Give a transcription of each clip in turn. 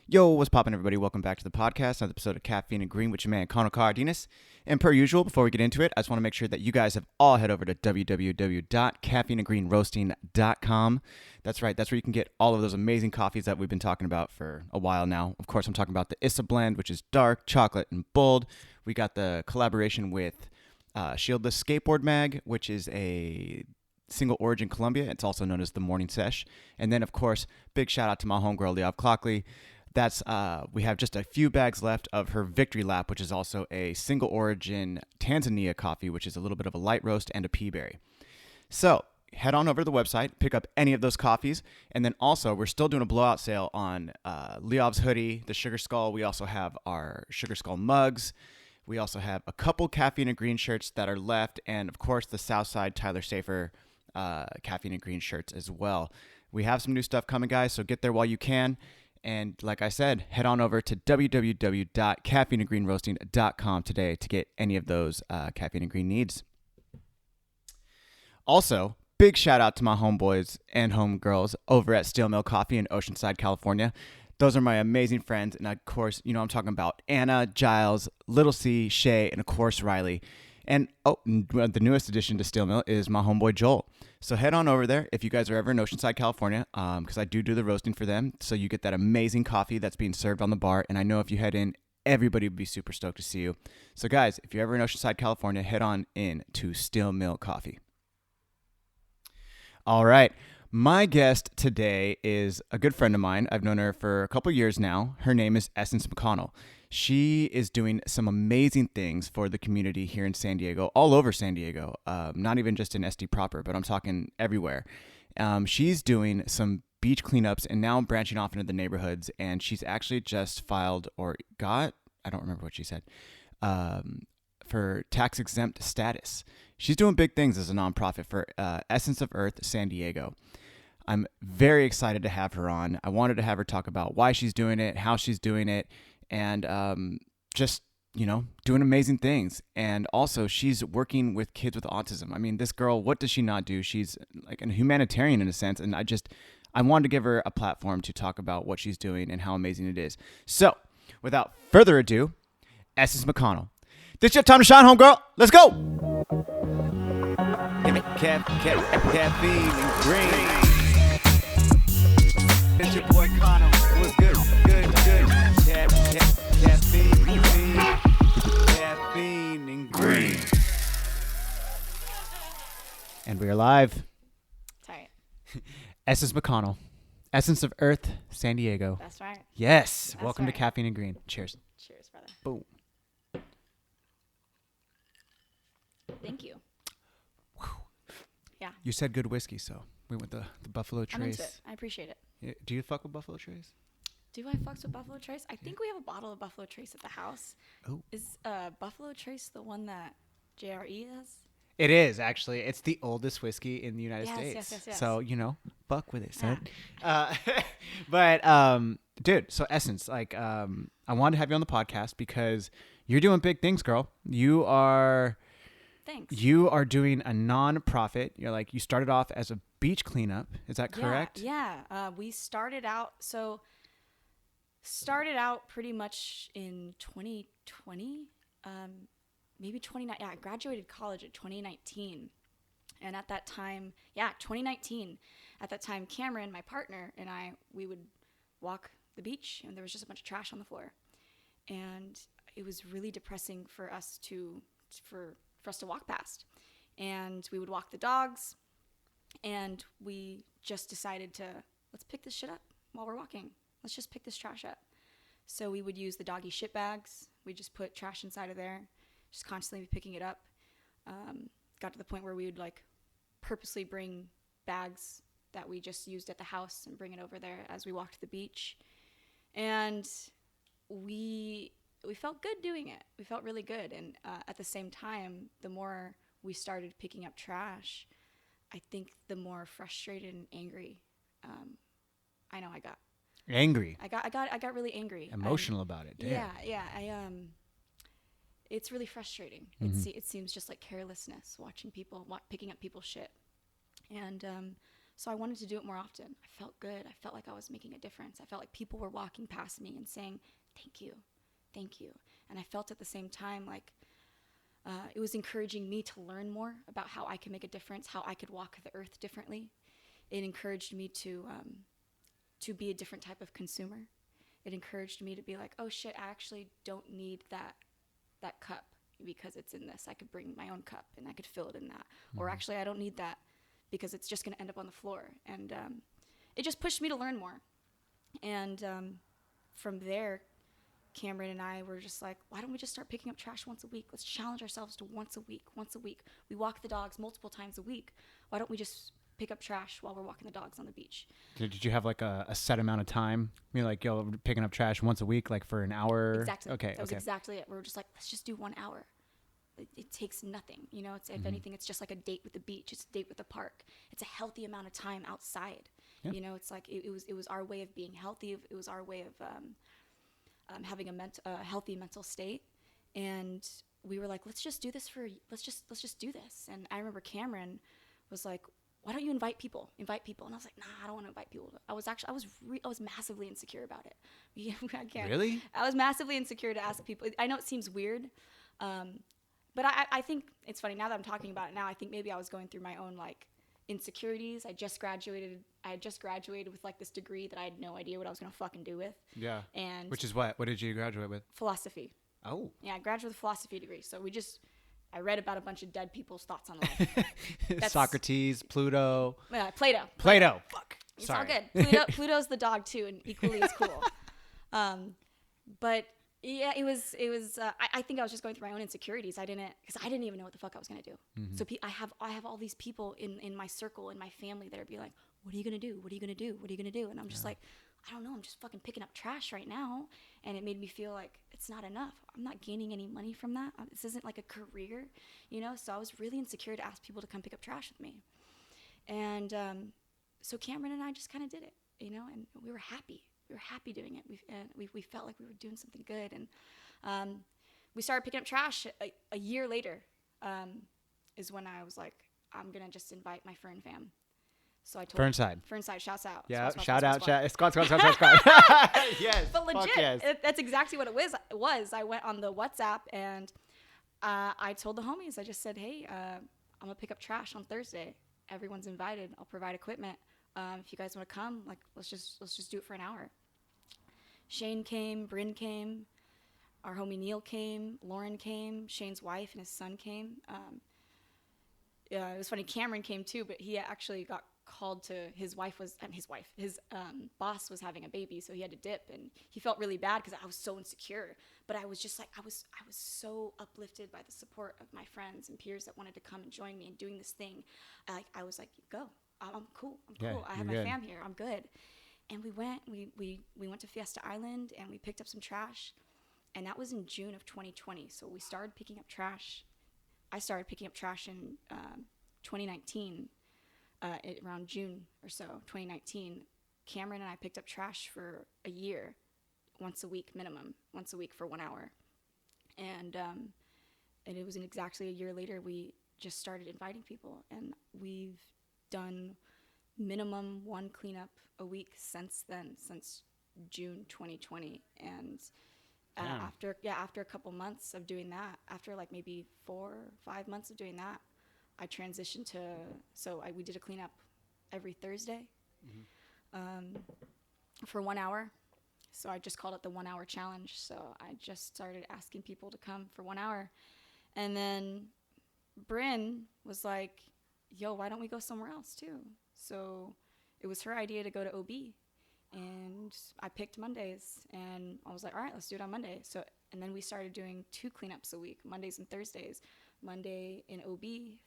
Yo, what's poppin', everybody? Welcome back to the podcast, another episode of Caffeine and Green with your man, Connell Cardenas. And per usual, before we get into it, I just want to make sure that you guys have all head over to www.caffeineandgreenroasting.com. That's right, that's where you can get all of those amazing coffees that we've been talking about for a while now. Of course, I'm talking about the Issa blend, which is dark, chocolate, and bold. We got the collaboration with Shieldless Skateboard Mag, which is a single origin Colombia. It's also known as the Morning Sesh. And then, of course, big shout out to my homegirl, Liav Clockley. That's we have just a few bags left of her Victory Lap, which is also a single origin Tanzania coffee, which is a little bit of a light roast and a pea berry. So head on over to the website, pick up any of those coffees, and then also we're still doing a blowout sale on Liav's hoodie, the Sugar Skull. We also have our Sugar Skull mugs. We also have a couple Caffeine and Green shirts that are left, and of course the Southside Tyler Safer Caffeine and Green shirts as well. We have some new stuff coming, guys, so get there while you can. And like I said, head on over to www.caffeineandgreenroasting.com today to get any of those caffeine and green needs. Also, big shout out to my homeboys and homegirls over at Steel Mill Coffee in Oceanside, California. Those are my amazing friends. And of course, you know, I'm talking about Anna, Giles, Little C, Shay, and of course, Riley. And the newest addition to Steel Mill is my homeboy Joel. So head on over there if you guys are ever in Oceanside, California, because I do the roasting for them. So you get that amazing coffee that's being served on the bar. And I know if you head in, everybody would be super stoked to see you. So guys, if you're ever in Oceanside, California, head on in to Steel Mill Coffee. All right. My guest today is a good friend of mine. I've known her for a couple years now. Her name is Essence Mcconnell. She is doing some amazing things for the community here in San Diego, all over San Diego, not even just in SD proper, but I'm talking everywhere. She's doing some beach cleanups and now branching off into the neighborhoods, and she's actually just filed or got, I don't remember what she said, for tax-exempt status. She's doing big things as a nonprofit for Essence of Earth San Diego. I'm very excited to have her on. I wanted to have her talk about why she's doing it, how she's doing it, and just, you know, doing amazing things. And also, she's working with kids with autism. I mean, this girl, what does she not do? She's like a humanitarian in a sense, and I wanted to give her a platform to talk about what she's doing and how amazing it is. So, without further ado, Essence Mcconnell. This your time to shine, homegirl. Let's go! Give me caffeine and green. It's your boy Connell. What's good? Good. Caffeine and green. And we are live. Sorry. Essence Mcconnell. Essence of Earth, San Diego. That's right. Yes. That's Welcome right. to Caffeine and Green. Cheers. Cheers, brother. Boom. Thank you. Whew. Yeah. You said good whiskey, so we went the Buffalo Trace. I'm into it. I appreciate it. Yeah, do you fuck with Buffalo Trace? Do I fucks with Buffalo Trace? I think we have a bottle of Buffalo Trace at the house. Oh. Is Buffalo Trace the one that JRE has? It is, actually. It's the oldest whiskey in the United States. Yes. So, you know, fuck with it, son. Yeah. But, dude, so Essence, like, I wanted to have you on the podcast because you're doing big things, girl. Thanks. You are doing a non-profit. You're like, you started off as a beach cleanup. Is that correct? Yeah. We started out pretty much in 2020. Maybe 2019. Yeah, I graduated college in 2019. And at that time, 2019. At that time, Cameron, my partner, and we would walk the beach, and there was just a bunch of trash on the floor. And it was really depressing for us to walk past. And we would walk the dogs, and we just decided to, let's pick this shit up while we're walking. Let's just pick this trash up. So we would use the doggy shit bags. We just put trash inside of there, just constantly be picking it up. Got to the point where we would like purposely bring bags that we just used at the house and bring it over there as we walked the beach. And we felt good doing it. We felt really good. And at the same time, the more we started picking up trash, I think the more frustrated and angry I know I got. Angry. I got really angry. Emotional about it. Damn. Yeah. It's really frustrating. Mm-hmm. It seems just like carelessness, watching people picking up people's shit. And So I wanted to do it more often. I felt good. I felt like I was making a difference. I felt like people were walking past me and saying, thank you, thank you. And I felt at the same time like it was encouraging me to learn more about how I could make a difference, how I could walk the earth differently. It encouraged me to be a different type of consumer. It encouraged me to be like, oh shit, I actually don't need that cup because it's in this. I could bring my own cup and I could fill it in that. Or actually, I don't need that because it's just going to end up on the floor. And it just pushed me to learn more. And from there, Cameron and I were just like, why don't we just start picking up trash once a week? Let's challenge ourselves to once a week. We walk the dogs multiple times a week. Why don't we just pick up trash while we're walking the dogs on the beach? Did you have like a set amount of time? I mean, like, yo, we're picking up trash once a week, like for an hour? Exactly. Okay. That was exactly it. We were just like, let's just do 1 hour. It takes nothing, you know. It's, if anything, it's just like a date with the beach. It's a date with the park. It's a healthy amount of time outside. Yeah. You know, it's like it was our way of being healthy. It was our way of having a healthy mental state. And we were like, let's just do this let's just do this. And I remember Cameron was like, why don't you invite people? And I was like, nah, I don't want to invite people. I was massively insecure about it. I can't. Really? I was massively insecure to ask people. I know it seems weird, but I think it's funny now that I'm talking about it now. I think maybe I was going through my own like insecurities. I had just graduated with like this degree that I had no idea what I was gonna fucking do with. Yeah. And which is what? What did you graduate with? Philosophy. Oh. Yeah, I graduated with a philosophy degree. So I read about a bunch of dead people's thoughts on life. Socrates, Pluto. Plato. Fuck. It's Sorry. all good. Pluto's the dog too, and equally as cool. But yeah, it was. I think I was just going through my own insecurities. Because I didn't even know what the fuck I was gonna do. Mm-hmm. So I have all these people in my circle, in my family, that are being like, "What are you gonna do? What are you gonna do? What are you gonna do?" And I'm just like, I don't know. I'm just fucking picking up trash right now, and it made me feel like it's not enough. I'm not gaining any money from that. This isn't like a career, you know. So I was really insecure to ask people to come pick up trash with me, and so Cameron and I just kind of did it, you know, and we were happy. We were happy doing it. We felt like we were doing something good, and we started picking up trash a year later. Is when I was like, I'm gonna just invite my Fern fam. So I told Fernside, shouts out. Yeah, squad. Squad. Yes. But legit, yes. That's exactly what it was. I went on the WhatsApp and I told the homies. I just said, hey, I'm gonna pick up trash on Thursday. Everyone's invited. I'll provide equipment. If you guys want to come, like, let's just do it for an hour. Shane came, Bryn came, our homie Neil came, Lauren came, Shane's wife and his son came. It was funny. Cameron came too, but he actually got called to his boss was having a baby, so he had to dip, and he felt really bad because I was so insecure. But I was just like, I was so uplifted by the support of my friends and peers that wanted to come and join me in doing this thing. I was like, go. I'm cool. I have my fam here. I'm good. And we went to Fiesta Island and we picked up some trash, and that was in June of 2020. So we started picking up trash. I started picking up trash in 2019, around June or so, 2019. Cameron and I picked up trash for a year, once a week minimum, once a week for 1 hour. And it was exactly a year later we just started inviting people, and we've done minimum one cleanup a week since then, since June 2020. And after a couple months of doing that, after like maybe 4 or 5 months of doing that, I transitioned to, we did a cleanup every Thursday for 1 hour. So I just called it the 1 hour challenge. So I just started asking people to come for 1 hour. And then Bryn was like, yo, why don't we go somewhere else too? So it was her idea to go to OB. And I picked Mondays, and I was like, all right, let's do it on Monday. So, and then we started doing 2 cleanups a week, Mondays and Thursdays. Monday in OB,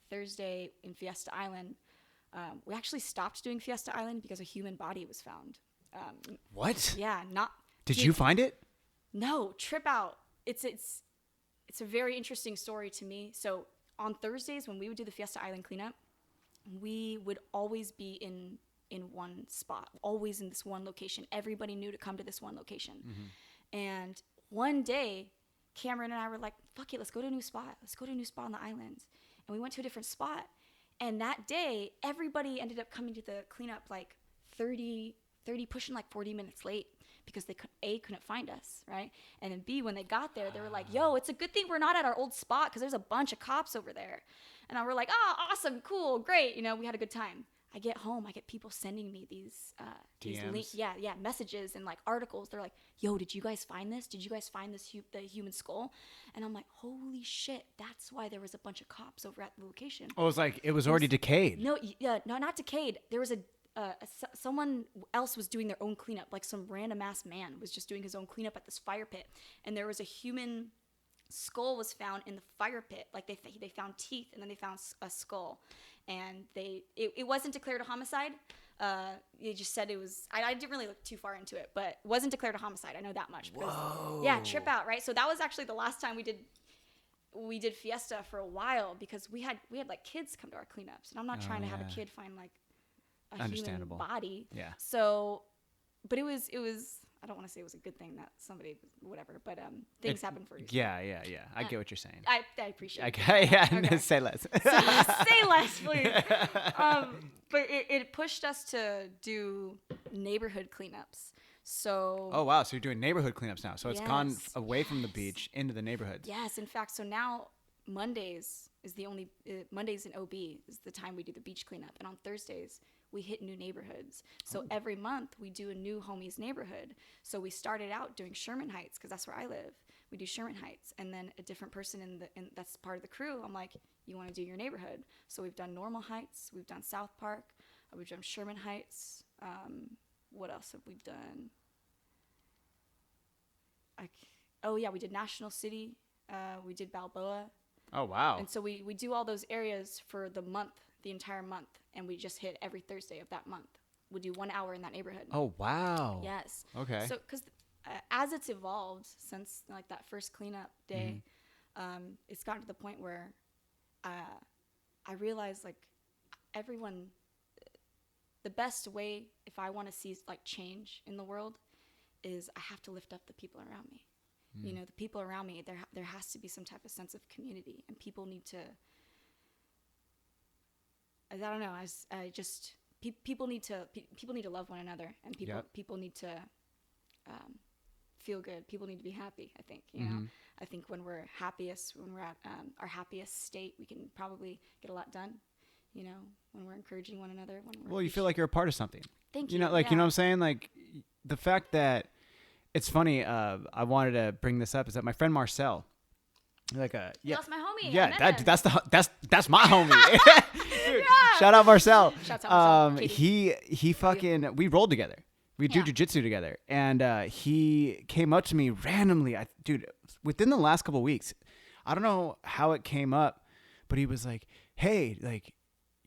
Thursday in Fiesta Island. We actually stopped doing Fiesta Island because a human body was found. What? Yeah, Did you find it? No, trip out. It's a very interesting story to me. So on Thursdays when we would do the Fiesta Island cleanup, we would always be in one spot, always in this one location. Everybody knew to come to this one location. Mm-hmm. And one day, Cameron and I were like, fuck it, let's go to a new spot. Let's go to a new spot on the island. And we went to a different spot. And that day, everybody ended up coming to the cleanup like 30, pushing like 40 minutes late because they couldn't find us, right? And then B, when they got there, they were like, yo, it's a good thing we're not at our old spot because there's a bunch of cops over there. And we're like, oh, awesome, cool, great. You know, we had a good time. I get home, I get people sending me these messages and like articles. They're like, yo, did you guys find this? Did you guys find this the human skull? And I'm like, holy shit, that's why there was a bunch of cops over at the location. Oh, it was already decayed. No, not decayed. There was someone else was doing their own cleanup. Like some random ass man was just doing his own cleanup at this fire pit, and there was a human skull was found in the fire pit. Like they found teeth, and then they found a skull, and it wasn't declared a homicide. They just said it was. I didn't really look too far into it, but it wasn't declared a homicide. I know that much. Whoa. Yeah, trip out, right? So that was actually the last time we did fiesta for a while, because we had like kids come to our cleanups, and I'm not trying to have a kid find like a human body. Yeah. So, but it was. I don't want to say it was a good thing that somebody, whatever, but things happen for you. Yeah. I get what you're saying. I appreciate it. Okay, yeah, Okay. Say less. Say less, please. But it pushed us to do neighborhood cleanups. So. Oh, wow. So you're doing neighborhood cleanups now. So it's gone away from the Yes. beach into the neighborhoods. Yes, in fact, so now Mondays is the only, Mondays in OB is the time we do the beach cleanup. And on Thursdays, we hit new neighborhoods. So every month we do a new homies neighborhood. So we started out doing Sherman Heights, because that's where I live. We do Sherman Heights, and then a different person in that's part of the crew, I'm like, you want to do your neighborhood? So we've done Normal Heights, we've done South Park, we've done Sherman Heights. What else have we done? We did National City. We did Balboa. Oh, wow. And so we do all those areas for the month, the entire month, and we just hit every Thursday of that month. We do 1 hour in that neighborhood. Oh, wow. Yes. Okay. So, because as it's evolved since like that first cleanup day, it's gotten to the point where I realized like everyone, the best way if I want to see like change in the world is I have to lift up the people around me. You know, the people around me, there has to be some type of sense of community, and people need to, I don't know, people need to love one another, and people need to feel good. People need to be happy, I think, you know. I think when we're happiest, when we're at our happiest state, we can probably get a lot done, you know, when we're encouraging one another. Well, you feel like you're a part of something. Thank you. You know, like, you know what I'm saying? Like, the fact that, it's funny, I wanted to bring this up, is that my friend Marcel, like that's my homie. Yeah, that's my homie. Dude, shout out Marcel. Shout out Marcel. He fucking, we rolled together. We do jujitsu together, and he came up to me randomly. Dude, within the last couple of weeks, I don't know how it came up, but he was like, "Hey, like,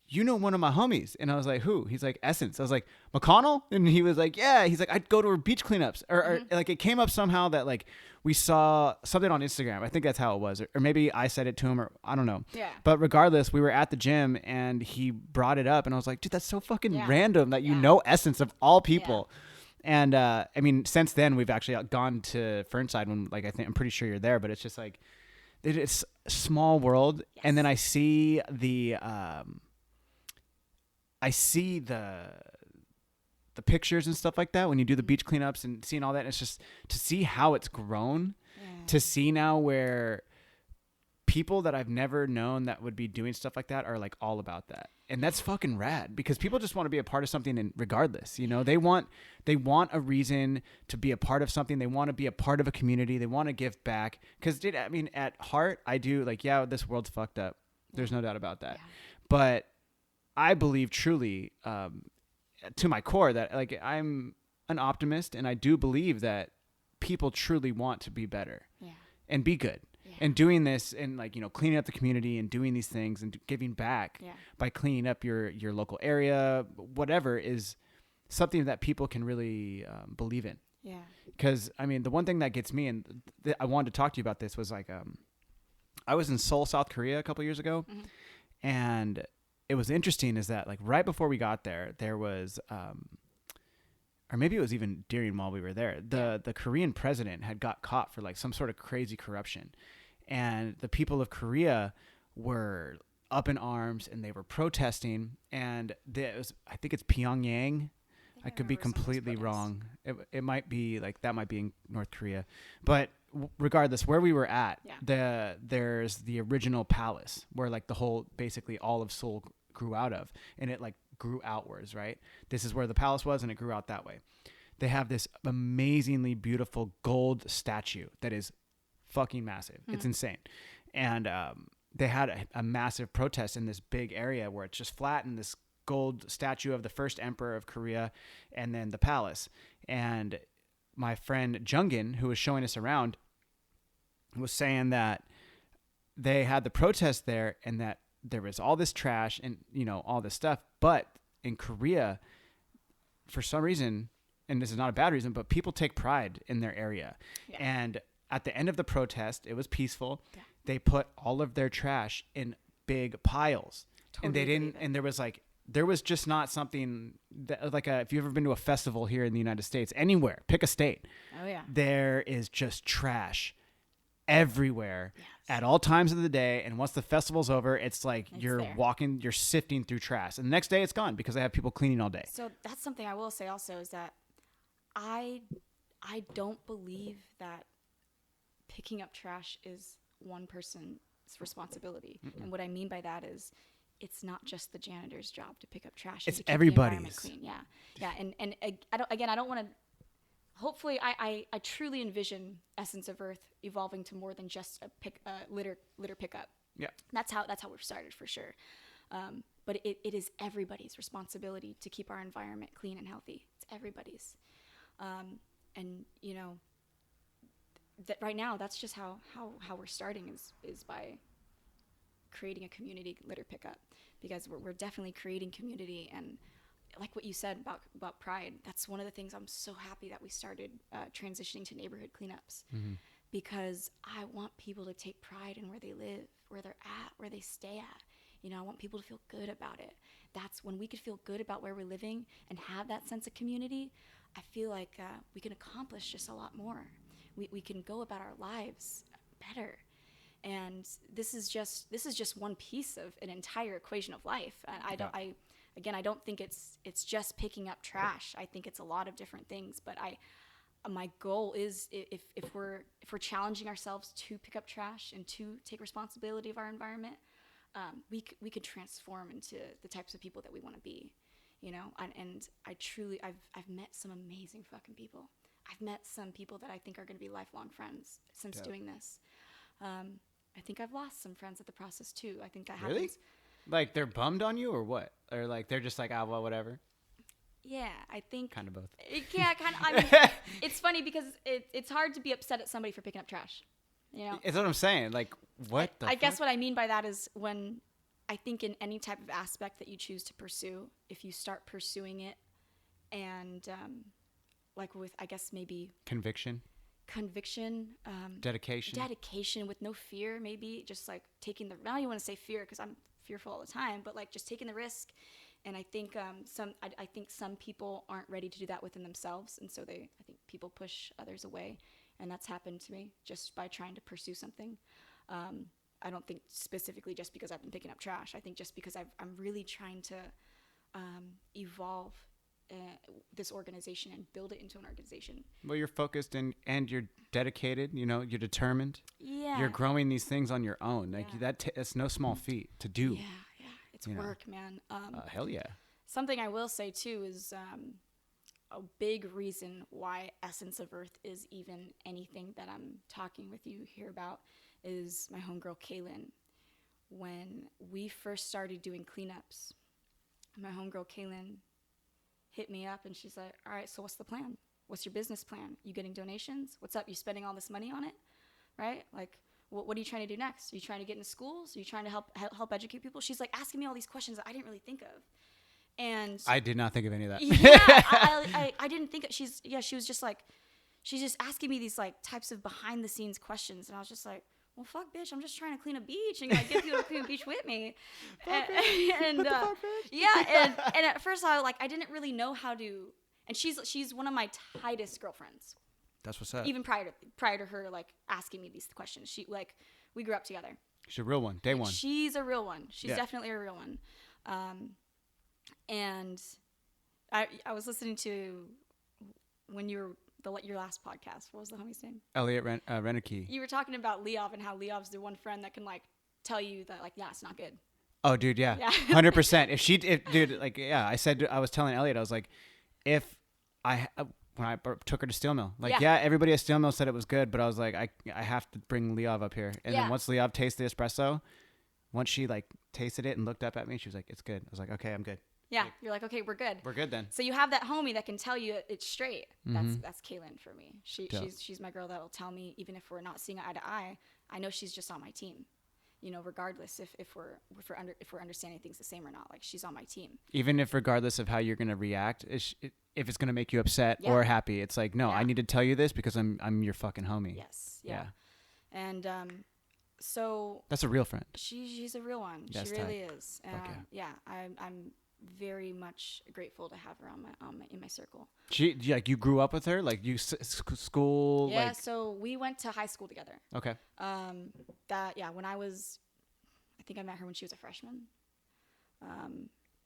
you know one of my homies?" And I was like, "Who?" He's like, "Essence." I was like, "McConnell?" And he was like, "Yeah." He's like, "I'd go to her beach cleanups." Or like, it came up somehow that like we saw something on Instagram. I think that's how it was. Or maybe I said it to him, or I don't know. Yeah. But regardless, we were at the gym and he brought it up, and I was like, "Dude, that's so fucking random that you know Essence of all people." Yeah. And I mean, since then we've actually gone to Fernside when, like, I'm pretty sure you're there, but it's just like, it's a small world. Yes. And then I see the pictures and stuff like that when you do the beach cleanups and seeing all that. And it's just to see how it's grown, to see now where people that I've never known that would be doing stuff like that are like all about that. And that's fucking rad, because people just want to be a part of something, and regardless, you know, they want a reason to be a part of something. They want to be a part of a community. They want to give back. Cause dude, I mean, at heart, I do like, this world's fucked up. There's no doubt about that. Yeah. But I believe truly, to my core, that like I'm an optimist, and I do believe that people truly want to be better and be good. And doing this and, like, you know, cleaning up the community and doing these things and giving back by cleaning up your local area, whatever, is something that people can really believe in. Yeah. Because, I mean, the one thing that gets me, and I wanted to talk to you about this, was like, I was in Seoul, South Korea a couple years ago, and it was interesting is that, like, right before we got there, there was, or maybe it was even during while we were there, the Korean president had got caught for like some sort of crazy corruption. And the people of Korea were up in arms and they were protesting. And I think it's Pyongyang. I could be completely wrong. It might be like that might be in North Korea, but regardless, where we were at, there's the original palace where like the whole basically all of Seoul grew out of, and it like grew outwards. Right, this is where the palace was, and it grew out that way. They have this amazingly beautiful gold statue that is fucking massive. It's insane, and they had a massive protest in this big area where it's just flat and this gold statue of the first emperor of Korea, and then the palace. And my friend Jungin, who was showing us around, was saying that they had the protest there and that there was all this trash and, you know, all this stuff. But in Korea, for some reason, and this is not a bad reason, but people take pride in their area. Yeah. And at the end of the protest, it was peaceful. Yeah. They put all of their trash in big piles. Totally. And they didn't, and there was just not something that, like if you've ever been to a festival here in the United States, anywhere, pick a state. Oh yeah. There is just trash everywhere at all times of the day. And once the festival's over, it's like you're sifting through trash. And the next day it's gone because they have people cleaning all day. So that's something I will say also is that I don't believe that picking up trash is one person's responsibility. Mm-mm. And what I mean by that is it's not just the janitor's job to pick up trash. It's everybody's. Clean. Yeah. And I don't want to. Hopefully, I truly envision Essence of Earth evolving to more than just a litter pickup. Yeah. That's how we've started for sure. But it is everybody's responsibility to keep our environment clean and healthy. It's everybody's. And you know, that right now that's just how we're starting is by creating a community litter pickup, because we're definitely creating community. And like what you said about pride, that's one of the things I'm so happy that we started transitioning to neighborhood cleanups, because I want people to take pride in where they live, where they're at, where they stay at. You know, I want people to feel good about it. That's when we could feel good about where we're living and have that sense of community. I feel like we can accomplish just a lot more. We can go about our lives better. And this is just one piece of an entire equation of life. I don't think it's just picking up trash. I think it's a lot of different things. But my goal is if we're challenging ourselves to pick up trash and to take responsibility of our environment, we could transform into the types of people that we want to be, you know. And I've met some amazing fucking people. I've met some people that I think are going to be lifelong friends since doing this. I think I've lost some friends at the process too. I think that happens. Really? Like they're bummed on you or what? Or like they're just like, well, whatever? Yeah, I think. Kind of both. Yeah, kind of. I mean, it's funny because it's hard to be upset at somebody for picking up trash. You know? It's what I'm saying. Like, what I guess what I mean by that is when I think in any type of aspect that you choose to pursue, if you start pursuing it and like with, I guess, maybe conviction, dedication with no fear, maybe just like taking the, I don't even want to say fear because I'm fearful all the time, but like just taking the risk. And I think I think some people aren't ready to do that within themselves, and so I think people push others away, and that's happened to me just by trying to pursue something. I don't think specifically just because I've been picking up trash. I think just because I'm really trying to evolve this organization and build it into an organization. Well, you're focused and you're dedicated. You know, you're determined. Yeah. You're growing these things on your own. Like that's no small feat to do. Yeah. It's work, man. Hell yeah. Something I will say too is a big reason why Essence of Earth is even anything that I'm talking with you here about is my homegirl Kaylin. When we first started doing cleanups, my homegirl Kaylin hit me up and she's like, all right, so what's the plan? What's your business plan? You getting donations? What's up? You spending all this money on it? Right? Like, what are you trying to do next? Are you trying to get into schools? Are you trying to help educate people? She's like asking me all these questions that I didn't really think of. And I did not think of any of that. Yeah, I didn't think she was just like, she's just asking me these like types of behind the scenes questions. And I was just like, well, fuck, bitch, I'm just trying to clean a beach and like, get people to clean a beach with me. And at first I didn't really know how to, and she's one of my tightest girlfriends. That's what's up. Even prior to her like asking me these questions, we grew up together, She's a real one. Day one. She's a real one. She's Yeah. definitely a real one. And I was listening to when you were your last podcast. What was the homie's name? Elliot Reneke. You were talking about Leov and how Leov's the one friend that can like tell you that like, yeah, it's not good. Oh, dude, yeah. 100%. Dude, like, yeah, I was telling Elliot, I was like, when I took her to Steel Mill, like, yeah, everybody at Steel Mill said it was good, but I was like, I have to bring Leov up here. And then once Leov tasted the espresso, once she like tasted it and looked up at me, she was like, it's good. I was like, okay, I'm good. Yeah, you're like, okay, we're good. We're good then. So you have that homie that can tell you it's straight. Mm-hmm. That's Kaylin for me. She's my girl that will tell me, even if we're not seeing eye to eye, I know she's just on my team. You know, regardless if we're understanding things the same or not, like she's on my team. Even if regardless of how you're gonna react, if it's gonna make you upset or happy, it's like, no, I need to tell you this because I'm your fucking homie. Yes. Yeah. And so that's a real friend. She's a real one. That's she really tight. is. I'm very much grateful to have her in my circle. She like you grew up with her, like you school. Yeah, like... so we went to high school together. Okay. When I think I met her when she was a freshman.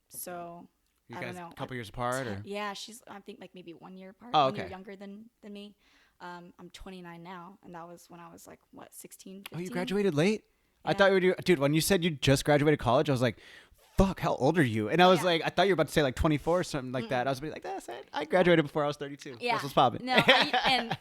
So you I guys don't know, a couple years apart, or yeah, she's I think like maybe 1 year apart. Oh, 1 year okay. younger than me. I'm 29 now, and that was when I was like 16, 15. Oh, you graduated late? Yeah. I thought you were, dude. When you said you just graduated college, I was like, fuck, how old are you? And I was like, I thought you were about to say like 24 or something like that. I was like, that's it. I graduated before I was 32. Yeah. That's what's popping. No, I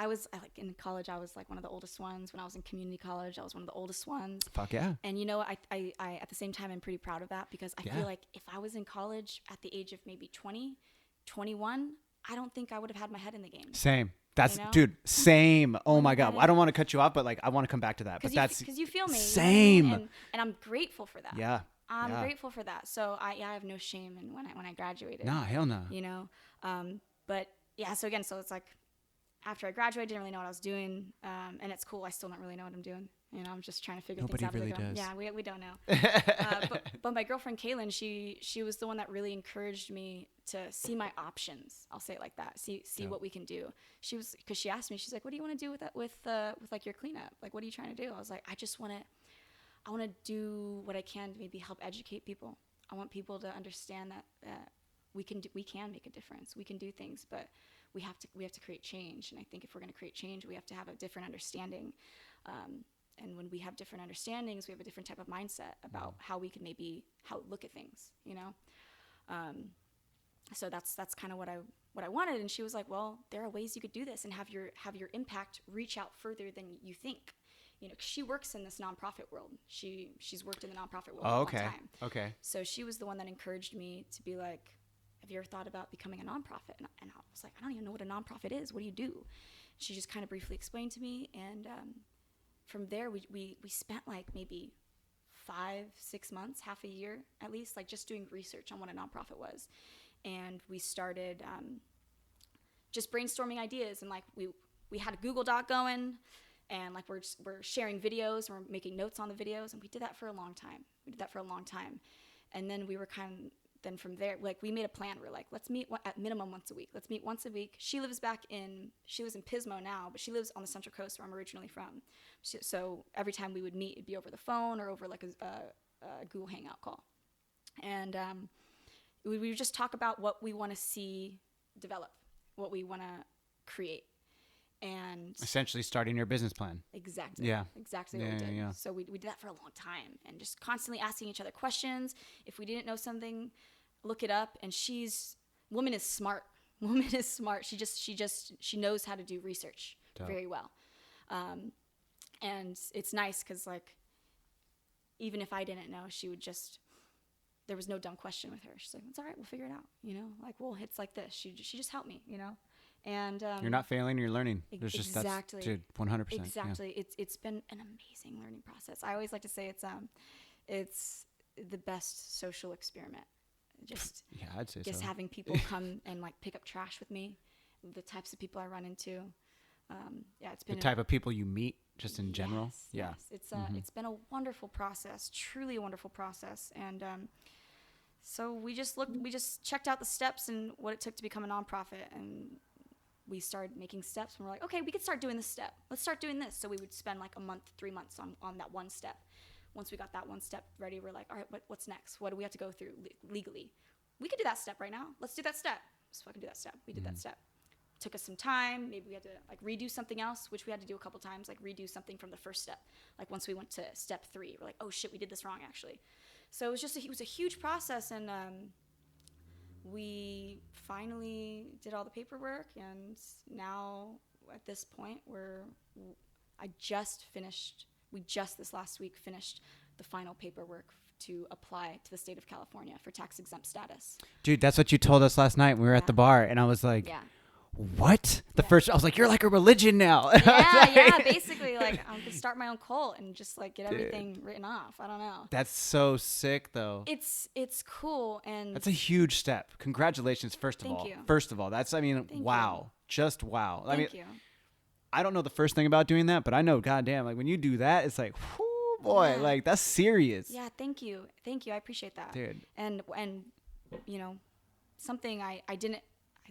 was like in college. I was like one of the oldest ones. When I was in community college, I was one of the oldest ones. Fuck yeah. And you know, I at the same time, I'm pretty proud of that because I feel like if I was in college at the age of maybe 20, 21, I don't think I would have had my head in the game. Same. That's, you know? dude, same. Oh my God. I don't want to cut you off, but like, I want to come back to that. But that's because you feel me. Same. You know what I mean? And I'm grateful for that. Yeah. I'm grateful for that. So I have no shame in when I graduated. Nah, hell no. You know, but yeah. So again, so it's like after I graduated, I didn't really know what I was doing, and it's cool. I still don't really know what I'm doing. You know, I'm just trying to figure things out. Nobody really does. Yeah, we don't know. But my girlfriend Kaylin, she was the one that really encouraged me to see my options. I'll say it like that. See what we can do. Because she asked me, she's like, "What do you want to do with like your cleanup? Like, what are you trying to do?" I was like, I want to do what I can to maybe help educate people. I want people to understand that we can make a difference. We can do things, but we have to create change. And I think if we're going to create change, we have to have a different understanding. And when we have different understandings, we have a different type of mindset about how we can how look at things, you know? So that's kind of what I wanted. And she was like, well, there are ways you could do this and have your impact reach out further than you think. You know, 'cause she works in this nonprofit world. She's worked in the nonprofit world for a long time. Okay. So she was the one that encouraged me to be like, have you ever thought about becoming a nonprofit? And I was like, I don't even know what a nonprofit is. What do you do? She just kind of briefly explained to me. And from there, we spent like maybe 5-6 months, half a year at least, like just doing research on what a nonprofit was. And we started just brainstorming ideas. And like we had a Google Doc going. And like we're sharing videos, and we're making notes on the videos, and we did that for a long time. And then we were from there, like we made a plan. We're like, let's meet at minimum once a week. Let's meet once a week. She lives in Pismo now, but she lives on the Central Coast where I'm originally from. So every time we would meet, it'd be over the phone or over like a Google Hangout call. And we would just talk about what we want to see develop, what we want to create. And essentially starting your business plan. Exactly. Yeah. Exactly what we did. Yeah. So we did that for a long time and just constantly asking each other questions. If we didn't know something, look it up. And woman is smart. She knows how to do research very well. And it's nice because like, even if I didn't know, there was no dumb question with her. She's like, it's all right. We'll figure it out. You know, like, well, it's like this. She just helped me, you know? And you're not failing, you're learning. There's exactly. Dude, 100%. Exactly. Yeah. It's been an amazing learning process. I always like to say it's the best social experiment. I'd say just so. having people come and like pick up trash with me, the types of people I run into. It's been the type of people you meet just in general. Yes. It's been a wonderful process, truly a wonderful process. And so we just checked out the steps and what it took to become a nonprofit, and we started making steps, and we're like, okay, we could start doing this step. Let's start doing this. So we would spend like a month, 3 months on that one step. Once we got that one step ready, we're like, all right, what's next? What do we have to go through legally? We could do that step right now. Let's do that step. Let's fucking do that step. We did that step. Took us some time. Maybe we had to like redo something else, which we had to do a couple times, like redo something from the first step. Like once we went to step 3, we're like, oh shit, we did this wrong actually. So it was just it was a huge process, and we finally did all the paperwork, and now at this point we just this last week finished the final paperwork to apply to the state of California for tax exempt status. Dude, that's what you told us last night when we were at the bar, and I was like, what? I was like, you're like a religion now. Yeah, basically, like I'm gonna start my own cult and just like get everything written off. I don't know. That's so sick, though. It's cool, and that's a huge step. Congratulations, first of all. Thank you. First of all, that's Thank wow, you. just wow. Thank you. I don't know the first thing about doing that, but I know, goddamn, like when you do that, it's like, whoo, boy, like that's serious. Yeah, thank you. I appreciate that, dude. And you know, something I didn't.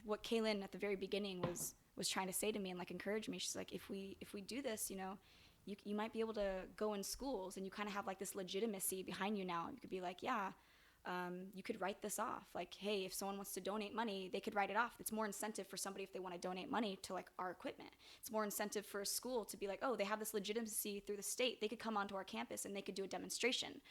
What Kaylin at the very beginning was trying to say to me and like encourage me. She's like, if we do this, you know, you might be able to go in schools and you kind of have like this legitimacy behind you now. You could be like, yeah. You could write this off. Like, hey, if someone wants to donate money, they could write it off. It's more incentive for somebody if they want to donate money to like our equipment. It's more incentive for a school to be like, oh, they have this legitimacy through the state. They could come onto our campus and they could do a demonstration.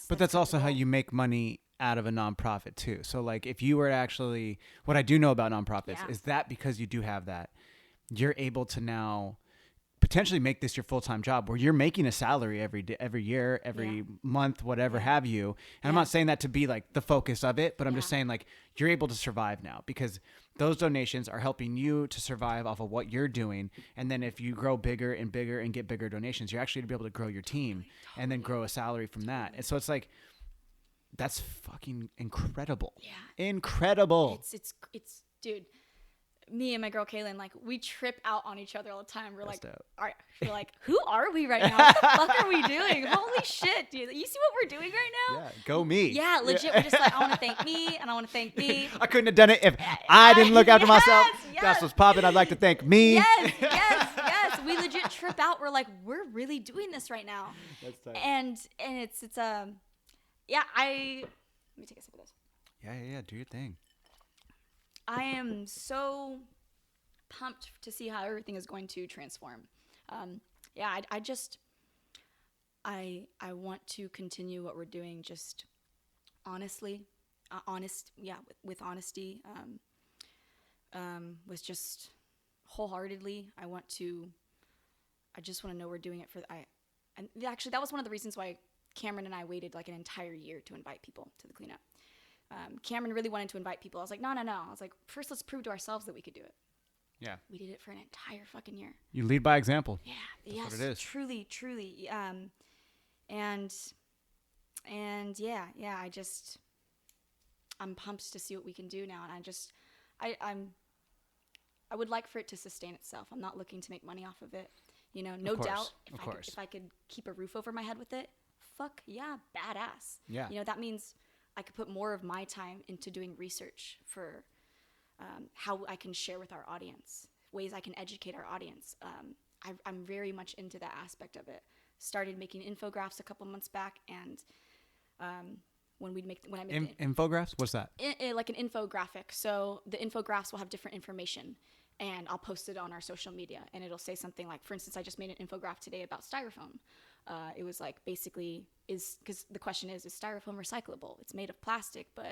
That's also how you make money out of a nonprofit too. So like if you were actually, what I do know about nonprofits is that because you do have that, you're able to now potentially make this your full-time job where you're making a salary every day, every year, every month, whatever have you. And I'm not saying that to be like the focus of it, but I'm just saying like you're able to survive now because those donations are helping you to survive off of what you're doing. And then if you grow bigger and bigger and get bigger donations, you're actually to be able to grow your team and then grow a salary from that. And so it's like, that's fucking incredible. Yeah. Incredible. It's dude. Me and my girl Kaylin, like we trip out on each other all the time. We're like, we're like, who are we right now? What the fuck are we doing? Holy shit, dude! You see what we're doing right now? Yeah, go me. Yeah, legit. We're just like, I want to thank me, and I want to thank me. I couldn't have done it if I didn't look after myself. That's what's popping. I'd like to thank me. Yes. We legit trip out. We're like, we're really doing this right now. That's tight. And it's yeah. Let me take a sip of this. Yeah. Do your thing. I am so pumped to see how everything is going to transform. I want to continue what we're doing just honestly, with honesty, with just wholeheartedly. I just want to know we're doing it and actually that was one of the reasons why Cameron and I waited like an entire year to invite people to the cleanup. Cameron really wanted to invite people. I was like, no. I was like, first let's prove to ourselves that we could do it. Yeah. We did it for an entire fucking year. You lead by example. Yeah. That's yes. what it is. Truly. I'm pumped to see what we can do now. And I would like for it to sustain itself. I'm not looking to make money off of it. You know, no doubt if I could keep a roof over my head with it, fuck yeah, badass. Yeah. You know, that means I could put more of my time into doing research for how I can share with our audience, ways I can educate our audience. I'm very much into that aspect of it. Started making infographics a couple months back, and when I make infographics, what's that? Like an infographic. So the infographics will have different information, and I'll post it on our social media, and it'll say something like, for instance, I just made an infographic today about styrofoam. It was like basically because the question is styrofoam recyclable? It's made of plastic, but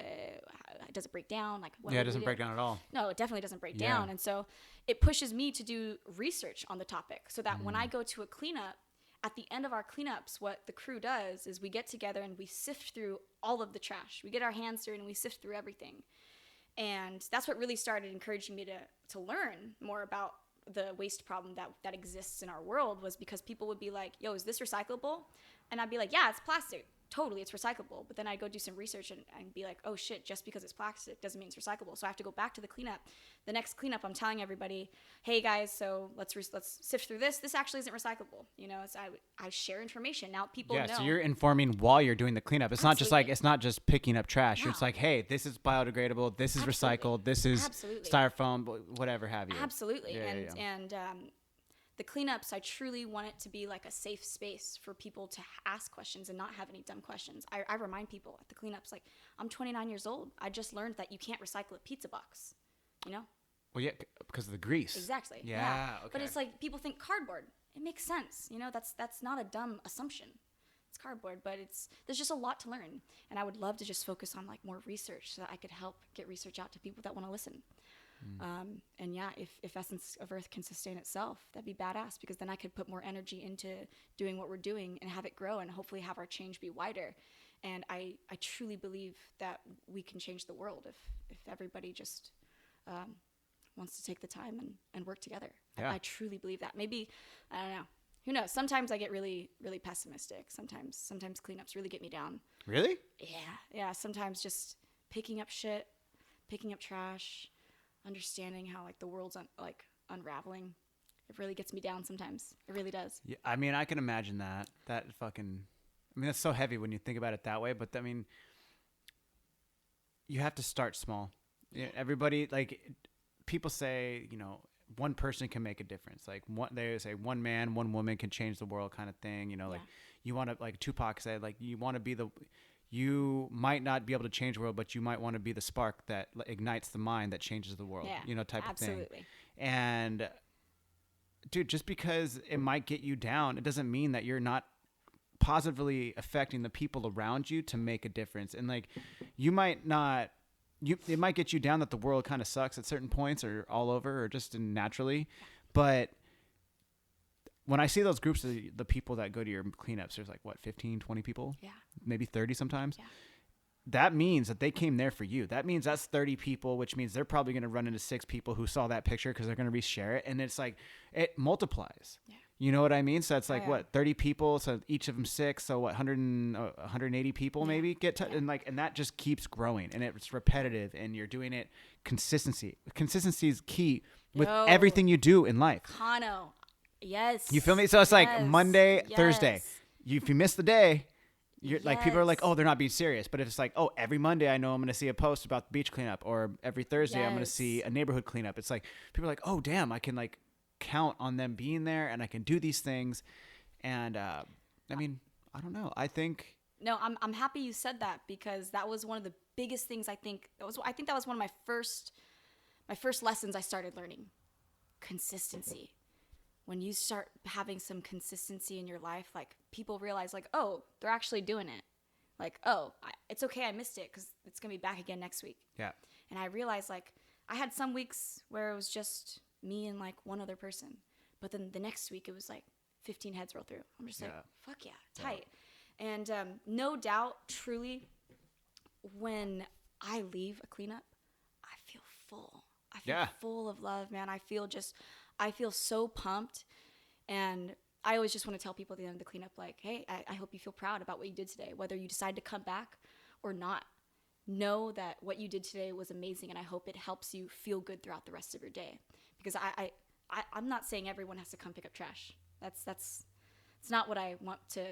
does it break down? Like it doesn't break down at all. No, it definitely doesn't break down. And so it pushes me to do research on the topic so that when I go to a cleanup, at the end of our cleanups, what the crew does is we get together and we sift through all of the trash. We get our hands dirty and we sift through everything. And that's what really started encouraging me to learn more about the waste problem that exists in our world, was because people would be like, yo, is this recyclable? And I'd be like, yeah, it's plastic. totally, it's recyclable. But then I go do some research and be like, oh shit, just because it's plastic doesn't mean it's recyclable. So I have to go back to the cleanup. The next cleanup, I'm telling everybody, hey guys, so let's sift through this. This actually isn't recyclable. So I share information. Now people know. So you're informing while you're doing the cleanup. It's not just like, Absolutely. it's not just picking up trash. No. It's like, hey, this is biodegradable. This is Absolutely. recycled. This is Absolutely. styrofoam, whatever have you. Absolutely. Yeah. And the cleanups, I truly want it to be like a safe space for people to ask questions and not have any dumb questions. I remind people at the cleanups, like, I'm 29 years old. I just learned that you can't recycle a pizza box, Well, yeah, because of the grease. Exactly. Yeah. Okay. But it's like people think cardboard. It makes sense. That's not a dumb assumption. It's cardboard, but there's just a lot to learn. And I would love to just focus on like more research so that I could help get research out to people that want to listen. And yeah, if Essence of Earth can sustain itself, that'd be badass, because then I could put more energy into doing what we're doing and have it grow and hopefully have our change be wider. And I truly believe that we can change the world if everybody just wants to take the time and work together. Yeah. I truly believe that. Maybe, I don't know. Who knows? Sometimes I get really, really pessimistic. Sometimes cleanups really get me down. Really? Yeah. Sometimes just picking up shit, picking up trash, understanding how like the world's unraveling. It really gets me down sometimes. It really does. Yeah, I mean, I can imagine that. That's so heavy when you think about it that way. But I mean, you have to start small. Yeah, everybody, like, people say, one person can make a difference. Like, they say one man, one woman can change the world, kind of thing. Like, you want to, like Tupac said, like, you want to be you might not be able to change the world, but you might want to be the spark that ignites the mind that changes the world, type absolutely. of thing. And dude, just because it might get you down, it doesn't mean that you're not positively affecting the people around you to make a difference. And like, it might get you down that the world kind of sucks at certain points or all over or just naturally. But when I see those groups of the people that go to your cleanups, there's like, 15, 20 people? Yeah. Maybe 30 sometimes? Yeah. That means that they came there for you. That means that's 30 people, which means they're probably going to run into 6 people who saw that picture because they're going to reshare it. And it's like, it multiplies. Yeah. You know what I mean? So it's like, 30 people. So each of them 6. So 180 people maybe get to, and that just keeps growing, and it's repetitive, and you're doing it consistency. Consistency is key with everything you do in life. Mcconnell. Yes. You feel me? So it's like Monday, Thursday. If you miss the day, you're like, people are like, oh, they're not being serious. But if it's like, oh, every Monday I know I'm going to see a post about the beach cleanup, or every Thursday I'm going to see a neighborhood cleanup. It's like, people are like, oh, damn, I can like count on them being there, and I can do these things. And I mean, I don't know. I think. No, I'm happy you said that, because that was one of the biggest things. I think that was one of my first lessons I started learning. Consistency. When you start having some consistency in your life, like, people realize, like, oh, they're actually doing it. Like, oh, it's okay, I missed it, because it's going to be back again next week. Yeah. And I realized, like, I had some weeks where it was just me and, like, one other person. But then the next week, it was, like, 15 heads roll through. I'm just like, fuck yeah, tight. Yeah. And no doubt, truly, when I leave a cleanup, I feel full. I feel full of love, man. I feel so pumped. And I always just want to tell people at the end of the cleanup, like, hey, I hope you feel proud about what you did today, whether you decide to come back or not. Know that what you did today was amazing, and I hope it helps you feel good throughout the rest of your day. Because I'm not saying everyone has to come pick up trash. That's not what I want to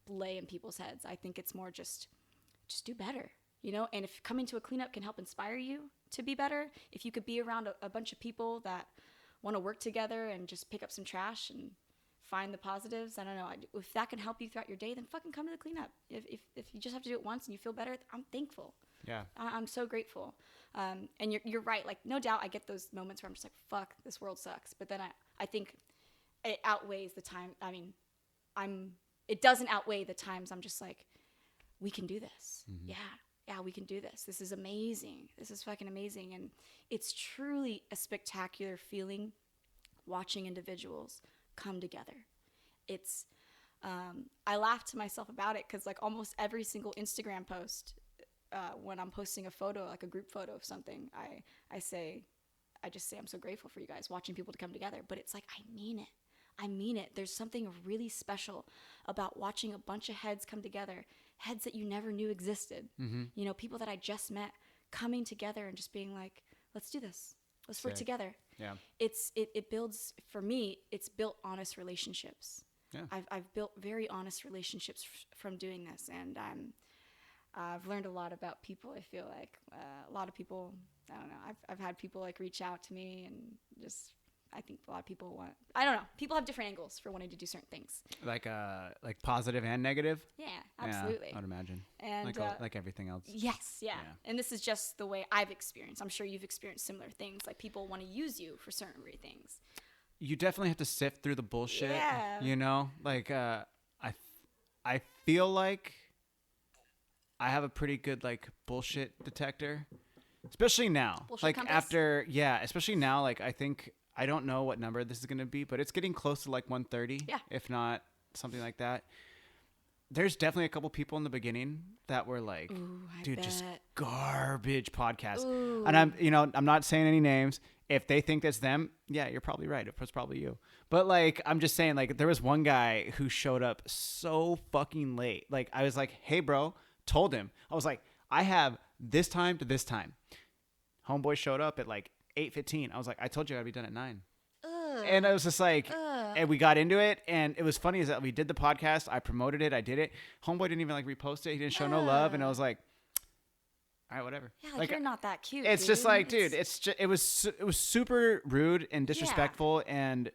lay in people's heads. I think it's more just do better, And if coming to a cleanup can help inspire you to be better, if you could be around a bunch of people that want to work together and just pick up some trash and find the positives, I don't know. If that can help you throughout your day, then fucking come to the cleanup. If you just have to do it once and you feel better, I'm thankful. Yeah. I'm so grateful. And you're right. Like, no doubt I get those moments where I'm just like, fuck, this world sucks. But then I think it outweighs the time. I mean, it doesn't outweigh the times I'm just like, we can do this. Mm-hmm. Yeah, we can do this. This is amazing. This is fucking amazing. And it's truly a spectacular feeling watching individuals come together. It's, I laugh to myself about it, because like almost every single Instagram post, when I'm posting a photo, like a group photo of something, I just say I'm so grateful for you guys watching people to come together. But it's like, I mean it. There's something really special about watching a bunch of heads come together heads that you never knew existed. You know, people that I just met coming together and just being like, let's do this. Let's work together. Yeah. It builds, for me, it's built honest relationships. Yeah. I've built very honest relationships from doing this, and I've learned a lot about people. I feel like a lot of people, I don't know, I've had people like reach out to me and just, I think a lot of people want, I don't know, people have different angles for wanting to do certain things. Like positive and negative? Yeah, absolutely. Yeah, I would imagine. And like everything else. Yes, yeah. And this is just the way I've experienced. I'm sure you've experienced similar things. Like people want to use you for certain things. You definitely have to sift through the bullshit. Yeah. You know, like I feel like I have a pretty good like bullshit detector, especially now. Bullshit like compass? especially now. Like I think I don't know what number this is gonna be, but it's getting close to like 130. Yeah. If not something like that. There's definitely a couple people in the beginning that were like, Ooh, dude, I just bet. garbage podcast. Ooh. And I'm not saying any names. If they think that's them, yeah, you're probably right. It was probably you. But like, I'm just saying, like, there was one guy who showed up so fucking late. Like, I was like, hey, bro, told him. I was like, I have this time to this time. Homeboy showed up at like 8:15. I was like, I told you I'd be done at 9. Ugh. And I was just like, Ugh. and we got into it. And it was funny is that we did the podcast. I promoted it. I did it. Homeboy didn't even like repost it. He didn't show no love. And I was like, all right, whatever. Yeah, like you're not that cute. It's dude. just like, dude, it was super rude and disrespectful. And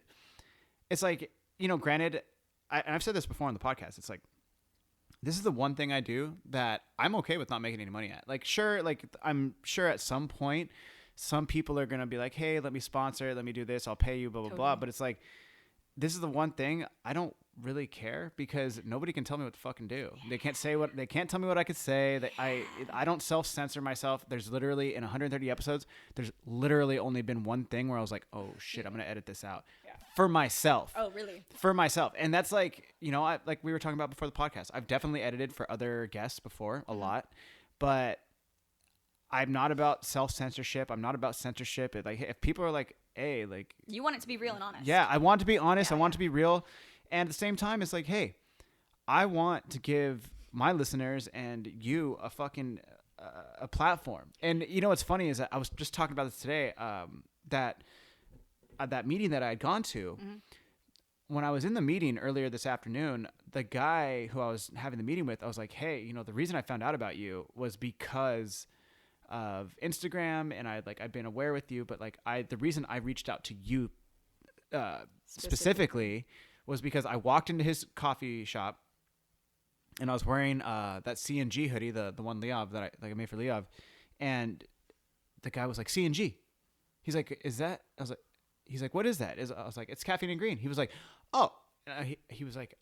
it's like, you know, granted, and I've said this before on the podcast. It's like, this is the one thing I do that I'm okay with not making any money at. Like, sure, like I'm sure at some point, some people are going to be like, hey, let me sponsor, let me do this, I'll pay you, blah, blah, blah. But it's like, this is the one thing I don't really care because nobody can tell me what to fucking do. They can't tell me what I could say. That I don't self-censor myself. There's literally in 130 episodes, there's literally only been one thing where I was like, oh shit, I'm going to edit this out for myself. Oh, really? For myself. And that's like, you know, like we were talking about before the podcast, I've definitely edited for other guests before a lot, but I'm not about self-censorship. I'm not about censorship. Like if people are like, hey, like, You want it to be real and honest. yeah, I want to be honest. Yeah, I want to be real. And at the same time, it's like, hey, I want to give my listeners and you a fucking a platform. And you know what's funny is that I was just talking about this today. That meeting that I had gone to, when I was in the meeting earlier this afternoon, the guy who I was having the meeting with, I was like, hey, you know, the reason I found out about you was because of Instagram, and I've been aware with you, but like the reason I reached out to you specifically was because I walked into his coffee shop and I was wearing that CNG hoodie, the one Leov that I made for Leov, and the guy was like, CNG. He's like, is that? I was like, he's like, what is that? I was like, it's Caffeine and Green. He was like, oh, he was like,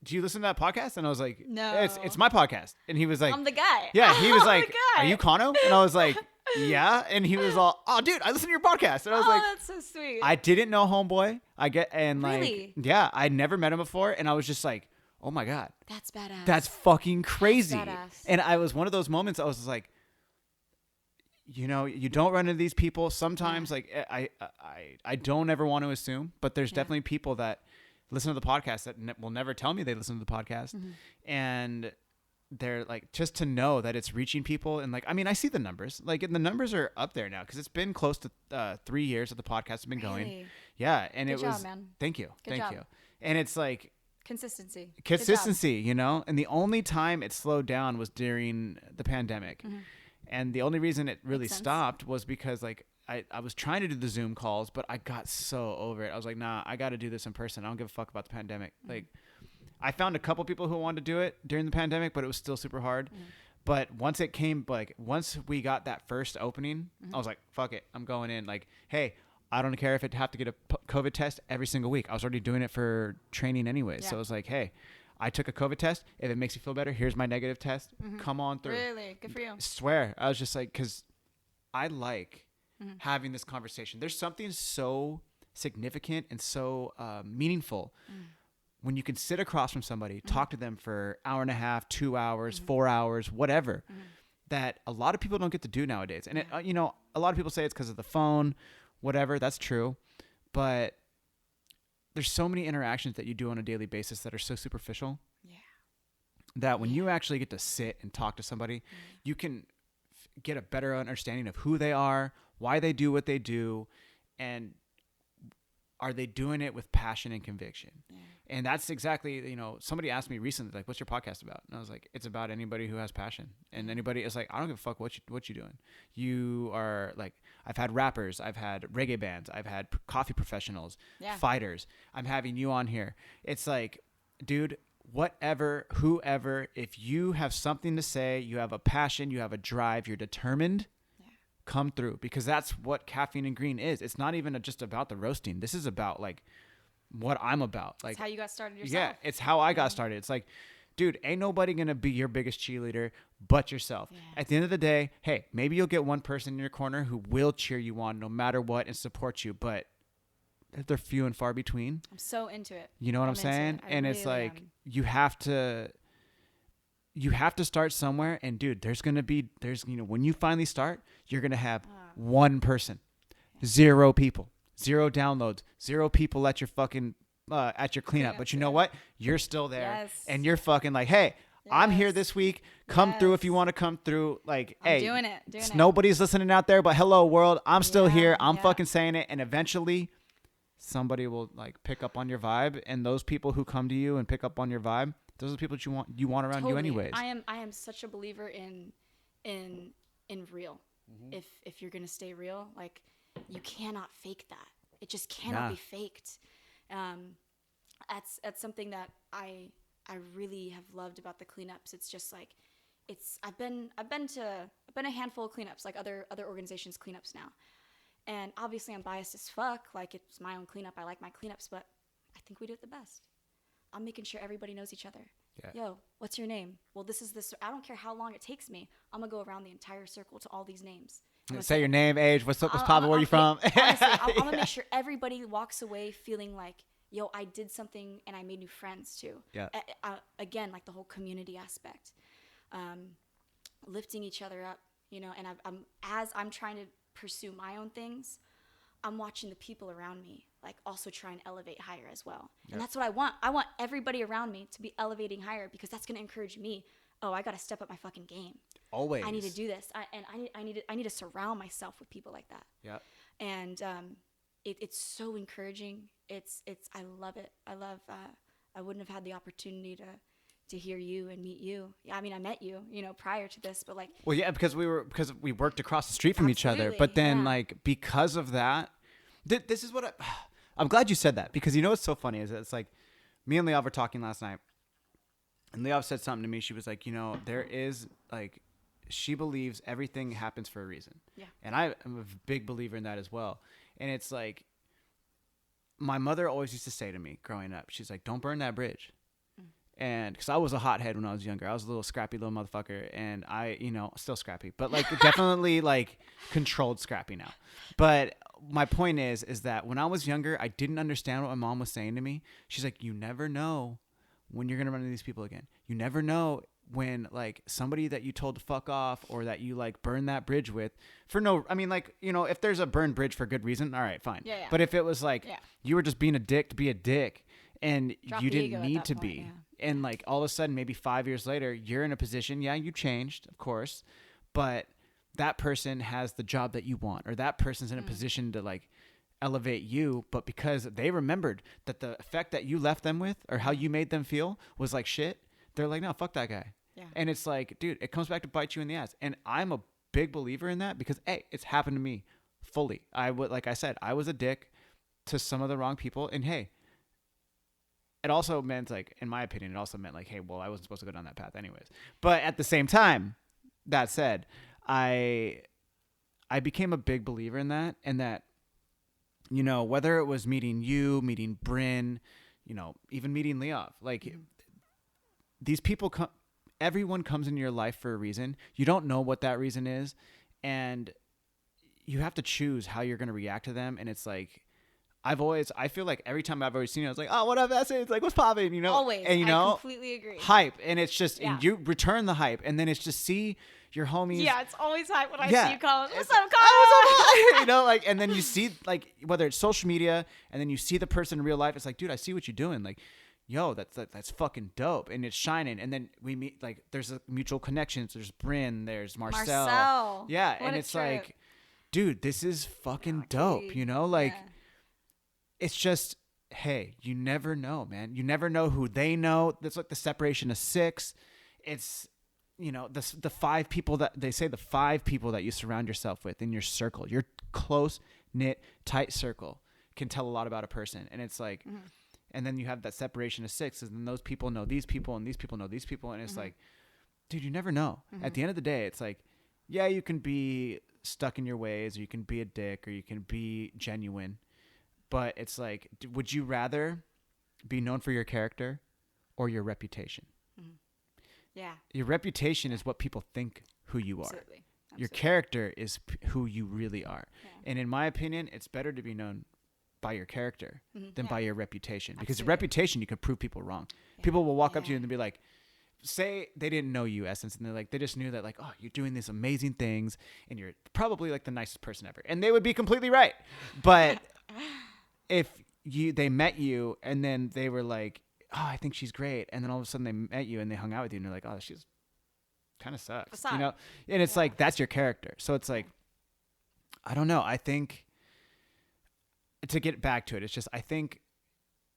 do you listen to that podcast? And I was like, No. It's my podcast. And he was like, I'm the guy. yeah, he was I'm like, the guy. are you Kano? And I was like, yeah. And he was all, oh, dude, I listen to your podcast. And I was like, that's so sweet. I didn't know homeboy. Really? Yeah, I'd never met him before. And I was just like, oh my God. That's badass. That's fucking crazy. That's badass. And I was one of those moments I was just like, you know, you don't run into these people. Sometimes like I don't ever want to assume, but there's definitely people that listen to the podcast that will never tell me they listen to the podcast. And they're like, just to know that it's reaching people. And like, I mean, I see the numbers, like, and the numbers are up there now, cause it's been close to 3 years that the podcast has been going. Really? Yeah. And Good it was, job, man. thank you. Good Thank job. you. And it's like Consistency, you know, and the only time it slowed down was during the pandemic. And the only reason it really Makes sense. stopped was because like, I was trying to do the Zoom calls, but I got so over it. I was like, nah, I got to do this in person. I don't give a fuck about the pandemic. Like, I found a couple people who wanted to do it during the pandemic, but it was still super hard. But once it came, like, once we got that first opening, I was like, fuck it. I'm going in. Like, hey, I don't care if I have to get a COVID test every single week. I was already doing it for training anyways. So I was like, hey, I took a COVID test. If it makes you feel better, here's my negative test. Come on through. Really? Good for you. I swear. I was just like, because I like having this conversation. There's something so significant and so meaningful when you can sit across from somebody, talk to them for an hour and a half, 2 hours, 4 hours, whatever, that a lot of people don't get to do nowadays. And, it, you know, a lot of people say it's because of the phone, whatever. That's true. But there's so many interactions that you do on a daily basis that are so superficial that when you actually get to sit and talk to somebody, you can get a better understanding of who they are, why they do what they do, and are they doing it with passion and conviction? Yeah. And that's exactly, somebody asked me recently, like, what's your podcast about? And I was like, it's about anybody who has passion. And anybody is like, I don't give a fuck what you doing. You are like, I've had rappers, I've had reggae bands, I've had coffee professionals, fighters. I'm having you on here. It's like, dude, whatever, whoever, if you have something to say, you have a passion, you have a drive, you're determined, come through, because that's what Caffeine and Green is. It's not even just about the roasting. This is about like what I'm about. Like, it's how you got started yourself. Yeah, it's how I got started. It's like, dude, ain't nobody gonna be your biggest cheerleader but yourself. Yeah. At the end of the day, hey, maybe you'll get one person in your corner who will cheer you on no matter what and support you, but they're few and far between. I'm so into it. You know what I'm saying? And really, it's like you have to start somewhere. And dude, there's when you finally start, you're gonna have one person, 0 people, 0 downloads, 0 people at your fucking at your cleanup. But you know what? You're still there, and you're fucking like, hey, I'm here this week. Come through if you want to come through. Like, hey, doing it. Nobody's listening out there, but hello world, I'm still here. I'm fucking saying it, and eventually somebody will like pick up on your vibe, and those people who come to you and pick up on your vibe, those are the people that you want around you anyways. I am such a believer in real. Mm-hmm. If you're gonna stay real, like, you cannot fake that. It just cannot be faked. That's something that I really have loved about the cleanups. It's just like, I've been a handful of cleanups, like other organizations' cleanups now. And obviously I'm biased as fuck. Like, it's my own cleanup. I like my cleanups, but I think we do it the best. I'm making sure everybody knows each other. Yeah. Yo, what's your name? Well, this is this. I don't care how long it takes me. I'm going to go around the entire circle to all these names. Say your name, age, what's up, what's poppin', where you from? Honestly, I'm going to make sure everybody walks away feeling like, yo, I did something and I made new friends too. Yeah. Again, like the whole community aspect. Lifting each other up, and as I'm trying to pursue my own things, I'm watching the people around me like also try and elevate higher as well. Yep. And that's what I want. I want everybody around me to be elevating higher, because that's going to encourage me. Oh, I got to step up my fucking game. Always. I need to do this. I need to surround myself with people like that. Yeah. And it's so encouraging. I love it. I wouldn't have had the opportunity to hear you and meet you. Yeah, I mean, I met you, prior to this, but like. Well, yeah, because we worked across the street from each other. But then, like, because of that, this is what I'm glad you said that, because what's so funny is that it's like, me and Liav were talking last night, and Liav said something to me. She was like, there is like, she believes everything happens for a reason. Yeah. And I am a big believer in that as well. And it's like, my mother always used to say to me growing up, she's like, don't burn that bridge. And because I was a hothead when I was younger, I was a little scrappy little motherfucker, and I, still scrappy, but like definitely like controlled scrappy now. But my point is that when I was younger, I didn't understand what my mom was saying to me. She's like, you never know when you're going to run into these people again. You never know when like somebody that you told to fuck off, or that you like burn that bridge with if there's a burned bridge for good reason, all right, fine. Yeah. But if it was like, you were just being a dick to be a dick, and you didn't need to be. Yeah. And like all of a sudden, maybe 5 years later, you're in a position, you changed, of course, but that person has the job that you want, or that person's in a position to like elevate you. But because they remembered that the effect that you left them with, or how you made them feel, was like shit, they're like, no, fuck that guy. Yeah. And it's like, dude, it comes back to bite you in the ass. And I'm a big believer in that, because it's happened to me fully. Like I said, I was a dick to some of the wrong people, and hey, it also meant, like, in my opinion, like, hey, well, I wasn't supposed to go down that path anyways. But at the same time, that said, I became a big believer in that, and that, whether it was meeting you, meeting Bryn, even meeting Liav, like, these people everyone comes into your life for a reason. You don't know what that reason is, and you have to choose how you're going to react to them. And it's like, I feel like every time I've ever seen it, I was like, oh, what up, that's it. It's like, what's popping, Always. And I completely agree. Hype. And it's just, and you return the hype. And then it's just see your homies. Yeah, it's always hype when I see you, Colin. What's up, Colin? And then you see, like, whether it's social media, and then you see the person in real life, it's like, dude, I see what you're doing. Like, yo, that's fucking dope, and it's shining. And then we meet, like, there's a mutual connections. There's Bryn, there's Marcel. Yeah, What and a it's trip. like, dude, this is fucking dope, Dude. you know? Like, Yeah. it's just, hey, you never know, man. You never know who they know. That's like the separation of 6. It's, you know, the 5 people that they say, the 5 people that you surround yourself with in your circle, your close knit, tight circle, can tell a lot about a person. And it's like, and then you have that separation of 6, and then those people know these people, and these people know these people, and it's like, dude, you never know. At the end of the day, it's like, yeah, you can be stuck in your ways, or you can be a dick, or you can be genuine, but it's like, would you rather be known for your character or your reputation? Yeah. Your reputation is what people think who you are. Absolutely. Your character is who you really are. Yeah. And in my opinion, it's better to be known by your character than by your reputation. Because Absolutely. your reputation, you can prove people wrong. Yeah. People will walk up to you and they'll be like, say they didn't know you, Essence, and they're like, they just knew that, like, oh, you're doing these amazing things and you're probably like the nicest person ever. And they would be completely right. But if they met you and then they were like, oh, I think she's great, and then all of a sudden they met you and they hung out with you and they're like, oh, she's kind of sucks. Facade. You know? And it's like, that's your character. So it's like, I don't know. I think, to get back to it, it's just, I think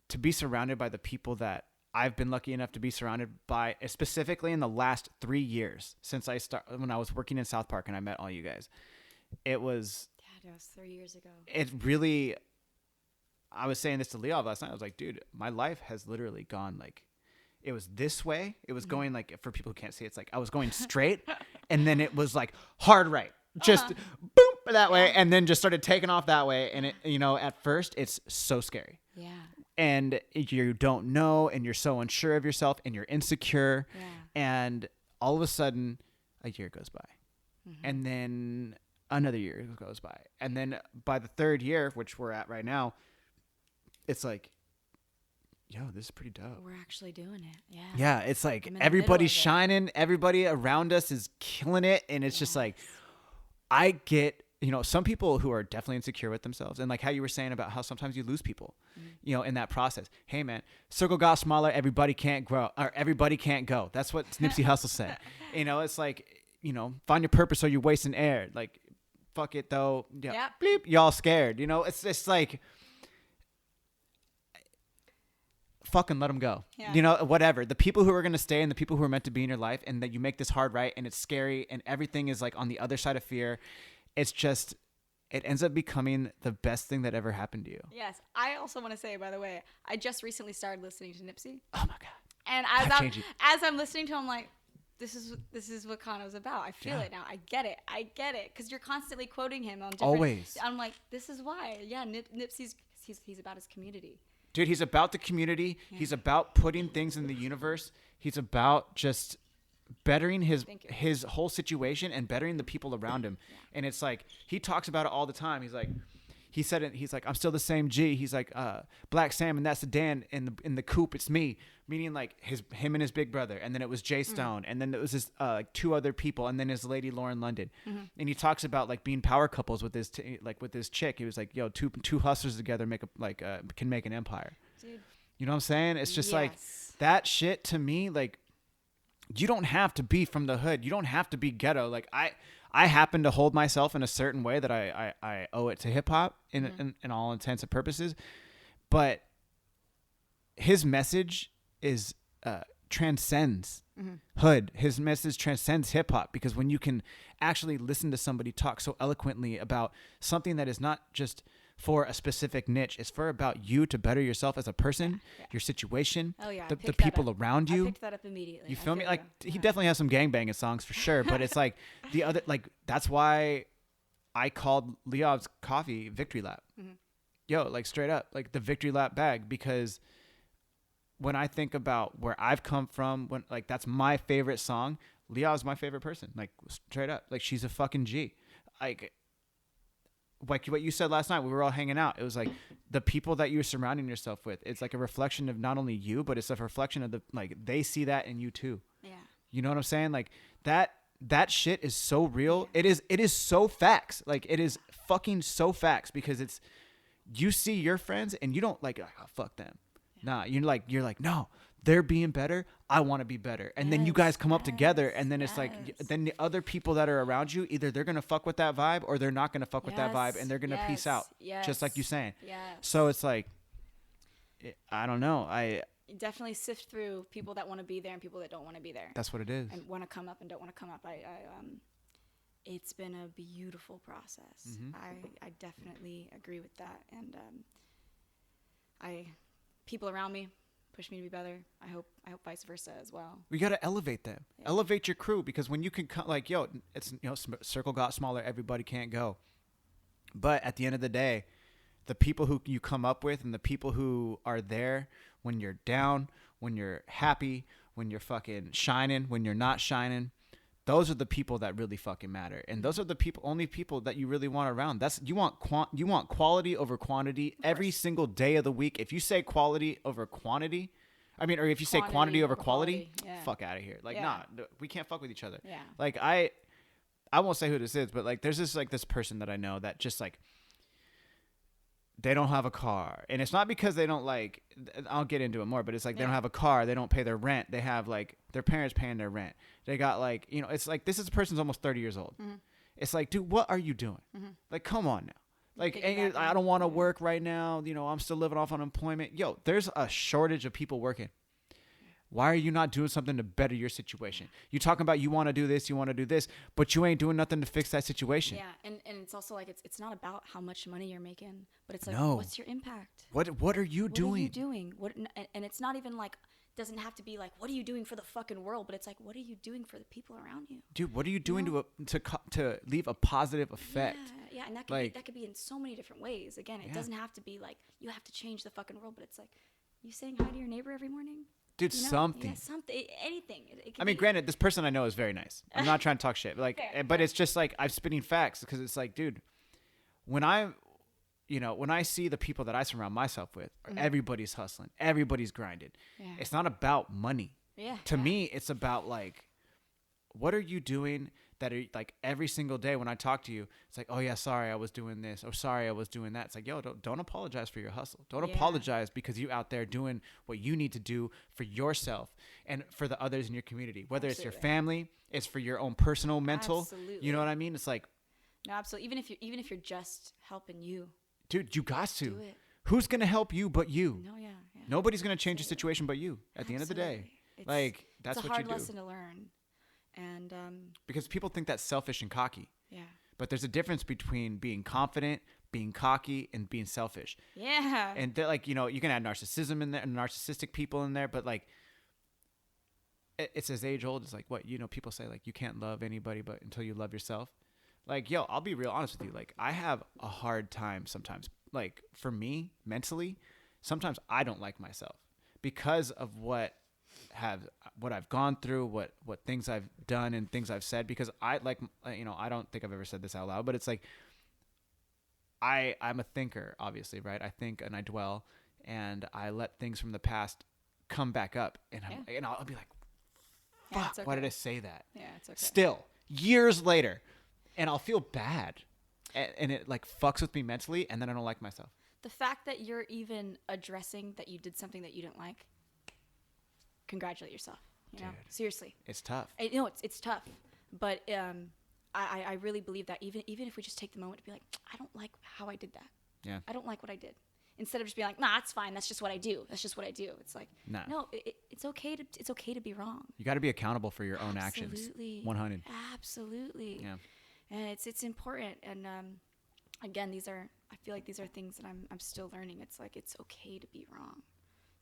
to be surrounded by the people that I've been lucky enough to be surrounded by, specifically in the last 3 years since when I was working in South Park and I met all you guys, it was 3 years ago. It really, I was saying this to Leo last night. I was like, dude, my life has literally gone, like, it was this way. It was going, like, for people who can't see, it's like I was going straight and then it was like hard right, just boom that way, and then just started taking off that way. And it, you know, at first it's so scary. Yeah. And you don't know, and you're so unsure of yourself, and you're insecure. Yeah. And all of a sudden a year goes by. And then another year goes by. And then by the 3rd year, which we're at right now, it's like, yo, this is pretty dope. We're actually doing it. Yeah. Yeah. It's like everybody's shining. Everybody around us is killing it. And it's just like, I get, you know, some people who are definitely insecure with themselves, and like how you were saying about how sometimes you lose people, you know, in that process. Hey man, circle got smaller. Everybody can't grow, or everybody can't go. That's what Nipsey Hussle said. You know, it's like, you know, find your purpose or you're wasting air. Like, fuck it though. Yeah. Bleep. Y'all scared. You know, it's just like, fucking let them go. Yeah. You know, whatever. The people who are going to stay and the people who are meant to be in your life, and that you make this hard right, and it's scary, and everything is like on the other side of fear. It's just, it ends up becoming the best thing that ever happened to you. Yes. I also want to say, by the way, I just recently started listening to Nipsey. Oh my God. And as I'm listening to him, I'm like, this is what Kano's about. I feel it now. I get it. Because you're constantly quoting him on different. Always. I'm like, this is why. Yeah, Nipsey's he's about his community. Dude, he's about the community. Yeah. He's about putting things in the universe. He's about just bettering his whole situation and bettering the people around him. Yeah. And it's like, he talks about it all the time. He's like, he said it. He's like, I'm still the same G. He's like, Black Sam, and that's the Dan in the coupe. It's me, meaning like him and his big brother. And then it was Jay Stone, and then it was his like 2 other people, and then his lady Lauren London. And he talks about like being power couples with his with his chick. He was like, yo, two hustlers together can make an empire. Dude. You know what I'm saying? It's just like that shit to me. Like, you don't have to be from the hood. You don't have to be ghetto. Like I happen to hold myself in a certain way that I owe it to hip hop in all intents and purposes, but his message is transcends hood. His message transcends hip hop, because when you can actually listen to somebody talk so eloquently about something that is not just for a specific niche, it's for about you to better yourself as a person, your situation, the people around you. I picked that up immediately. You feel me? Like, he definitely has some gangbanging songs for sure, but it's like the other, like, that's why I called Leov's coffee Victory Lap. Yo, like, straight up, like the Victory Lap bag, because when I think about where I've come from, when, like, that's my favorite song, Leov's my favorite person, like, straight up. Like, she's a fucking G. Like what you said last night, we were all hanging out. It was like the people that you're surrounding yourself with. It's like a reflection of not only you, but it's a reflection of they see that in you too. Yeah. You know what I'm saying? Like that shit is so real. It is so facts. Like, it is fucking so facts, because you see your friends and you don't like, oh, fuck them. Yeah. Nah, you're like, no, they're being better. I want to be better. And then you guys come up together, and then it's like, then the other people that are around you, either they're going to fuck with that vibe or they're not going to fuck with that vibe, and they're going to peace out. Just like you saying. Yes. So it's like, I don't know. You definitely sift through people that want to be there and people that don't want to be there. That's what it is. And want to come up and don't want to come up. It's been a beautiful process. Mm-hmm. I definitely agree with that. And people around me push me to be better. I hope vice versa as well. We got to elevate them. Yeah. Elevate your crew, because when you can like, yo, it's, circle got smaller. Everybody can't go. But at the end of the day, the people who you come up with and the people who are there when you're down, when you're happy, when you're fucking shining, when you're not shining, those are the people that really fucking matter. And those are the only people that you really want around. You want quality over quantity every single day of the week. If you say quality over quantity, or if you say quantity over quality, fuck out of here. Like, nah, we can't fuck with each other. Yeah. Like, I won't say who this is, but like, there's this person that I know that just like, they don't have a car. And it's not because they don't like, I'll get into it more, but it's like, they don't have a car. They don't pay their rent. They have like their parents paying their rent. They got like, it's like, this person's almost 30 years old. Mm-hmm. It's like, dude, what are you doing? Mm-hmm. Like, come on now. Like, I don't want to work right now. I'm still living off unemployment. Yo, there's a shortage of people working. Why are you not doing something to better your situation? You talking about you want to do this, but you ain't doing nothing to fix that situation. Yeah, and it's also like it's not about how much money you're making, but it's like, what's your impact? What are you doing? What are you doing? And it's not even like, doesn't have to be like, what are you doing for the fucking world? But it's like, what are you doing for the people around you? Dude, what are you doing to leave a positive effect? Yeah, and that could be in so many different ways. Again, it doesn't have to be like you have to change the fucking world, but it's like, you saying hi to your neighbor every morning? Dude, something. Yeah, something, anything. Granted, this person I know is very nice. I'm not trying to talk shit. Like, but it's just like, I'm spitting facts, because it's like, dude, when I see the people that I surround myself with, everybody's hustling, everybody's grinding. Yeah. It's not about money. Yeah. To me, it's about like, what are you doing that are like every single day when I talk to you, it's like, oh yeah, sorry, I was doing this, or sorry, I was doing that. It's like, yo, don't apologize for your hustle. Don't apologize because you out there doing what you need to do for yourself and for the others in your community, whether it's your family, it's for your own personal mental. Absolutely. You know what I mean? It's like, no, absolutely. Even if you're just helping you, dude, you got to. Do it. Who's gonna help you but you? No, yeah. Nobody's gonna change your situation but you. At the end of the day, that's what you do. It's a hard lesson to learn. And because people think that's selfish and cocky. Yeah. But there's a difference between being confident, being cocky, and being selfish. Yeah. And they're like, you can add narcissism in there, and narcissistic people in there, but like, it's as age old as like what, people say like, you can't love anybody but until you love yourself. Like, yo, I'll be real honest with you. Like, I have a hard time sometimes. Like, for me, mentally, sometimes I don't like myself because of what I've gone through, what things I've done and things I've said, because I don't think I've ever said this out loud, but it's like, I'm a thinker, obviously, right? I think and I dwell, and I let things from the past come back up, and I'll be like, fuck, why did I say that? Yeah, it's okay. Still, years later, and I'll feel bad, and it like fucks with me mentally, and then I don't like myself. The fact that you're even addressing that you did something that you didn't like, congratulate yourself. Dude, seriously, it's tough. It's tough, but I really believe that even if we just take the moment to be like, I don't like how I did that. Yeah, I don't like what I did. Instead of just being like, nah, it's fine. That's just what I do. That's just what I do. It's like, no, it's okay to be wrong. You got to be accountable for your own actions. Absolutely. 100. Absolutely. Yeah. And it's important. And again, I feel like these are things that I'm still learning. It's like, it's okay to be wrong.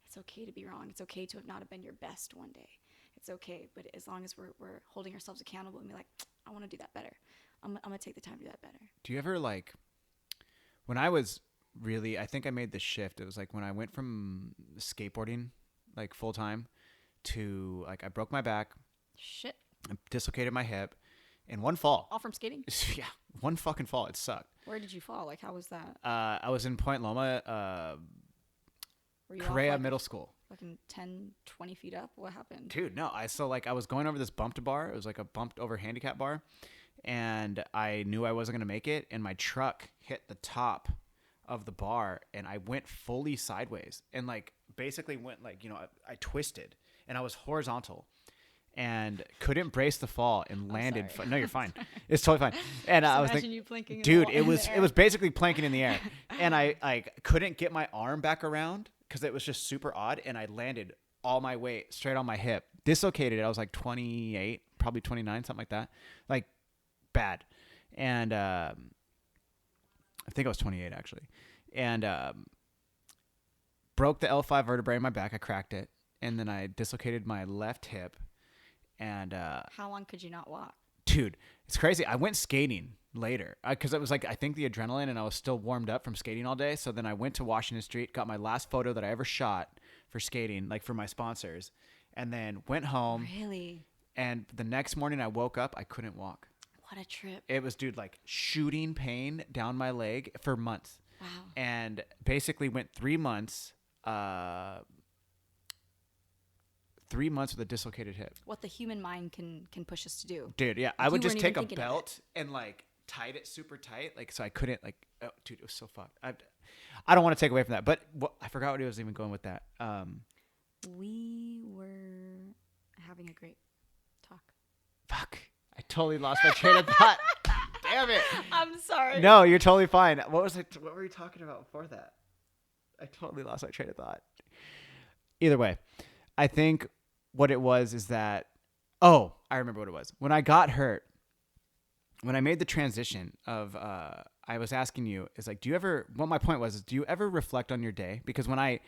It's okay to be wrong. It's okay to have not been your best one day. It's okay. But as long as we're holding ourselves accountable and be like, I want to do that better. I'm going to take the time to do that better. Do you ever like, when I was really, I think I made the shift. It was like when I went from skateboarding like full time to like, I broke my back. Shit. I dislocated my hip in one fall. All from skating? Yeah. One fucking fall. It sucked. Where did you fall? Like, how was that? I was in Point Loma, Correa Middle School. Fucking 10, 20 feet up? What happened? Dude, no. I was going over this bumped bar. It was like a bumped over handicap bar. And I knew I wasn't going to make it. And my truck hit the top of the bar. And I went fully sideways. And like basically went like, I twisted and I was horizontal and couldn't brace the fall and landed. No, you're fine. It's totally fine. And I was like, you planking dude, in the it was basically planking in the air. And I couldn't get my arm back around because it was just super odd. And I landed all my weight straight on my hip, dislocated. I was like 28, probably 29, something like that. Like bad. And I think I was 28 actually. And broke the L5 vertebrae in my back. I cracked it. And then I dislocated my left hip. And how long could you not walk? Dude, it's crazy. I went skating later because it was like, I think the adrenaline, and I was still warmed up from skating all day. So then I went to Washington Street, got my last photo that I ever shot for skating, like for my sponsors, and then went home. Really? And the next morning I woke up, I couldn't walk. What a trip. It was, dude, like shooting pain down my leg for months. Wow. And basically went 3 months, 3 months with a dislocated hip. What the human mind can push us to do. Dude, yeah. I would just take a belt and like tied it super tight. Like, so I couldn't like, oh, dude, it was so fucked. I don't want to take away from that, but I forgot what he was even going with that. We were having a great talk. Fuck. I totally lost my train of thought. Damn it. I'm sorry. No, you're totally fine. What were you talking about before that? I totally lost my train of thought. Either way, I think what it was is that, I remember what it was. When I got hurt, when I made the transition of, I was asking you, is like, what my point was, is do you ever reflect on your day? Because when I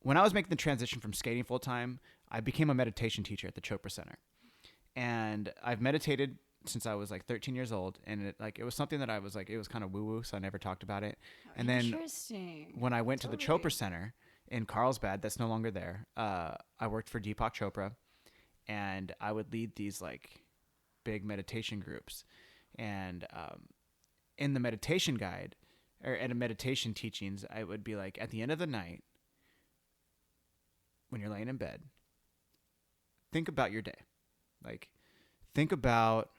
was making the transition from skating full time, I became a meditation teacher at the Chopra Center. And I've meditated since I was like 13 years old. And it was something that I was like, it was kind of woo woo. So I never talked about it. And then when I went to the Chopra Center in Carlsbad, that's no longer there. I worked for Deepak Chopra, and I would lead these like big meditation groups. And in the meditation guide or at a meditation teachings, I would be like, at the end of the night, when you're laying in bed, think about your day. Like, think about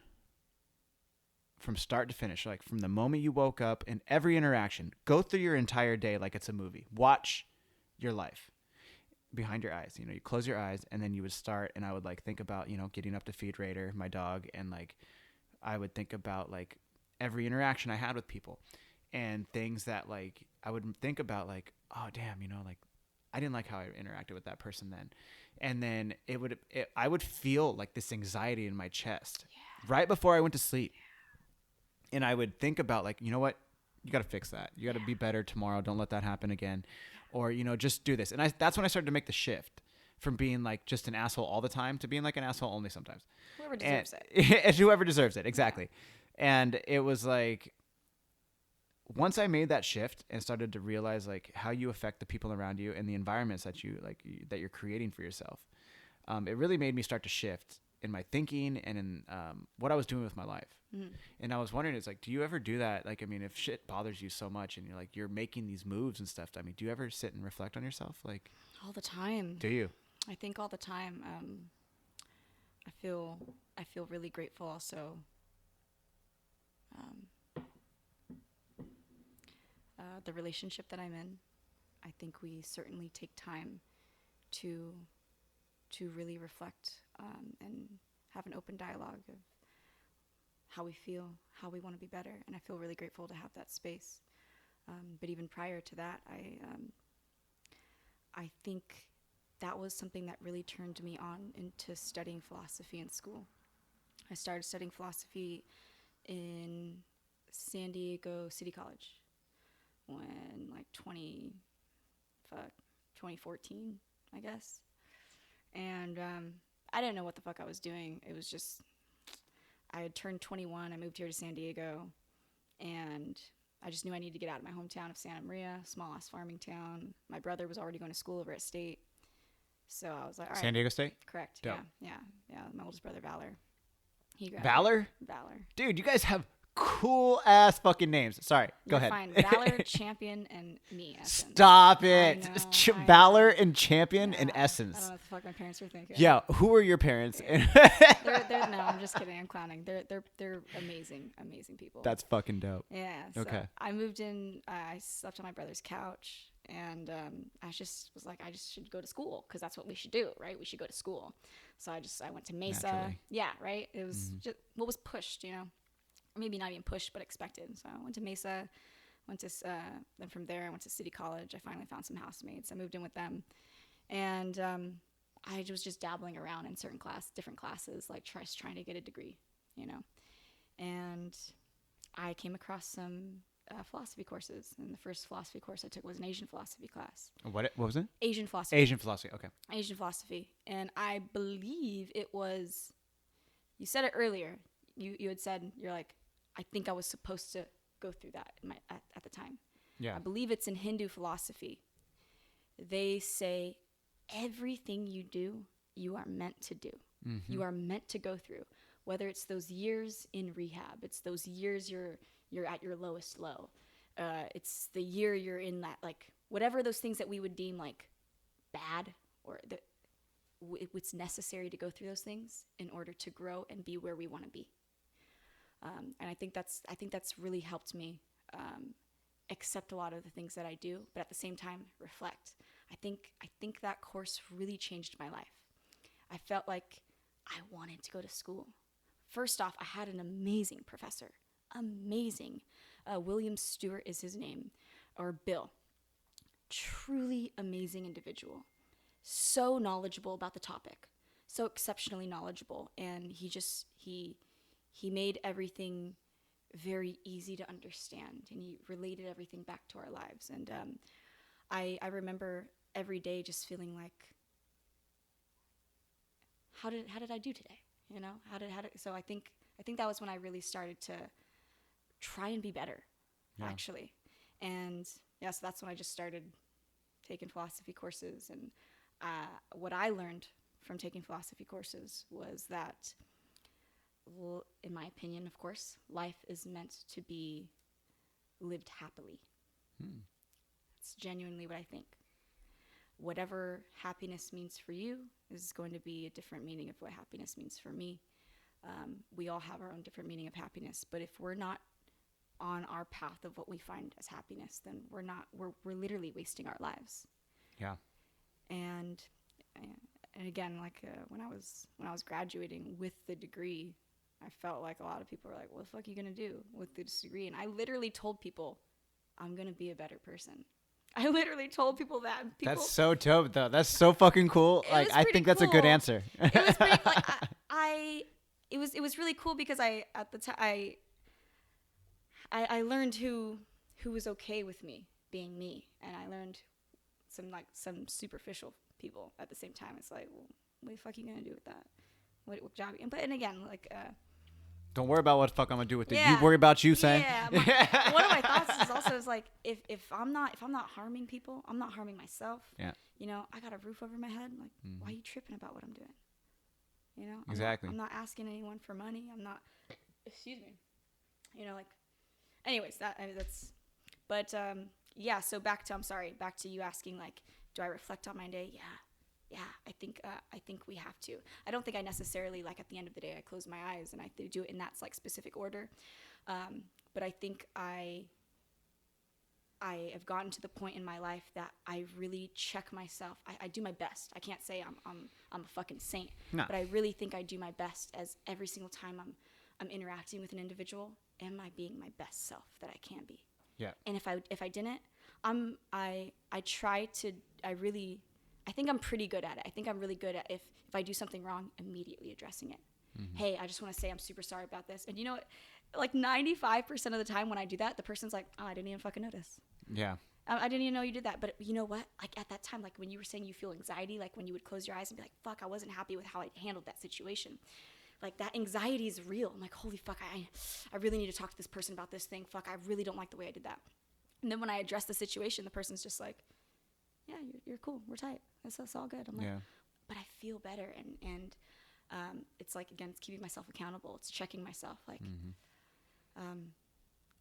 from start to finish, like from the moment you woke up and every interaction. Go through your entire day like it's a movie. Watch your life behind your eyes. You close your eyes, and then you would start, and I would like think about, getting up to feed Raider, my dog, and like I would think about like every interaction I had with people and things that like I would think about like, oh damn, like I didn't like how I interacted with that person then. And then I would feel like this anxiety in my chest right before I went to sleep. And I would think about like, you know what? You got to fix that. You got to be better tomorrow. Don't let that happen again. Or, just do this. And that's when I started to make the shift from being like just an asshole all the time to being like an asshole only sometimes. Whoever deserves it. And whoever deserves it. Exactly. Yeah. And it was like, once I made that shift and started to realize like how you affect the people around you and the environments that you're creating for yourself, it really made me start to shift in my thinking and in what I was doing with my life. Mm. And I was wondering, it's like, do you ever do that? Like, I mean, if shit bothers you so much and you're making these moves and stuff, I mean, do you ever sit and reflect on yourself? Like, all the time. Do you? I think all the time. I feel really grateful also. The relationship that I'm in, I think we certainly take time to really reflect and have an open dialogue of how we feel, how we want to be better, and I feel really grateful to have that space. But even prior to that, I think that was something that really turned me on into studying philosophy in school. I started studying philosophy in San Diego City College when like 2014, I guess. And I didn't know what the fuck I was doing. It was just, I had turned 21. I moved here to San Diego, and I just knew I needed to get out of my hometown of Santa Maria, small ass farming town. My brother was already going to school over at State. So I was like, all right. San Diego State? Correct. Dope. Yeah. My oldest brother, Valor. Valor? Valor. Dude, you guys have cool ass fucking names. Sorry, go ahead. Fine. Valor, Champion, and me. Essence. Stop it. I know. Valor and Champion and Essence. I don't know what the fuck my parents were thinking. Yeah, who were your parents? No, I'm just kidding. I'm clowning. They're amazing people. That's fucking dope. Yeah. So okay. I moved in. I slept on my brother's couch. And I just was like, I just should go to school because that's what we should do, right? We should go to school. So I went to Mesa. Naturally. Yeah, right. It was just what was pushed, or maybe not even pushed, but expected. So I went to Mesa, then from there I went to City College. I finally found some housemates. I moved in with them, and I was just dabbling around in different classes, like trying to get a degree, and I came across some philosophy courses, and the first philosophy course I took was an Asian philosophy class. What was it? Asian philosophy. Asian philosophy. Okay. Asian philosophy, and I believe it was. You said it earlier. You had said you're like, I think I was supposed to go through that at the time. Yeah. I believe it's in Hindu philosophy. They say everything you do, you are meant to do. Mm-hmm. You are meant to go through. Whether it's those years in rehab, it's those years you're at your lowest low. It's the year you're in that, like, whatever those things that we would deem like bad, or it's necessary to go through those things in order to grow and be where we want to be. And I think that's really helped me accept a lot of the things that I do, but at the same time reflect. I think that course really changed my life. I felt like I wanted to go to school. First off, I had an amazing professor. Amazing. William Stewart is his name, or Bill. Truly amazing individual. So knowledgeable about the topic. So exceptionally knowledgeable. And he made everything very easy to understand. And he related everything back to our lives. And I remember every day just feeling like, how did I do today? So I think that was when I really started to try and be better, actually. And yeah, so that's when I just started taking philosophy courses. And what I learned from taking philosophy courses was that, in my opinion, of course, life is meant to be lived happily. It's genuinely what I think. Whatever happiness means for you is going to be a different meaning of what happiness means for me. We all have our own different meaning of happiness, but if we're not on our path of what we find as happiness, then we're literally wasting our lives. Yeah. And again, like when I was graduating with the degree, I felt like a lot of people were like, "What the fuck are you gonna do with this degree?" And I literally told people, "I'm gonna be a better person." I literally told people that. That's so dope, though. That's so fucking cool. Like, I think that's a good answer. It was pretty. It was really cool because at the time I learned who was okay with me being me, and I learned some superficial people at the same time. It's like, well, what the fuck are you gonna do with that? What job? And again, like. Don't worry about what the fuck I'm gonna do with it. You worry about you, saying. Yeah. One of my thoughts is like, if I'm not harming people, I'm not harming myself. Yeah. I got a roof over my head. Like, why are you tripping about what I'm doing? Exactly. I'm not asking anyone for money. I'm not. Excuse me. Like. Anyways, that's. But yeah. So back to you asking, like, do I reflect on my day? Yeah, I think we have to. I don't think I necessarily, like, at the end of the day I close my eyes and I do it in that, like, specific order. But I think I have gotten to the point in my life that I really check myself. I do my best. I can't say I'm a fucking saint, but I really think I do my best as every single time I'm interacting with an individual. Am I being my best self that I can be? Yeah. And if I didn't, I think I'm pretty good at it. I think I'm really good at if I do something wrong, immediately addressing it. Mm-hmm. Hey, I just want to say I'm super sorry about this. And like 95% of the time when I do that, the person's like, oh, I didn't even fucking notice. Yeah. I didn't even know you did that. But you know what? Like at that time, like when you were saying you feel anxiety, like when you would close your eyes and be like, fuck, I wasn't happy with how I handled that situation. Like that anxiety is real. I'm like, holy fuck, I really need to talk to this person about this thing. Fuck, I really don't like the way I did that. And then when I address the situation, the person's just like, yeah, you're cool. We're tight. That's all good. I'm like, but I feel better. And it's like, again, it's keeping myself accountable. It's checking myself. Like,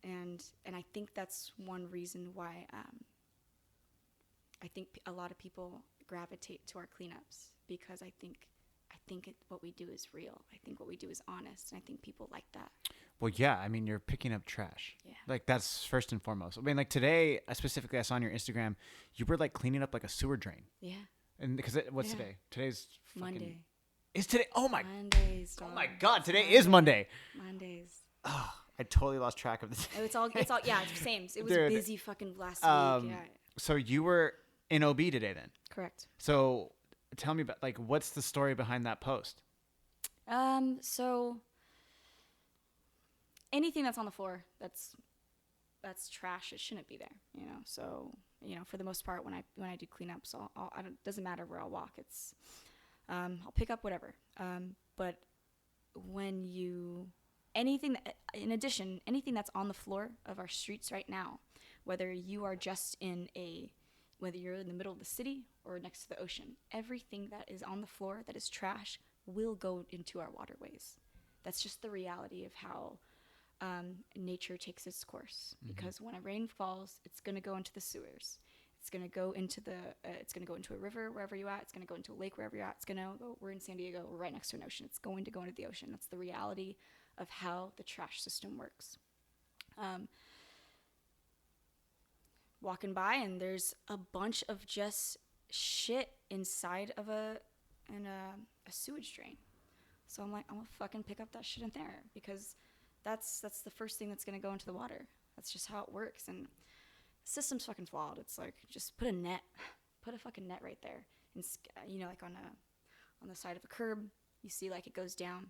and I think that's one reason why I think a lot of people gravitate to our cleanups, because I think what we do is real. I think what we do is honest. And I think people like that. Well, yeah. I mean, you're picking up trash. Yeah. Like that's first and foremost. I mean, like today, specifically, I saw on your Instagram, you were like cleaning up like a sewer drain. Yeah. And because what's today? Today's fucking, Monday. Is today? Oh my. Mondays. Oh my God! Today is Monday. Mondays. Oh, I totally lost track of the day. It's all. Yeah. It's the same. It was Dude, busy fucking last week. Yeah. So you were in OB today then? Correct. So tell me about like what's the story behind that post? So anything that's on the floor that's trash, it shouldn't be there, you know. So, you know, for the most part, when I do cleanups, it doesn't matter where I'll walk. It's I'll pick up whatever. But when anything that's on the floor of our streets right now, whether you're in the middle of the city or next to the ocean, everything that is on the floor that is trash will go into our waterways. That's just the reality of how nature takes its course. Because when a rain falls, it's going to go into the sewers. It's going to go into a river wherever you're at. It's going to go into a lake wherever you're at. We're in San Diego. We're right next to an ocean. It's going to go into the ocean. That's the reality of how the trash system works. Walking by, and there's a bunch of just shit inside of a sewage drain. So I'm like, I'm gonna fucking pick up that shit in there, because that's the first thing that's gonna go into the water. That's just how it works. And the system's fucking flawed. It's like, just put a fucking net right there. And you know, like on the side of a curb, you see like it goes down.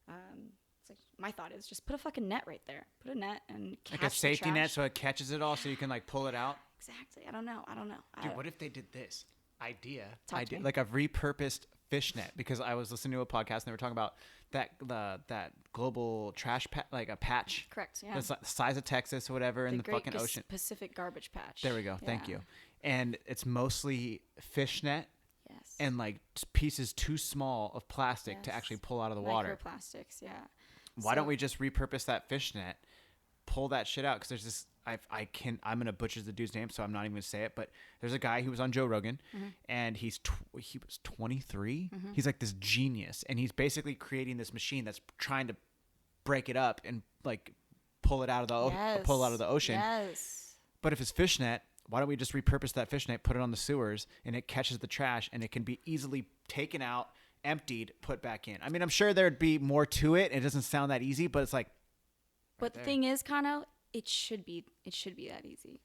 It's like, my thought is just put a fucking net right there. Put a net and catch like a safety the net trash. so it catches it all, so you can like pull it out. Exactly. I don't know. Dude, what if they did this idea? Talk to me. Like a repurposed fishnet, because I was listening to a podcast and they were talking about that global trash like a patch. Correct. Yeah. That's like the size of Texas or whatever in the Great fucking ocean. Pacific garbage patch. There we go. Yeah. Thank you. And it's mostly fishnet. Yes. And like pieces too small of plastic to actually pull out of the water. Microplastics. Yeah. Why don't we just repurpose that fishnet, pull that shit out? Because there's this, I'm gonna butcher the dude's name, so I'm not even gonna say it. But there's a guy who was on Joe Rogan, and he was 23. He's like this genius, and he's basically creating this machine that's trying to break it up and like pull it out of the ocean. Yes. But if it's fishnet, why don't we just repurpose that fishnet, put it on the sewers, and it catches the trash, and it can be easily taken out, emptied, put back in. I mean, I'm sure there'd be more to it. It doesn't sound that easy, but it's like. But the thing is, Kano, it should be that easy.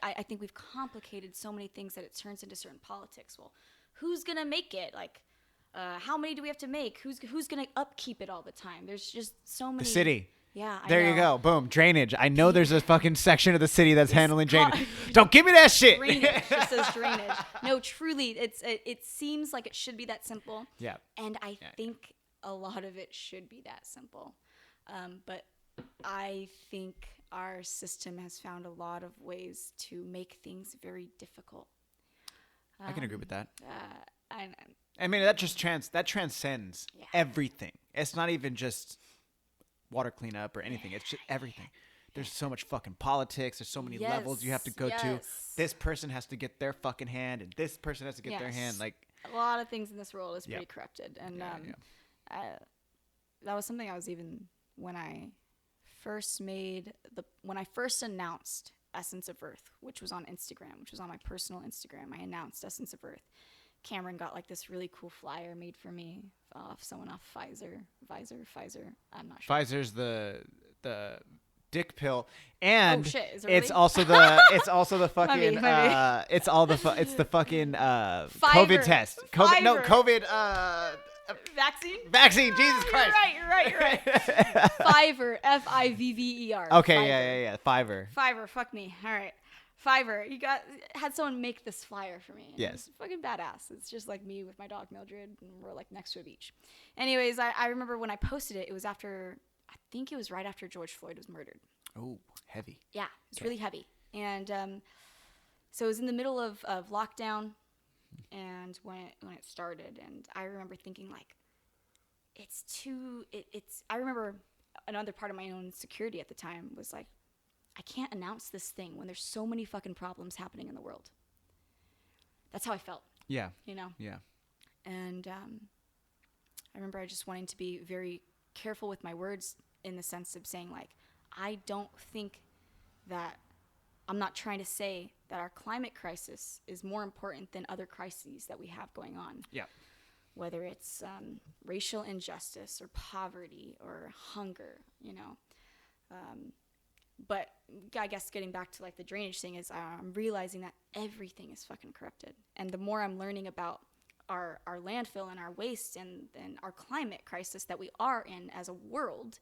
I think we've complicated so many things that it turns into certain politics. Well, who's gonna make it? Like, how many do we have to make? Who's gonna upkeep it all the time? There's just so many. The city. Yeah, I there know. you go. Boom. Drainage. I know there's a fucking section of the city that's handling drainage. Don't give me that shit. Drainage. Just says drainage. No, truly, it seems like it should be that simple. Yeah. And I think a lot of it should be that simple. But I think our system has found a lot of ways to make things very difficult. I can agree with that. I mean, that transcends everything. It's not even just water cleanup or anything. It's just everything. There's so much fucking politics. There's so many levels you have to go to. This person has to get their fucking hand, and this person has to get their hand. Like, a lot of things in this world is pretty corrupted. And that was something I was even when I first announced Essence of Earth, which was on Instagram, which was on my personal Instagram. I announced Essence of Earth. Cameron got like this really cool flyer made for me off Pfizer. I'm not sure. Pfizer's the dick pill, and is it it's really? also the fucking Maybe. it's the fucking Fiverr. COVID test. COVID vaccine. Jesus Christ. You're right. Fiverr. Fivver. Okay, Fiverr. yeah. Fiverr. Fuck me. All right. Fiverr. Had someone make this flyer for me. Yes. It's fucking badass. It's just like me with my dog Mildred, and we're like next to a beach. Anyways, I remember when I posted it, it was right after George Floyd was murdered. Oh, heavy. Yeah, it was really heavy. And so it was in the middle of lockdown, and when it started, and I remember thinking like, I remember another part of my own insecurity at the time was like, I can't announce this thing when there's so many fucking problems happening in the world. That's how I felt. Yeah. You know? Yeah. And I remember I just wanting to be very careful with my words in the sense of saying, like, I don't think that, I'm not trying to say that our climate crisis is more important than other crises that we have going on. Yeah. Whether it's racial injustice or poverty or hunger, you know. But I guess getting back to like the drainage thing is I'm realizing that everything is fucking corrupted. And the more I'm learning about our landfill and our waste and our climate crisis that we are in as a world,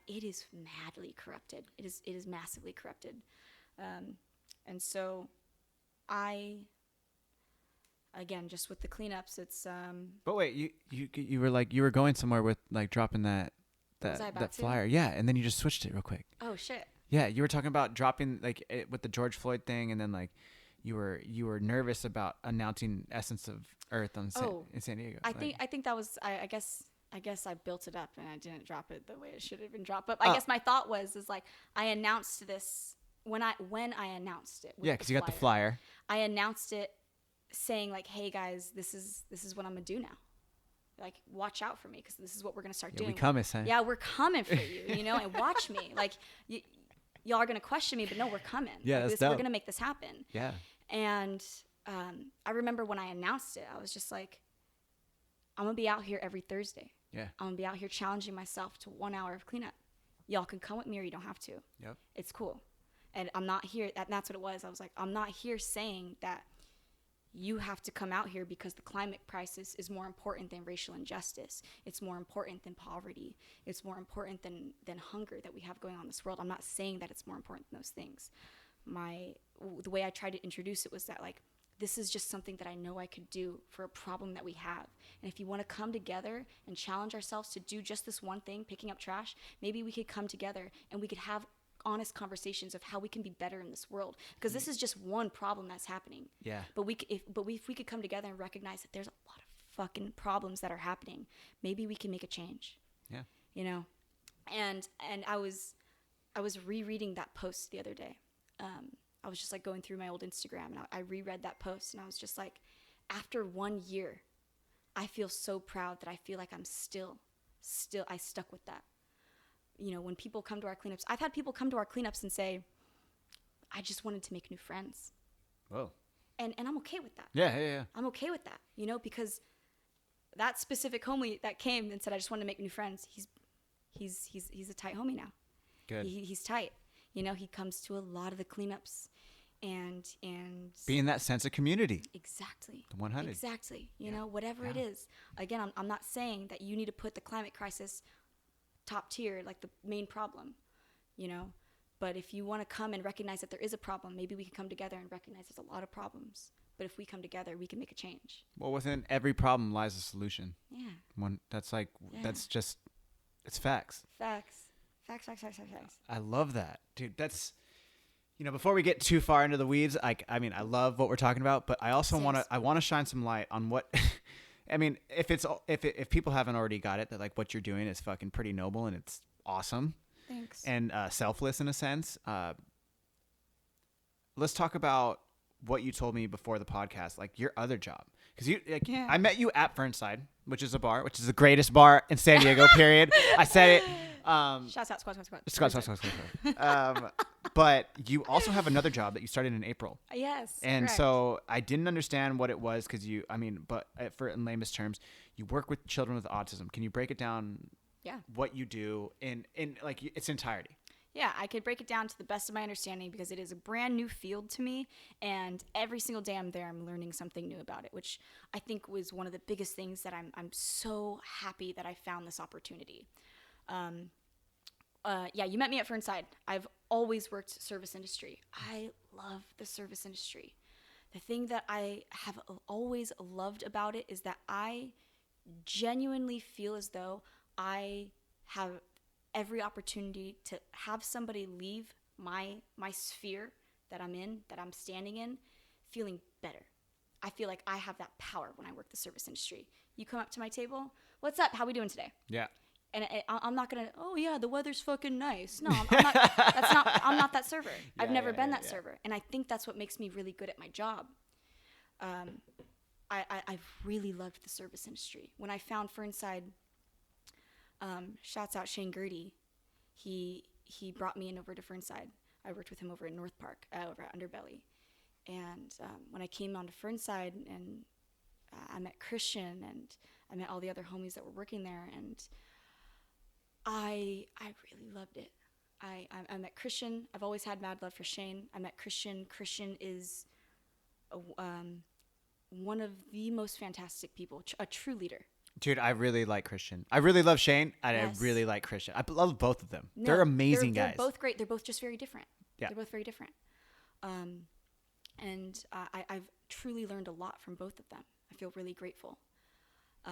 it is madly corrupted. It is massively corrupted. And so again, just with the cleanups, it's But wait, you were like, you were going somewhere with like dropping that flyer. Yeah, and then you just switched it real quick. Oh shit. Yeah, you were talking about dropping like it, with the George Floyd thing, and then like you were nervous about announcing Essence of Earth in San Diego. I think that was I guess I built it up and I didn't drop it the way it should have been dropped. But I guess my thought is like I announced this when I announced it. Yeah, because you got the flyer. I announced it saying like, hey guys, this is what I'm gonna do now. Like, watch out for me because this is what we're gonna start doing. We coming, son. Yeah, we're coming for you, you know, and watch me. Like, y'all are gonna question me, but no, we're coming. Yeah, like, that's dope. We're gonna make this happen. Yeah. And I remember when I announced it, I was just like, I'm gonna be out here every Thursday. Yeah. I'm gonna be out here challenging myself to 1 hour of cleanup. Y'all can come with me or you don't have to. Yep. It's cool. And I'm not here. And that's what it was. I was like, I'm not here saying that you have to come out here because the climate crisis is more important than racial injustice. It's more important than poverty. It's more important than hunger that we have going on in this world. I'm not saying that it's more important than those things. The way I tried to introduce it was that, like, this is just something that I know I could do for a problem that we have. And if you want to come together and challenge ourselves to do just this one thing, picking up trash, maybe we could come together and we could have honest conversations of how we can be better in this world, because this is just one problem that's happening. Yeah. But if we could come together and recognize that there's a lot of fucking problems that are happening, maybe we can make a change. Yeah. You know, and I was rereading that post the other day. I was just like going through my old Instagram and I reread that post and I was just like, after 1 year, I feel so proud that I feel like I'm still I stuck with that. You know, when people come to our cleanups, I've had people come to our cleanups and say, I just wanted to make new friends. Whoa. And I'm okay with that. Yeah. I'm okay with that, you know, because that specific homie that came and said, I just wanted to make new friends, he's a tight homie now. Good. He's tight. You know, he comes to a lot of the cleanups and being that sense of community. Exactly. The 100. Exactly. You know, whatever it is. Again, I'm not saying that you need to put the climate crisis top tier, like the main problem, you know, but if you want to come and recognize that there is a problem, maybe we can come together and recognize there's a lot of problems, but if we come together we can make a change. Well, within every problem lies a solution. Yeah. That's just, it's facts. Facts. I love that, dude. That's, you know, before we get too far into the weeds, I love what we're talking about, but I also want to shine some light on what I mean, if people haven't already got it, that like what you're doing is fucking pretty noble and it's awesome. Thanks. And selfless in a sense. Let's talk about what you told me before the podcast, like your other job, because I met you at Fernside, which is a bar, which is the greatest bar in San Diego. Period. I said it. Shouts out, squad. But you also have another job that you started in April. Yes. And correct. so I didn't understand what it was because but for in lamest terms, you work with children with autism. Can you break it down? Yeah. What you do in like its entirety? Yeah, I could break it down to the best of my understanding because it is a brand new field to me, and every single day I'm there, I'm learning something new about it, which I think was one of the biggest things that I'm so happy that I found this opportunity. You met me at Fernside. I've always worked service industry. I love the service industry. The thing that I have always loved about it is that I genuinely feel as though I have every opportunity to have somebody leave my sphere that I'm in, that I'm standing in, feeling better. I feel like I have that power when I work the service industry. You come up to my table, what's up? How we doing today? Yeah. And I'm not gonna, oh yeah, the weather's fucking nice. No, I'm not that server. I've never been that server. And I think that's what makes me really good at my job. I've really loved the service industry. When I found Fernside, shouts out Shane Gertie, he brought me in over to Fernside. I worked with him over in North Park, over at Underbelly. And when I came onto Fernside, and I met Christian, and I met all the other homies that were working there, and I really loved it. I met Christian. I've always had mad love for Shane. I met Christian. Christian is one of the most fantastic people, a true leader. Dude, I really like Christian. I really love Shane, and Yes. I really like Christian. I love both of them. No, they're amazing they're guys. They're both great. They're both just very different. Yeah. They're both very different. And I've truly learned a lot from both of them. I feel really grateful. So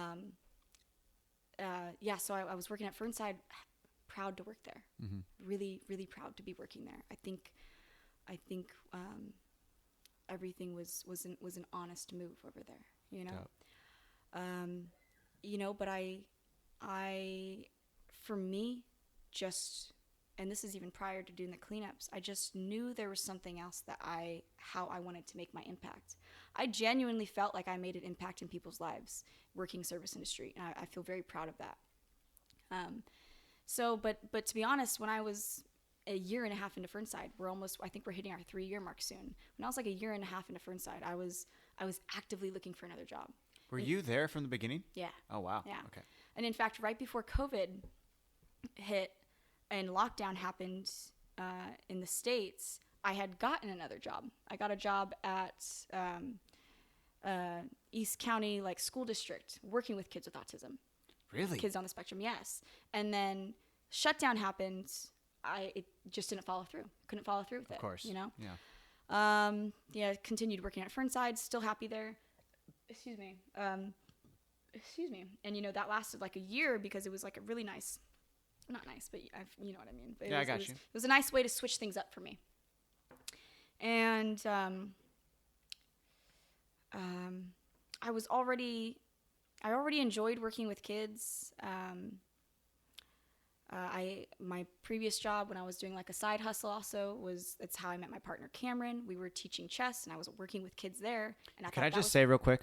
I was working at Fernside, proud to work there. Mm-hmm. Really, really proud to be working there. I think everything was an honest move over there, you know. Yep. But I for me, just, and this is even prior to doing the cleanups, I just knew there was something else how I wanted to make my impact. I genuinely felt like I made an impact in people's lives working service industry, and I feel very proud of that. But to be honest, when I was a year and a half into Fernside, I think we're hitting our 3-year mark soon. When I was like a year and a half into Fernside, I was actively looking for another job. Were you there from the beginning? Yeah. Oh, wow. Yeah. Okay. And in fact, right before COVID hit and lockdown happened in the States, I had gotten another job. I got a job at East County School District, working with kids with autism. Really? Kids on the spectrum, yes. And then shutdown happened. It just didn't follow through. Couldn't follow through with it. Of course. You know? Yeah. Continued working at Fernside, still happy there. Excuse me. And that lasted like a year because it was like a really nice, not nice, but you know what I mean. But I got you. It was a nice way to switch things up for me. And I already enjoyed working with kids. My previous job, when I was doing like a side hustle, it's how I met my partner Cameron. We were teaching chess, and I was working with kids there. And Can I just say real quick,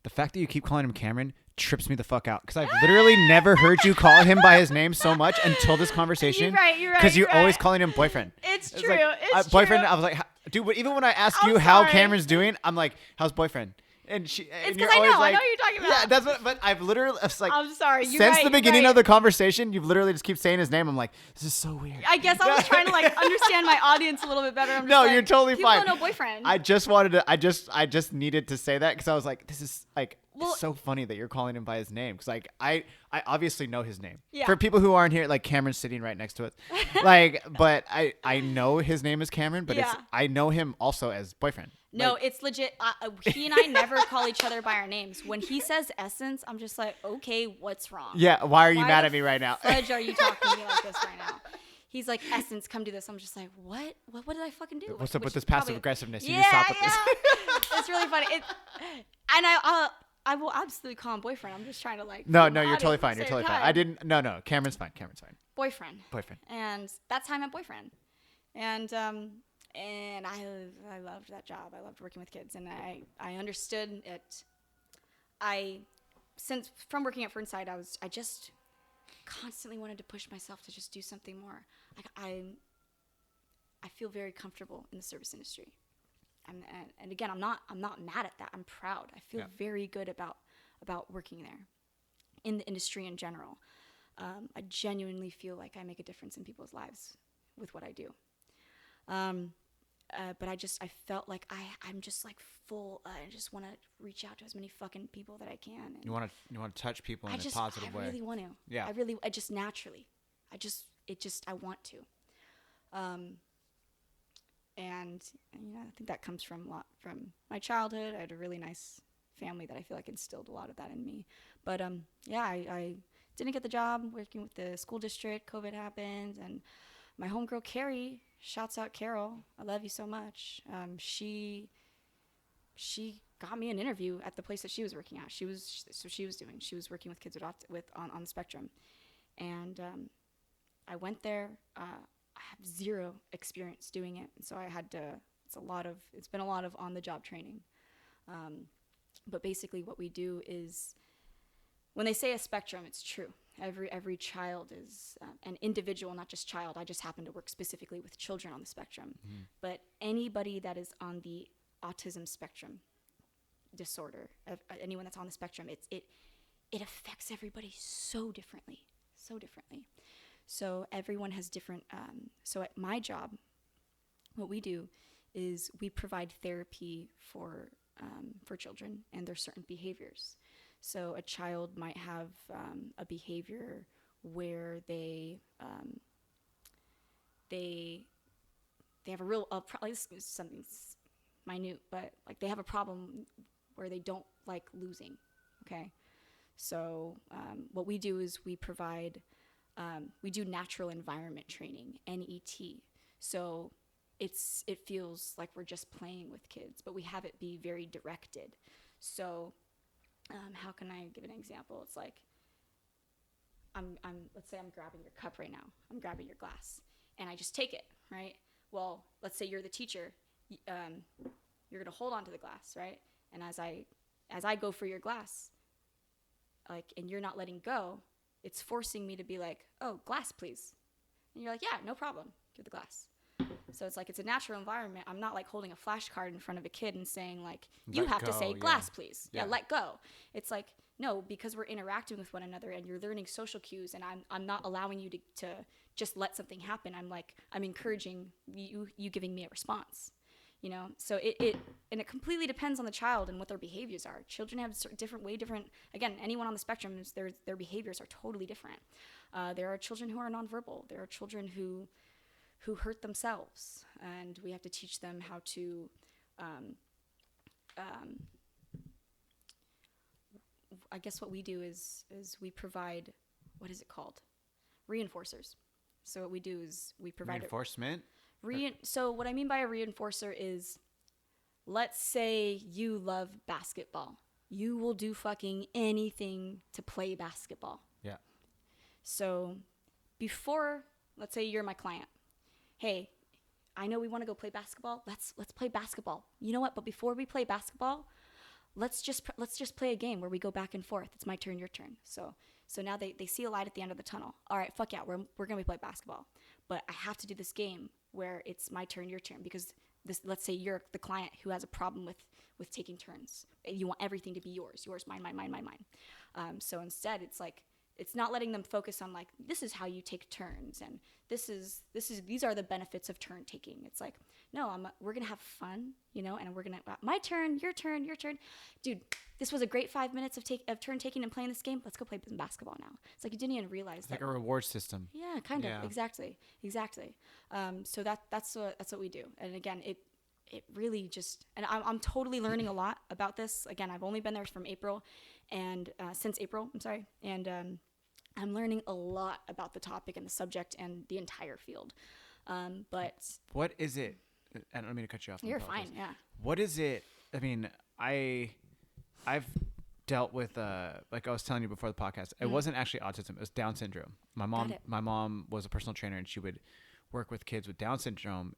the fact that you keep calling him Cameron trips me the fuck out, because I've literally never heard you call him by his name so much until this conversation. You're right. Because you're always calling him boyfriend. It's It's true. like, It's boyfriend. true. I was like, dude. But even when I ask I'm you how sorry. Cameron's doing, I'm like, how's boyfriend? And It's you're because I always know. like, I know what you're talking about. Yeah, that's what. But I've literally, it's like, I'm sorry. You're since right, the you're beginning right. of the conversation, you've literally just keep saying his name. I'm like, this is so weird. I guess I was trying to understand my audience a little bit better. I'm just No, like, you're totally people fine. don't know boyfriend. I just wanted to. I just needed to say that because I was like, this is like, Well- it's so funny that you're calling him by his name, because I obviously know his name. Yeah. For people who aren't here, like Cameron's sitting right next to us, but I know his name is Cameron, but Yeah. I know him also as boyfriend. No, Like, it's legit. He and I never call each other by our names. When he says Essence, I'm just like, okay, what's wrong? yeah. Why are you mad the at me right now? Fudge, are you talking to me like this right now? He's like, Essence, come do this. I'm just like, what? What did I fucking do? What's up with Which this is probably- passive aggressiveness? You Yeah, need to stop with yeah. It's really funny. And I will absolutely call him boyfriend. I'm just trying to this. keep No, him you're out totally at the fine. You're same totally fine. time. I didn't. No. Cameron's fine. Boyfriend. Boyfriend. And that's how I met boyfriend. And I loved that job. I loved working with kids, and I understood it. Since from working at Fernside, I just constantly wanted to push myself to just do something more. I feel very comfortable in the service industry, and again, I'm not mad at that. I'm proud. I feel very good about working there, in the industry in general. I genuinely feel like I make a difference in people's lives with what I do. But I felt like I'm just like full. I just want to reach out to as many fucking people that I can. And You want to touch people in a positive way. I really want to. Yeah. I just naturally. I want to. And I think that comes from my childhood. I had a really nice family that I feel like instilled a lot of that in me. But I didn't get the job working with the school district. COVID happened, and my homegirl Carrie, shouts out Carol, I love you so much. She got me an interview at the place that she was working at. She was working with kids on the spectrum, and I went there. I have zero experience doing it, and so I had to. It's been a lot of on the job training. But basically, what we do is when they say a spectrum, it's true. Every child is an individual, not just child. I just happen to work specifically with children on the spectrum. But anybody that is on the autism spectrum disorder, anyone that's on the spectrum, it affects everybody so differently. So everyone has different. So at my job, what we do is we provide therapy for children and their certain behaviors. So a child might have a behavior where they have a real this is something minute, but like they have a problem where they don't like losing. Okay, so what we do is we do natural environment training, NET. So it feels like we're just playing with kids, but we have it be very directed. So how can I give an example? It's like let's say I'm grabbing your cup right now. I'm grabbing your glass, and I just take it, right? Well, let's say you're the teacher. You're gonna hold on to the glass, right? And as I go for your glass, like, and you're not letting go, it's forcing me to be like, oh, glass, please. And you're like, yeah, no problem. Give the glass. So it's like, it's a natural environment. I'm not like holding a flashcard in front of a kid and saying like, you have to say glass, please. Yeah, let go. It's like, no, because we're interacting with one another and you're learning social cues, and I'm not allowing you to just let something happen. I'm encouraging you giving me a response. You know, so it completely depends on the child and what their behaviors are. Children have different. Again, anyone on the spectrum, their behaviors are totally different. There are children who are nonverbal. There are children who hurt themselves, and we have to teach them how to. I guess what we do is we provide, what is it called? Reinforcers. So what we do is we provide reinforcement. So what I mean by a reinforcer is, let's say you love basketball. You will do fucking anything to play basketball. Yeah. So before, let's say you're my client. Hey, I know we want to go play basketball. Let's play basketball. You know what? But before we play basketball, let's just play a game where we go back and forth. It's my turn, your turn. So now they see a light at the end of the tunnel. All right, fuck yeah, we're gonna play basketball. But I have to do this game where it's my turn, your turn, because let's say you're the client who has a problem with taking turns. You want everything to be yours, mine. So instead, it's like, it's not letting them focus on like, this is how you take turns, and these are the benefits of turn taking. It's like, no, we're gonna have fun, you know, and we're gonna my turn, your turn, dude. This was a great 5 minutes of turn taking and playing this game. Let's go play some basketball now. It's like you didn't even realize it's like a reward system. Yeah, kind of. Exactly. So that's what we do. And again, it really just, and I'm totally learning a lot about this. Again, I've only been there from April, and since April, I'm sorry, and I'm learning a lot about the topic and the subject and the entire field. But what is it? I don't mean to cut you off. You're fine. Yeah. What is it? I mean, I've dealt with like I was telling you before the podcast. It wasn't actually autism. It was Down syndrome. My mom was a personal trainer, and she would work with kids with Down syndrome,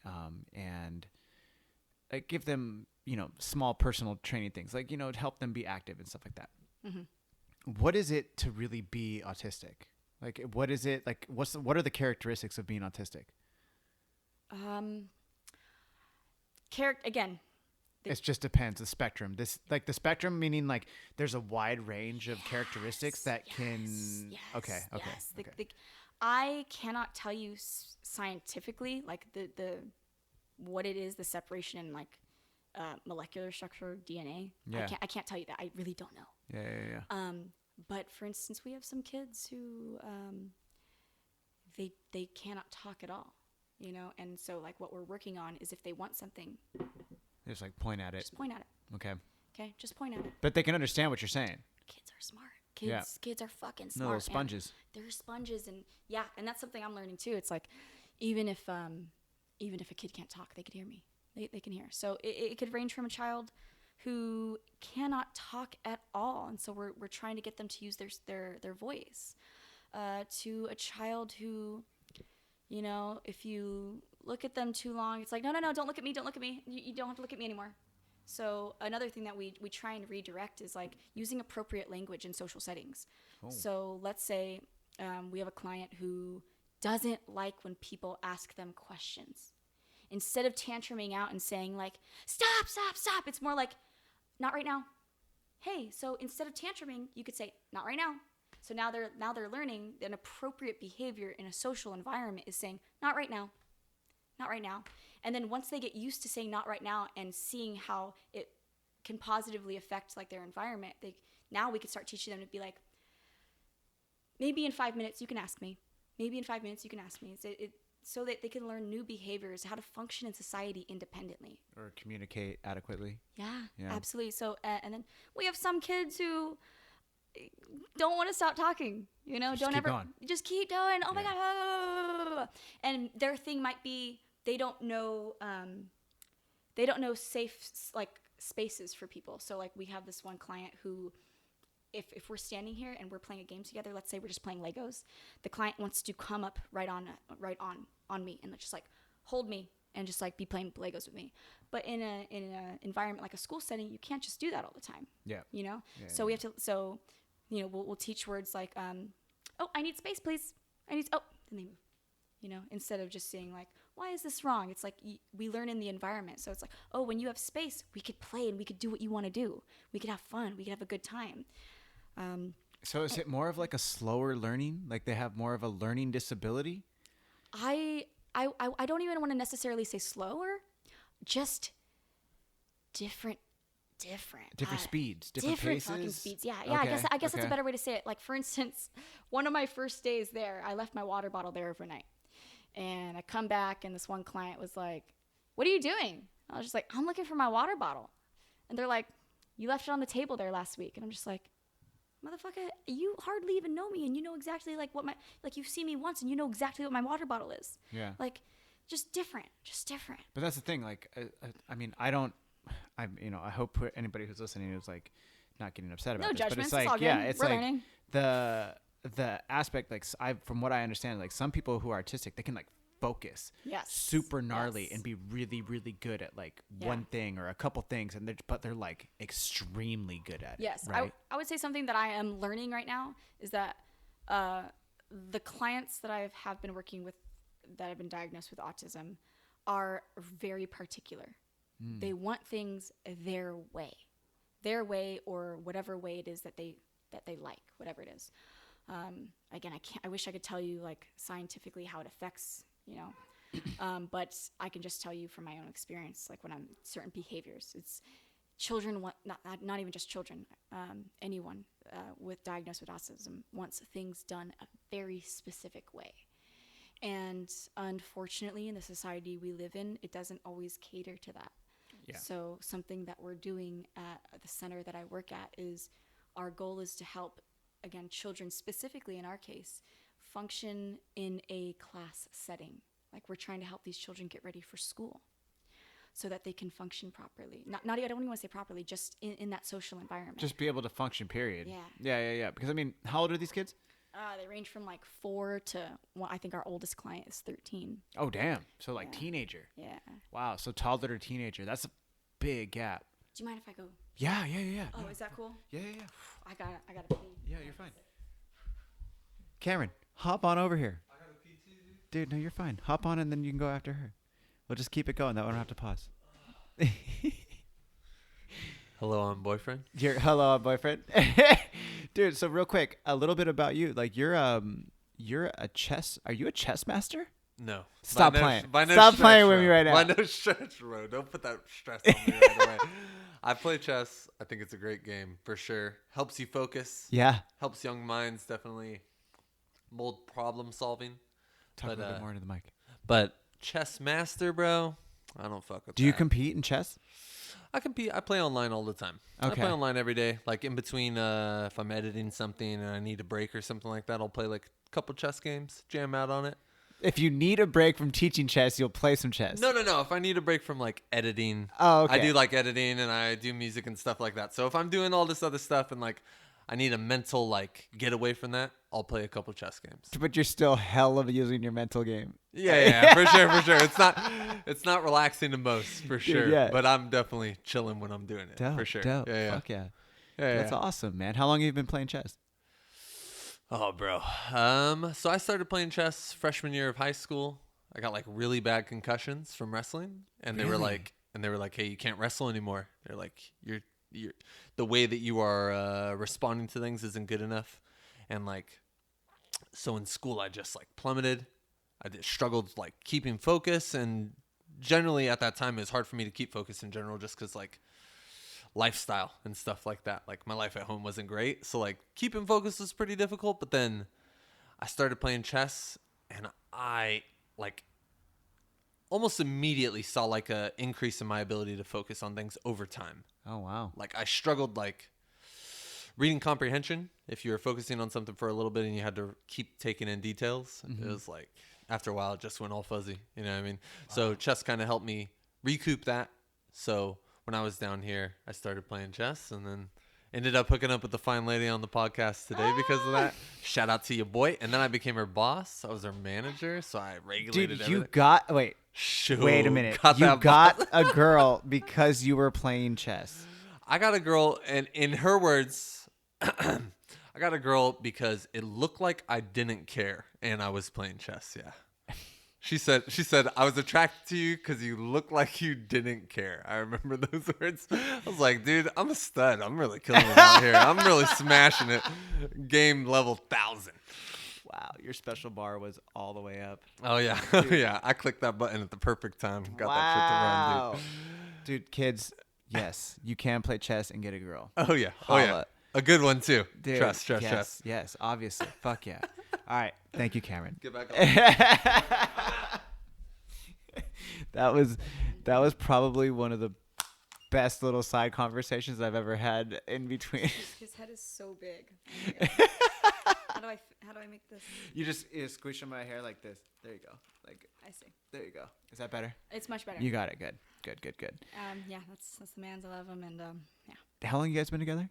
and like give them, you know, small personal training things, like, you know, to help them be active and stuff like that. Mm-hmm. What is it to really be autistic? Like, what is it like? What are the characteristics of being autistic? Again. It just depends. The spectrum. The spectrum, meaning like there's a wide range of characteristics that can. Yes, okay. Yes. I cannot tell you scientifically like the what it is, the separation in like molecular structure, DNA. Yeah. I can't tell you that. I really don't know. Yeah. But for instance, we have some kids who they cannot talk at all, you know, and so like what we're working on is if they want something. Just like point at it. Just point at it. Okay, just point at it. But they can understand what you're saying. Kids are smart. Kids are fucking smart. No, little sponges. They're sponges, and yeah, and that's something I'm learning too. It's like, even if a kid can't talk, they can hear me. They can hear. So it could range from a child who cannot talk at all, and so we're trying to get them to use their voice, to a child who, you know, if you look at them too long, it's like, no, don't look at me. You don't have to look at me anymore. So another thing that we try and redirect is like using appropriate language in social settings. Oh. So let's say we have a client who doesn't like when people ask them questions. Instead of tantruming out and saying like, stop, stop, stop, it's more like, not right now. Hey, so instead of tantruming, you could say, not right now. So now they're learning an appropriate behavior in a social environment is saying, not right now. Not right now. And then once they get used to saying not right now and seeing how it can positively affect like their environment, now we can start teaching them to be like, maybe in 5 minutes you can ask me. Maybe in 5 minutes you can ask me. So that they can learn new behaviors, how to function in society independently. Or communicate adequately. Yeah. Absolutely. So, and then we have some kids who don't want to stop talking, just keep going. Oh my God. And their thing might be, they don't know safe like spaces for people. So like we have this one client who, if we're standing here and we're playing a game together, let's say we're just playing Legos, the client wants to come up right on me and just like hold me and just like be playing Legos with me. But in a environment like a school setting, you can't just do that all the time. Yeah. So we have to. So we'll teach words like, oh, I need space, please. And they move. Instead of just saying like, why is this wrong? It's like we learn in the environment. So it's like, oh, when you have space, we could play and we could do what you want to do. We could have fun. We could have a good time. So is it more of like a slower learning? Like they have more of a learning disability? I don't even want to necessarily say slower, just different speeds, different paces. Fucking speeds. Yeah. Okay, I guess that's a better way to say it. Like for instance, one of my first days there, I left my water bottle there overnight, and I come back, and this one client was like, "What are you doing?" I was just like, "I'm looking for my water bottle," and they're like, "You left it on the table there last week," and I'm just like, motherfucker, you hardly even know me, and you know exactly like you've seen me once, and you know exactly what my water bottle is. Yeah. Like, just different. But that's the thing. Like, I mean, I hope anybody who's listening is like not getting upset about no this. Judgments, But it's like, all good. yeah, it's We're like learning. the aspect, like from what I understand, like some people who are artistic, they can like focus super gnarly and be really, really good at like one thing or a couple things, and they're like extremely good at it. Right? I would say something that I am learning right now is that the clients that I have been working with that have been diagnosed with autism are very particular. They want things their way or whatever way it is that they like, whatever it is. Again, I wish I could tell you like scientifically how it affects, but I can just tell you from my own experience, like when I'm certain behaviors, it's children want, not even just children, anyone diagnosed with autism wants things done a very specific way. And unfortunately, in the society we live in, it doesn't always cater to that. Yeah. So something that we're doing at the center that I work at is our goal is to help, again, children specifically in our case, function in a class setting. Like we're trying to help these children get ready for school so that they can function properly. I don't even want to say properly, just in that social environment. Just be able to function, period. Yeah. Yeah. Because I mean, how old are these kids? They range from like 4 to, well, I think our oldest client is 13. Oh, damn. So like teenager. Yeah. Wow. So toddler to teenager. That's a big gap. Do you mind if I go? Yeah. Oh, is that cool? Yeah. I gotta pee. Yeah, you're fine. Cameron, hop on over here. I gotta pee too, dude. No, you're fine. Hop on and then you can go after her. We'll just keep it going. That one don't have to pause. Hello, I'm boyfriend. Hello, boyfriend. Dude, so real quick, a little bit about you. Like you're a chess. Are you a chess master? No. Stop playing. Stop playing with me right now. By no stretch, bro. Don't put that stress on me right away. I play chess. I think it's a great game for sure. Helps you focus. Yeah. Helps young minds definitely mold problem solving. Talk a little bit more into the mic. But chess master, bro, I don't fuck with that. Do you compete in chess? I compete. I play online all the time. Okay. I play online every day. Like in between, if I'm editing something and I need a break or something like that, I'll play like a couple chess games, jam out on it. If you need a break from teaching chess, you'll play some chess. No. If I need a break from like editing, okay. I do like editing and I do music and stuff like that. So if I'm doing all this other stuff and like I need a mental like get away from that, I'll play a couple chess games. But you're still hell of using your mental game. Yeah, for sure. It's not relaxing the most, for sure. yeah. But I'm definitely chilling when I'm doing it, Dope, for sure. dope. Yeah. Fuck yeah. Yeah, That's awesome, man. How long have you been playing chess? Oh, bro. So I started playing chess freshman year of high school. I got like really bad concussions from wrestling, and they were like, hey, you can't wrestle anymore. They're like, you're the way that you are responding to things isn't good enough, and like, so in school I just like plummeted. I just struggled like keeping focus, and generally at that time it was hard for me to keep focus in general, just because like lifestyle and stuff like that. Like my life at home wasn't great, so like keeping focus was pretty difficult. But then I started playing chess, and I like almost immediately saw like a increase in my ability to focus on things over time. Oh, wow. Like I struggled like reading comprehension. If you were focusing on something for a little bit and you had to keep taking in details, it was like after a while it just went all fuzzy. You know what I mean? Wow. So chess kind of helped me recoup that. So when I was down here, I started playing chess, and then ended up hooking up with the fine lady on the podcast today because of that. Shout out to your boy. And then I became her boss. I was her manager, so I regulated Dude, everything. you got... Wait. Shoot, Wait a minute. got You that got boss. a girl because you were playing chess. I got a girl, and in her words, I got a girl because it looked like I didn't care, and I was playing chess, yeah. She said, I was attracted to you because you look like you didn't care. I remember those words. I was like, dude, I'm a stud. I'm really killing it out here. I'm really smashing it. Game level 1,000. Wow, your special bar was all the way up. Oh, yeah. Yeah. I clicked that button at the perfect time. Got that shit to run, dude. Dude, kids, yes, you can play chess and get a girl. Oh, yeah. Oh, yeah. Holla. A good one, too. Dude, Trust. Yes, obviously. Fuck yeah. All right. Thank you, Cameron. Get back on. That was probably one of the best little side conversations I've ever had in between. His head is so big. How do I make this? You just squish on my hair like this. There you go. Like I see. there you go. Is that better? It's much better. You got it. Good. Yeah, that's the man's. I love him, and yeah. How long you guys been together?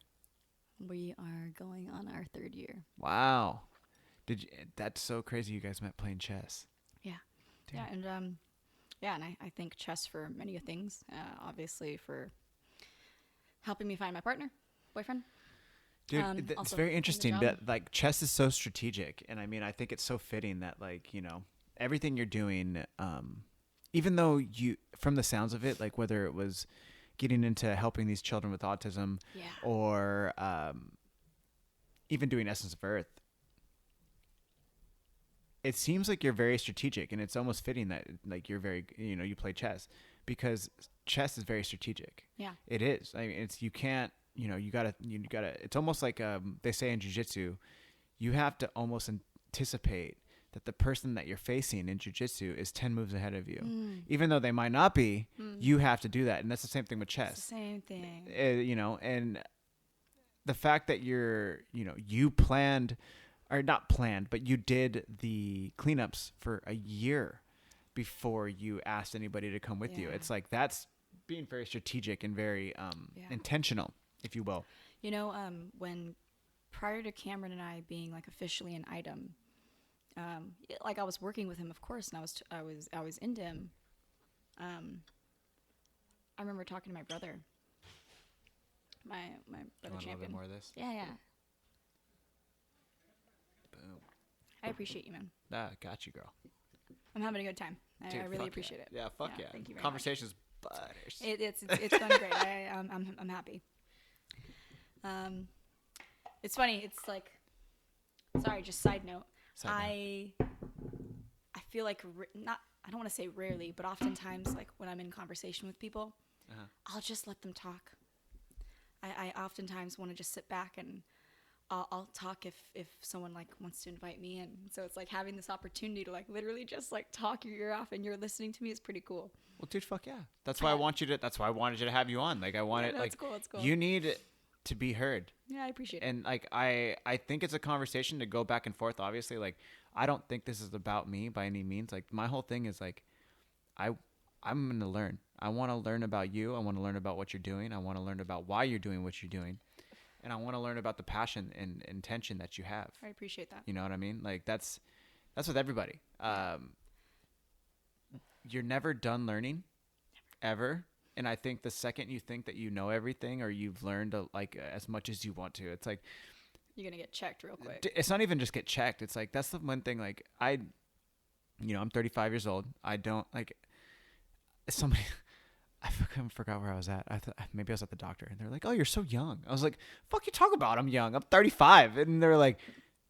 We are going on our 3rd year. Wow. That's so crazy. You guys met playing chess. Yeah. Damn. Yeah, and yeah, and I think chess for many things. Obviously for helping me find my partner, boyfriend. Dude, it's also very in the interesting job. that like chess is so strategic, and I mean I think it's so fitting that like everything you're doing, even though you from the sounds of it, like whether it was getting into helping these children with autism, Yeah. or even doing Essence of Earth, it seems like you're very strategic, and it's almost fitting that like you're very you play chess, because chess is very strategic. Yeah. It is. I mean, it's you can't. You gotta. It's almost like they say in jiu-jitsu, you have to almost anticipate that the person that you're facing in jiu-jitsu is 10 moves ahead of you. Even though they might not be, you have to do that. And that's the same thing with chess. It's the same thing. And the fact that you planned, or not planned, but you did the cleanups for a year before you asked anybody to come with you. Yeah. It's like that's being very strategic and very intentional, if you will. When prior to Cameron and I being like officially an item, like I was working with him, of course, and I was into him. I remember talking to my brother, my brother Want a little champion. bit more of this? Yeah. Boom. I appreciate you, man. Got you, girl. I'm having a good time. Dude, I really fuck appreciate yeah. it. Yeah, fuck yeah. Thank you very Conversation's butters. much. It's going great. I'm happy. It's funny. It's like, sorry, just side note. I feel like I don't want to say rarely, but oftentimes, like when I'm in conversation with people, I'll just let them talk. I oftentimes want to just sit back and I'll talk if someone like wants to invite me in. So it's like having this opportunity to like literally just like talk your ear off and you're listening to me is pretty cool. Well, dude, fuck yeah. That's why I wanted you to have you on. Like I wanted, no, like it's cool. It's cool. you need to be heard. Yeah, I appreciate it. And like I think it's a conversation to go back and forth. Obviously, like I don't think this is about me by any means. Like my whole thing is like I'm gonna learn. I want to learn about you. I want to learn about what you're doing. I want to learn about why you're doing what you're doing. and I want to learn about the passion and intention that you have. I appreciate that. You know what I mean? Like that's with everybody. You're never done learning, ever. And I think the second you think that you know everything or you've learned like as much as you want to, it's like you're gonna get checked real quick. It's not even just get checked. It's like that's the one thing. Like I'm 35 years old. I don't like somebody. I fucking forgot where I was at. I thought maybe I was at the doctor, and they're like, "Oh, you're so young." I was like, "Fuck you talk about? I'm young. I'm 35." And they're like,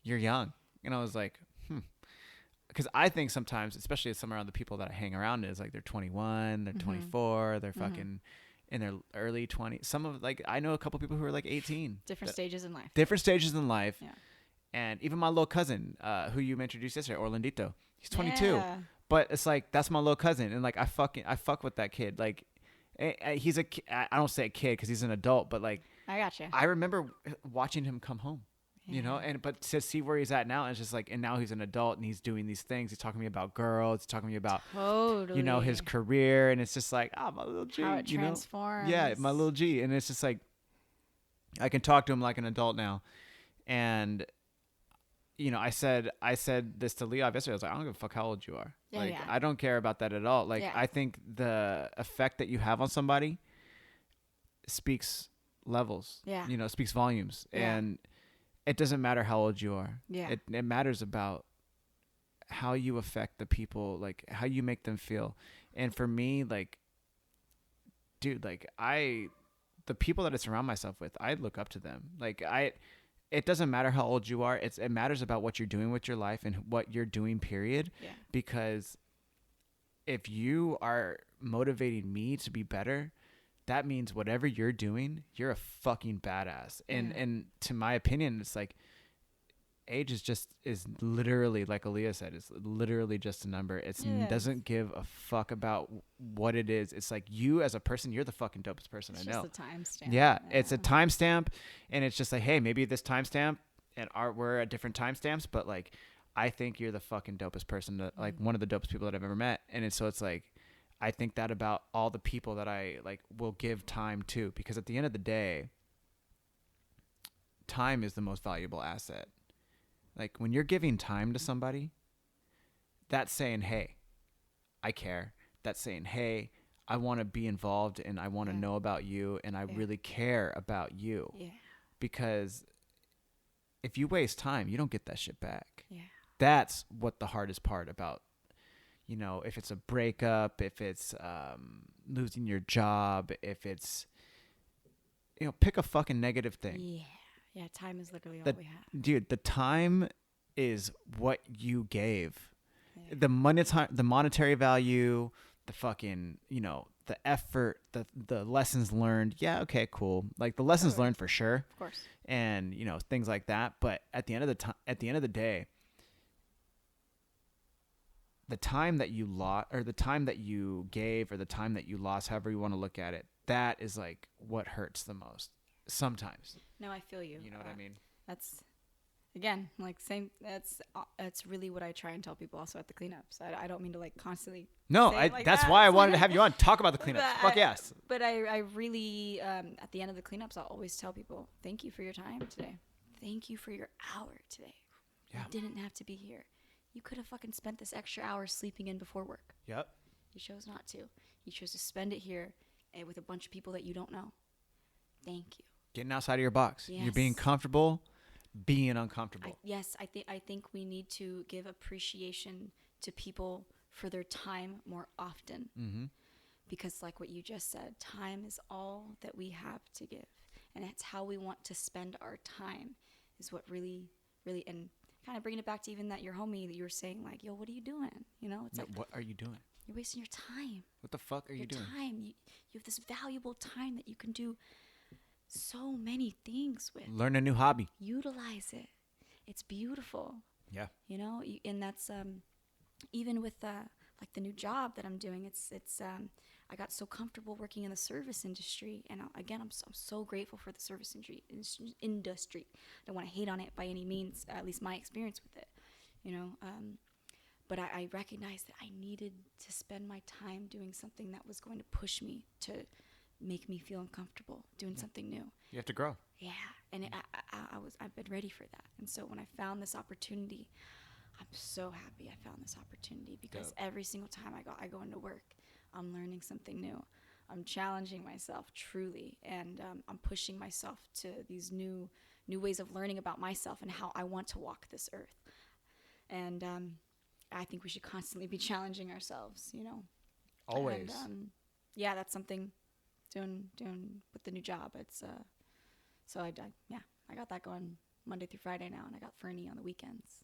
"You're young," and I was like, because I think sometimes, especially some around the people that I hang around, is like they're 21, they're 24, they're fucking in their early 20s. Some of like I know a couple people who are like 18. Different stages in life. Different stages in life. Yeah. And even my little cousin, who you introduced yesterday, Orlandito, he's 22. Yeah. But it's like that's my little cousin, and like I fuck with that kid. Like he's I don't say a kid because he's an adult, but like I got you. I remember watching him come home. You know, but to see where he's at now, it's just like, and now he's an adult and he's doing these things. He's talking to me about girls. He's talking to me about, you know, his career. And it's just like, my little G. How it transforms. Yeah, my little G. And it's just like, I can talk to him like an adult now. And, you know, I said this to Leo yesterday. I was like, I don't give a fuck how old you are. Yeah, like, yeah. I don't care about that at all. Like, I think the effect that you have on somebody speaks levels. Yeah. You know, speaks volumes. Yeah. And it doesn't matter how old you are. Yeah. It matters about how you affect the people, like how you make them feel. And for me, like, dude, like the people that I surround myself with, I look up to them. Like it doesn't matter how old you are. It matters about what you're doing with your life and what you're doing, period. Yeah. Because if you are motivating me to be better, that means whatever you're doing, you're a fucking badass. And to my opinion, it's like age is literally, like Aaliyah said, it's literally just a number. It doesn't give a fuck about what it is. It's like you as a person, you're the fucking dopest person I know. It's just a timestamp. Yeah, it's a timestamp, and it's just like, hey, maybe this timestamp and we're at different timestamps, but like I think you're the fucking dopest person, like one of the dopest people that I've ever met. And so it's like, I think that about all the people that I like will give time to, because at the end of the day, time is the most valuable asset. Like when you're giving time to somebody, that's saying, hey, I care. That's saying, hey, I want to be involved and I want to know about you and I really care about you. Yeah. Because if you waste time, you don't get that shit back. Yeah. That's what the hardest part about, you know, if it's a breakup, if it's losing your job, if it's, you know, pick a fucking negative thing. Yeah. Yeah. Time is literally all we have. Dude, the time is what you gave. Yeah. The monetary value, the fucking, you know, the effort, the lessons learned. Yeah, okay, cool. Like the lessons learned for sure. Of course. And, you know, things like that. But at the end of the day, the time that you lost, or the time that you gave, or the time that you lost, however you want to look at it, that is like what hurts the most sometimes. No, I feel you. You know what I mean? That's, again, like same. That's really what I try and tell people also at the cleanups. I don't mean to like constantly. No, say it like that's that. why I wanted to have you on. Talk about the cleanups. But Fuck yes. But I really, at the end of the cleanups, I'll always tell people, thank you for your time today. Thank you for your hour today. Yeah. You didn't have to be here. You could have fucking spent this extra hour sleeping in before work. Yep. You chose not to. You chose to spend it here with a bunch of people that you don't know. Thank you. Getting outside of your box. Yes. You're being comfortable, being uncomfortable. I think we need to give appreciation to people for their time more often. Mm-hmm. Because like what you just said, time is all that we have to give. And it's how we want to spend our time is what really, really, and kind of bringing it back to even that your homie that you were saying, like, yo, what are you doing? You know, it's like, what are you doing? you're wasting your time. What the fuck are you doing? Time. You have this valuable time that you can do so many things with. Learn a new hobby. Utilize it. It's beautiful. Yeah. You know, and that's even with like the new job that I'm doing. It's I got so comfortable working in the service industry, and again, I'm so grateful for the service industry. I don't want to hate on it by any means, at least my experience with it, you know. But I recognized that I needed to spend my time doing something that was going to push me to make me feel uncomfortable doing something new. You have to grow. Yeah, and I've been ready for that. And so when I found this opportunity, I'm so happy I found this opportunity, because Dope. every single time I go into work, I'm learning something new. I'm challenging myself truly, and I'm pushing myself to these new ways of learning about myself and how I want to walk this earth. And I think we should constantly be challenging ourselves, you know. Always. And, yeah, that's something doing with the new job. It's so I got that going Monday through Friday now, and I got Fernie on the weekends.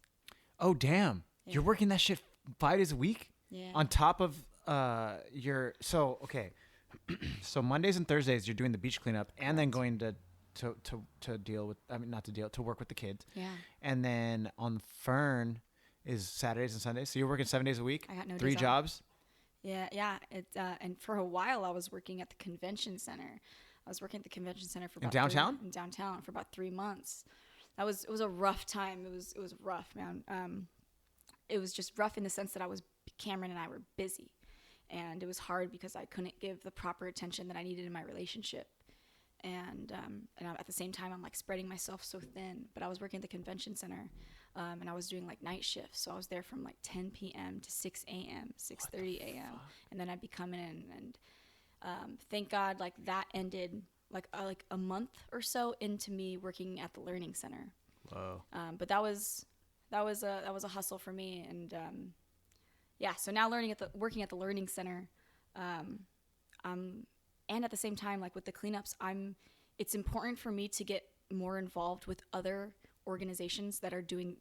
Oh, damn. Yeah. You're working that shit 5 days a week? Yeah. On top of your... So, okay. So Mondays and Thursdays, you're doing the beach cleanup and then going to deal with... I mean, not to deal... To work with the kids. Yeah. And then on Fern is Saturdays and Sundays. So you're working 7 days a week? I got no 3 days off. jobs? Yeah. It's and for a while I was working at the convention center. I was working at the convention center for about downtown? In downtown for about 3 months. It was a rough time. It was rough, man. It was just rough in the sense that Cameron and I were busy, and it was hard because I couldn't give the proper attention that I needed in my relationship. And at the same time, I'm like spreading myself so thin. But I was working at the convention center, and I was doing like night shifts. So I was there from like 10 p.m. to 6 a.m., 6:30 a.m. And then I'd be coming in, and thank God, like that ended like a month or so into me working at the learning center. Whoa. But that was a hustle for me, and so now working at the learning center, and at the same time, like with the cleanups, it's important for me to get more involved with other organizations that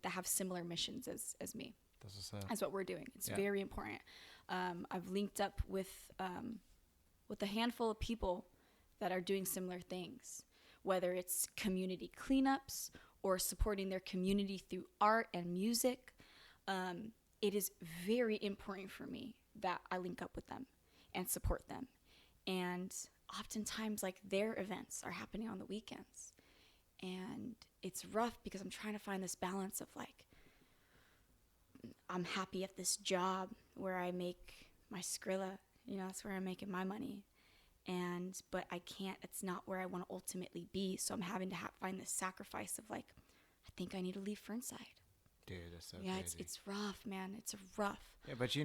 have similar missions as me. That's what's up. That's what we're doing. It's very important. I've linked up with a handful of people that are doing similar things, whether it's community cleanups or supporting their community through art and music. It is very important for me that I link up with them and support them. And oftentimes, like, their events are happening on the weekends. And it's rough because I'm trying to find this balance of, like, I'm happy at this job where I make my Skrilla, that's where I'm making my money. But I can't, it's not where I want to ultimately be. So I'm having to find this sacrifice of, like, I think I need to leave Fernside. Dude, that's so yeah, crazy. it's rough, man. It's rough. Yeah, but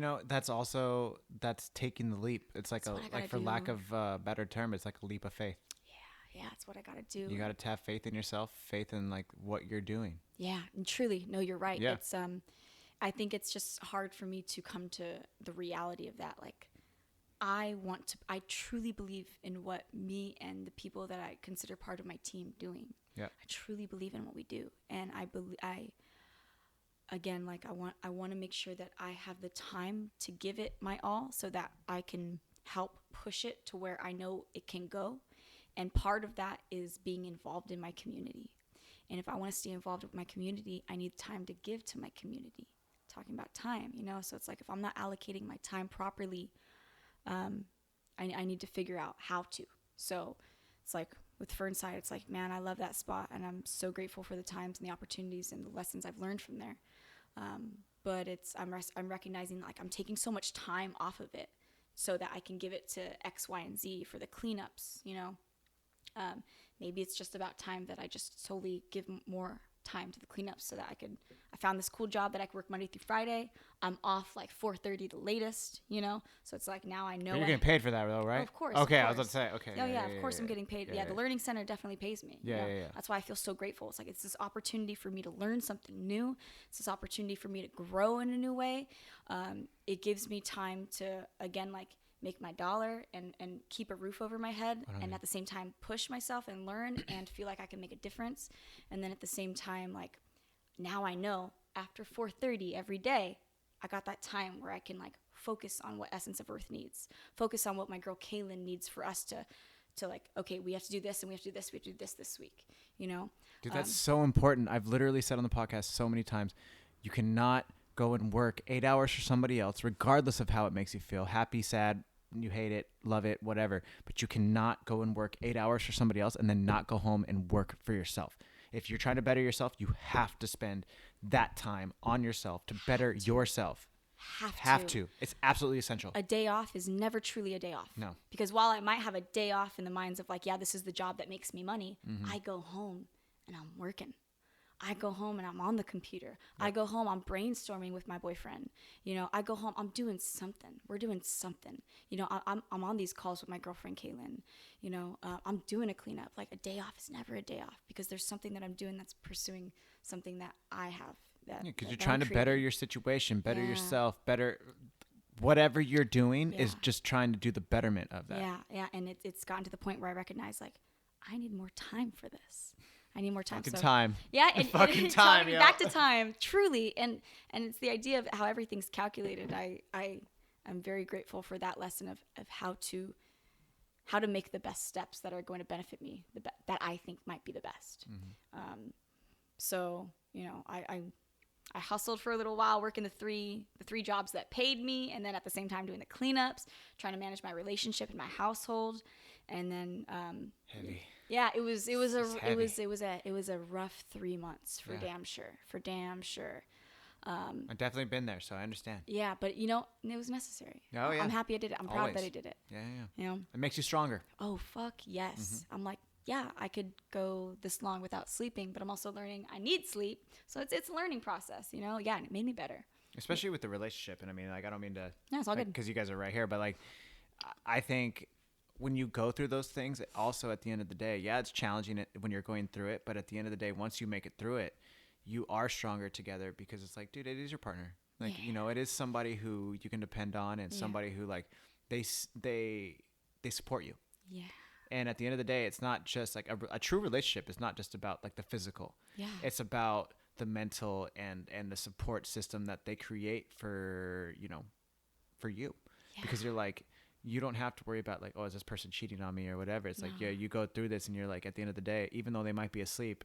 that's taking the leap. It's like for lack of a better term, it's like a leap of faith. Yeah, that's what I gotta do. You gotta have faith in yourself, faith in like what you're doing. Yeah, and truly, no, you're right. Yeah. It's I think it's just hard for me to come to the reality of that. Like, I truly believe in what me and the people that I consider part of my team doing. Yeah. I truly believe in what we do, and I want to make sure that I have the time to give it my all so that I can help push it to where I know it can go. And part of that is being involved in my community. And if I want to stay involved with my community, I need time to give to my community. Talking about time, so it's like if I'm not allocating my time properly, I need to figure out how to. So it's like with Fernside, it's like, man, I love that spot, and I'm so grateful for the times and the opportunities and the lessons I've learned from there. But I'm recognizing, like, I'm taking so much time off of it so that I can give it to X, Y, and Z for the cleanups. Maybe it's just about time that I just solely give more time to the cleanups so that I found this cool job that I can work Monday through Friday. I'm off like 4:30 the latest, so it's like now I know. But you're getting paid for that though, right? Oh, of course. Okay, of I was course. about to say, okay. Oh yeah, of course I'm getting paid. Yeah, the Learning Center definitely pays me. Yeah. That's why I feel so grateful. It's like it's this opportunity for me to learn something new. It's this opportunity for me to grow in a new way. It gives me time to, again, like, make my dollar and keep a roof over my head, and at the same time push myself and learn and feel like I can make a difference. And then at the same time, like, now I know after 4:30 every day, I got that time where I can, like, focus on what Essence of Earth needs, focus on what my girl Kaylin needs for us to like, okay, we have to do this and we have to do this, we have to do this week, Dude, that's so important. I've literally said on the podcast so many times, you cannot go and work 8 hours for somebody else, regardless of how it makes you feel, happy, sad, you hate it, love it, whatever. But you cannot go and work 8 hours for somebody else and then not go home and work for yourself. If you're trying to better yourself, you have to spend that time on yourself to better yourself. Have to. It's absolutely essential. A day off is never truly a day off. No. Because while I might have a day off in the minds of like, yeah, this is the job that makes me money, Mm-hmm. I go home and I'm working. I go home and I'm on the computer. I go home, I'm brainstorming with my boyfriend. You know, I go home, I'm doing something. We're doing something. You know, I'm on these calls with my girlfriend, Kaylin. You know, I'm doing a cleanup. Like a day off is never a day off because there's something that I'm doing that's pursuing something that I have. Because you're trying to better your situation, better yourself, better whatever you're doing is just trying to do the betterment of that. Yeah. And it's gotten to the point where I recognize like, I need more time for this. I need more time. Fucking time. Yeah, and fucking time. Yeah. Back to time, truly, and it's the idea of how everything's calculated. I'm very grateful for that lesson of how to make the best steps that are going to benefit me, that I think might be the best. Mm-hmm. So you know, I hustled for a little while, working the three jobs that paid me, and then at the same time doing the cleanups, trying to manage my relationship in my household, and then Heavy. yeah, it was a rough 3 months for damn sure. I've definitely been there, so I understand. Yeah, but you know, it was necessary. Oh yeah. I'm happy I did it. I'm proud that I did it. Yeah. You know? It makes you stronger. Oh fuck yes. Mm-hmm. I'm like, yeah, I could go this long without sleeping, but I'm also learning I need sleep. So it's a learning process, you know? Yeah, and it made me better. Especially with the relationship. And I mean, like, I don't mean to. Yeah, it's all good. Because you guys are right here, but like, I think when you go through those things, also at the end of the day, yeah, it's challenging when you're going through it, but at the end of the day, once you make it through it, you are stronger together because it's like, dude, it is your partner. Like, you know, it is somebody who you can depend on and somebody who like they support you. Yeah. And at the end of the day, it's not just like a true relationship is not just about like the physical. Yeah. It's about the mental and the support system that they create for, you know, for you. Yeah. Because you're like, you don't have to worry about like, oh, is this person cheating on me or whatever. It's like, yeah, you go through this and you're like, at the end of the day, even though they might be asleep,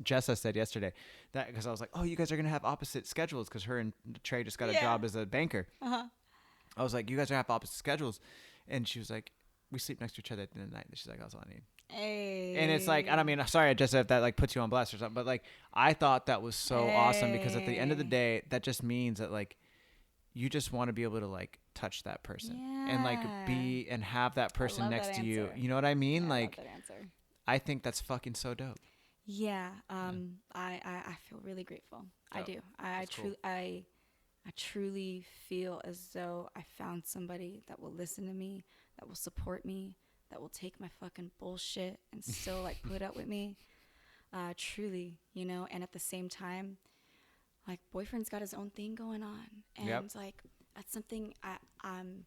Jessa said yesterday that because I was like, oh, you guys are going to have opposite schedules because her and Trey just got a job as a banker. I was like, you guys are going to have opposite schedules. And she was like, we sleep next to each other at the end of the night. She's like, that's all I need. Hey. And it's like, and I mean, sorry, Jessa, if that like puts you on blast or something, but like, I thought that was so awesome because at the end of the day, that just means that like, you just want to be able to like touch that person and like be and have that person next to you. You know what I mean? Yeah, like, I love that answer. I think that's fucking so dope. Yeah. I feel really grateful. I do. I truly feel as though I found somebody that will listen to me, that will support me, that will take my fucking bullshit and still like put up with me. Truly, you know, and at the same time, like boyfriend's got his own thing going on, and like that's something I'm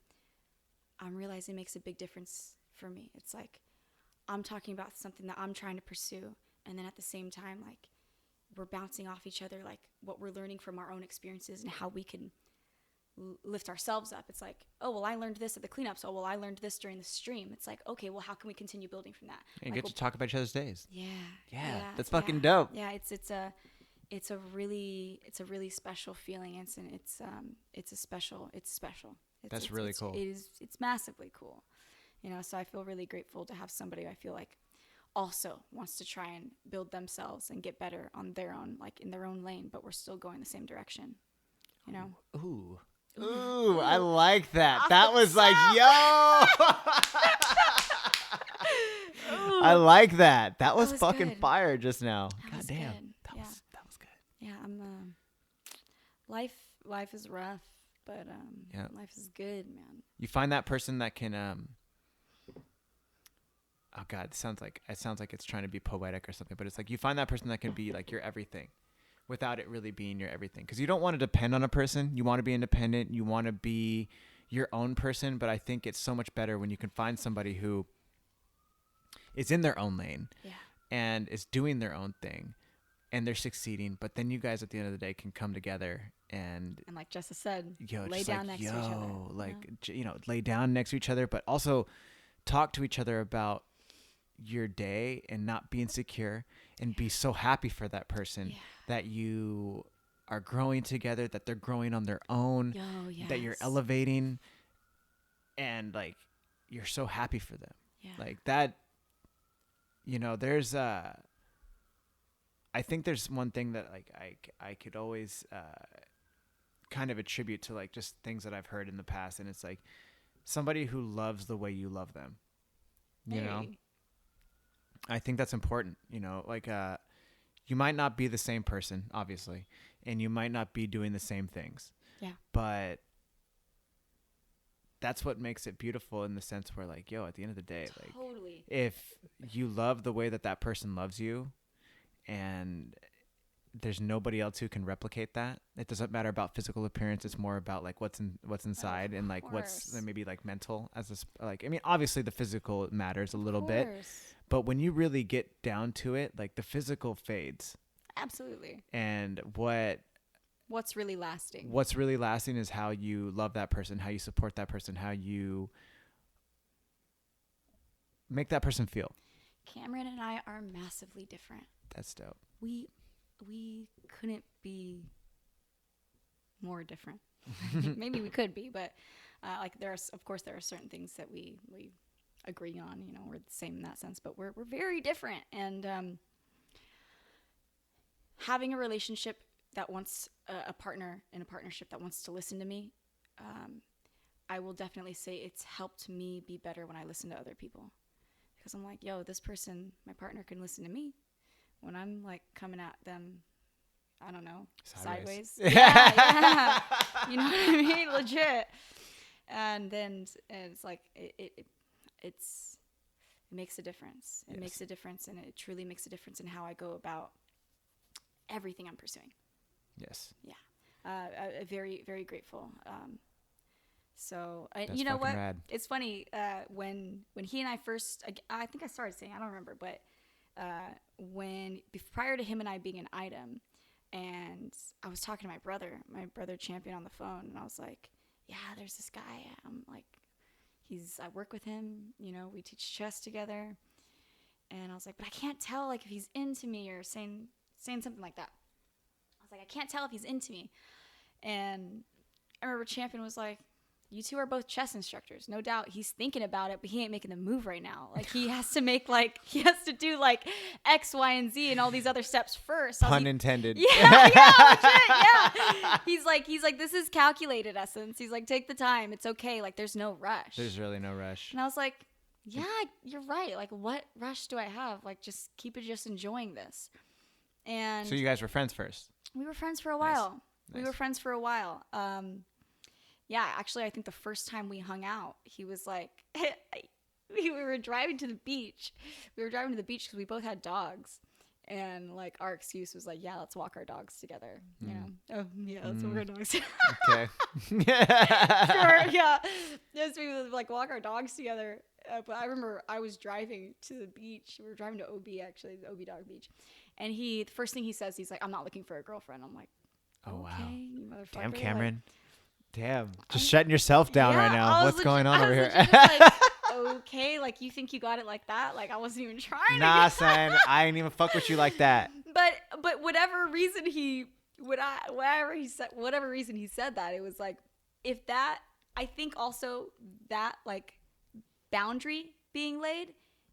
realizing makes a big difference for me. It's like I'm talking about something that I'm trying to pursue, and then at the same time, like we're bouncing off each other, like what we're learning from our own experiences and how we can lift ourselves up. It's like, oh well, I learned this at the cleanups. Oh well, I learned this during the stream. It's like, okay, well, how can we continue building from that? And like, get to talk about each other's days. Yeah, that's fucking dope. Yeah, it's a really special feeling. It's special. That's really cool. It's massively cool. You know, so I feel really grateful to have somebody I feel like also wants to try and build themselves and get better on their own, like in their own lane, but we're still going the same direction. You know? Ooh, I like that. That was like, yo. I like that. That was fucking good. Fire just now. God damn. That was good. Yeah, life is rough, but life is good, man. You find that person that can oh god, it sounds like it's trying to be poetic or something, but it's like you find that person that can be like your everything without it really being your everything, because you don't want to depend on a person. You want to be independent, you want to be your own person, but I think it's so much better when you can find somebody who is in their own lane and is doing their own thing and they're succeeding, but then you guys at the end of the day can come together and like Jessa said, lay down next to each other. Like, you know, lay down next to each other, but also talk to each other about your day and not be insecure and be so happy for that person that you are growing together, that they're growing on their own, that you're elevating, and like you're so happy for them. Like that, you know, there's I think there's one thing that like I could always kind of attribute to like just things that I've heard in the past, and it's like somebody who loves the way you love them. You know, I think that's important. You know, like you might not be the same person, obviously, and you might not be doing the same things. Yeah. But that's what makes it beautiful in the sense where like, yo, at the end of the day, like Totally. if you love the way that that person loves you and there's nobody else who can replicate that, it doesn't matter about physical appearance. It's more about like what's inside and like what's maybe like mental like, I mean, obviously the physical matters a little bit, but when you really get down to it, like the physical fades. Absolutely. And what's really lasting is how you love that person, how you support that person, how you make that person feel. Cameron and I are massively different. That's dope. We couldn't be more different. Maybe we could be, but like there are certain things that we agree on. You know, we're the same in that sense, but we're very different. And having a relationship that wants a partner in a partnership that wants to listen to me, I will definitely say it's helped me be better when I listen to other people, because I'm like, yo, this person, my partner, can listen to me when I'm like coming at them, I don't know, sideways. Yeah. You know what I mean? Legit. And then it's like it makes a difference. It makes a difference, and it truly makes a difference in how I go about everything I'm pursuing. Yes. Yeah. Very, very grateful. So That's you know what? rad. It's funny. When he and I first, I think I started saying, I don't remember, but prior to him and I being an item, and I was talking to my brother Champion, on the phone, and I was like, yeah, there's this guy. I'm like, I work with him. You know, we teach chess together, and I was like, but I can't tell like if he's into me or saying something like that. Like, I can't tell if he's into me. And I remember Champion was like, you two are both chess instructors. No doubt he's thinking about it, but he ain't making the move right now. Like, he has to do like X, Y, and Z and all these other steps first. Pun intended. Yeah, legit, yeah. He's like, this is calculated essence. He's like, take the time. It's okay. Like, there's no rush. There's really no rush. And I was like, yeah, you're right. Like, what rush do I have? Like, just enjoying this. And so you guys were friends first? We were friends for a while. Nice. We were friends for a while. Yeah, actually, I think the first time we hung out, he was like, we were driving to the beach. We were driving to the beach because we both had dogs. And, like, our excuse was like, yeah, let's walk our dogs together. You know? Oh, yeah, let's walk our dogs together. Okay. Sure, yeah. Yes, we would, like, walk our dogs together. But I remember I was driving to the beach. We were driving to OB, actually, the OB Dog Beach. And the first thing he says, he's like, I'm not looking for a girlfriend. I'm like, oh, okay, wow. you motherfucker. Damn, Cameron. Like, damn. Just shutting yourself down right now. What's going on over here? Like, okay, like, you think you got it like that? Like, I wasn't even trying. Nah, son. I ain't even fuck with you like that. But whatever reason he said that, it was like, if that, I think also that, like, boundary being laid,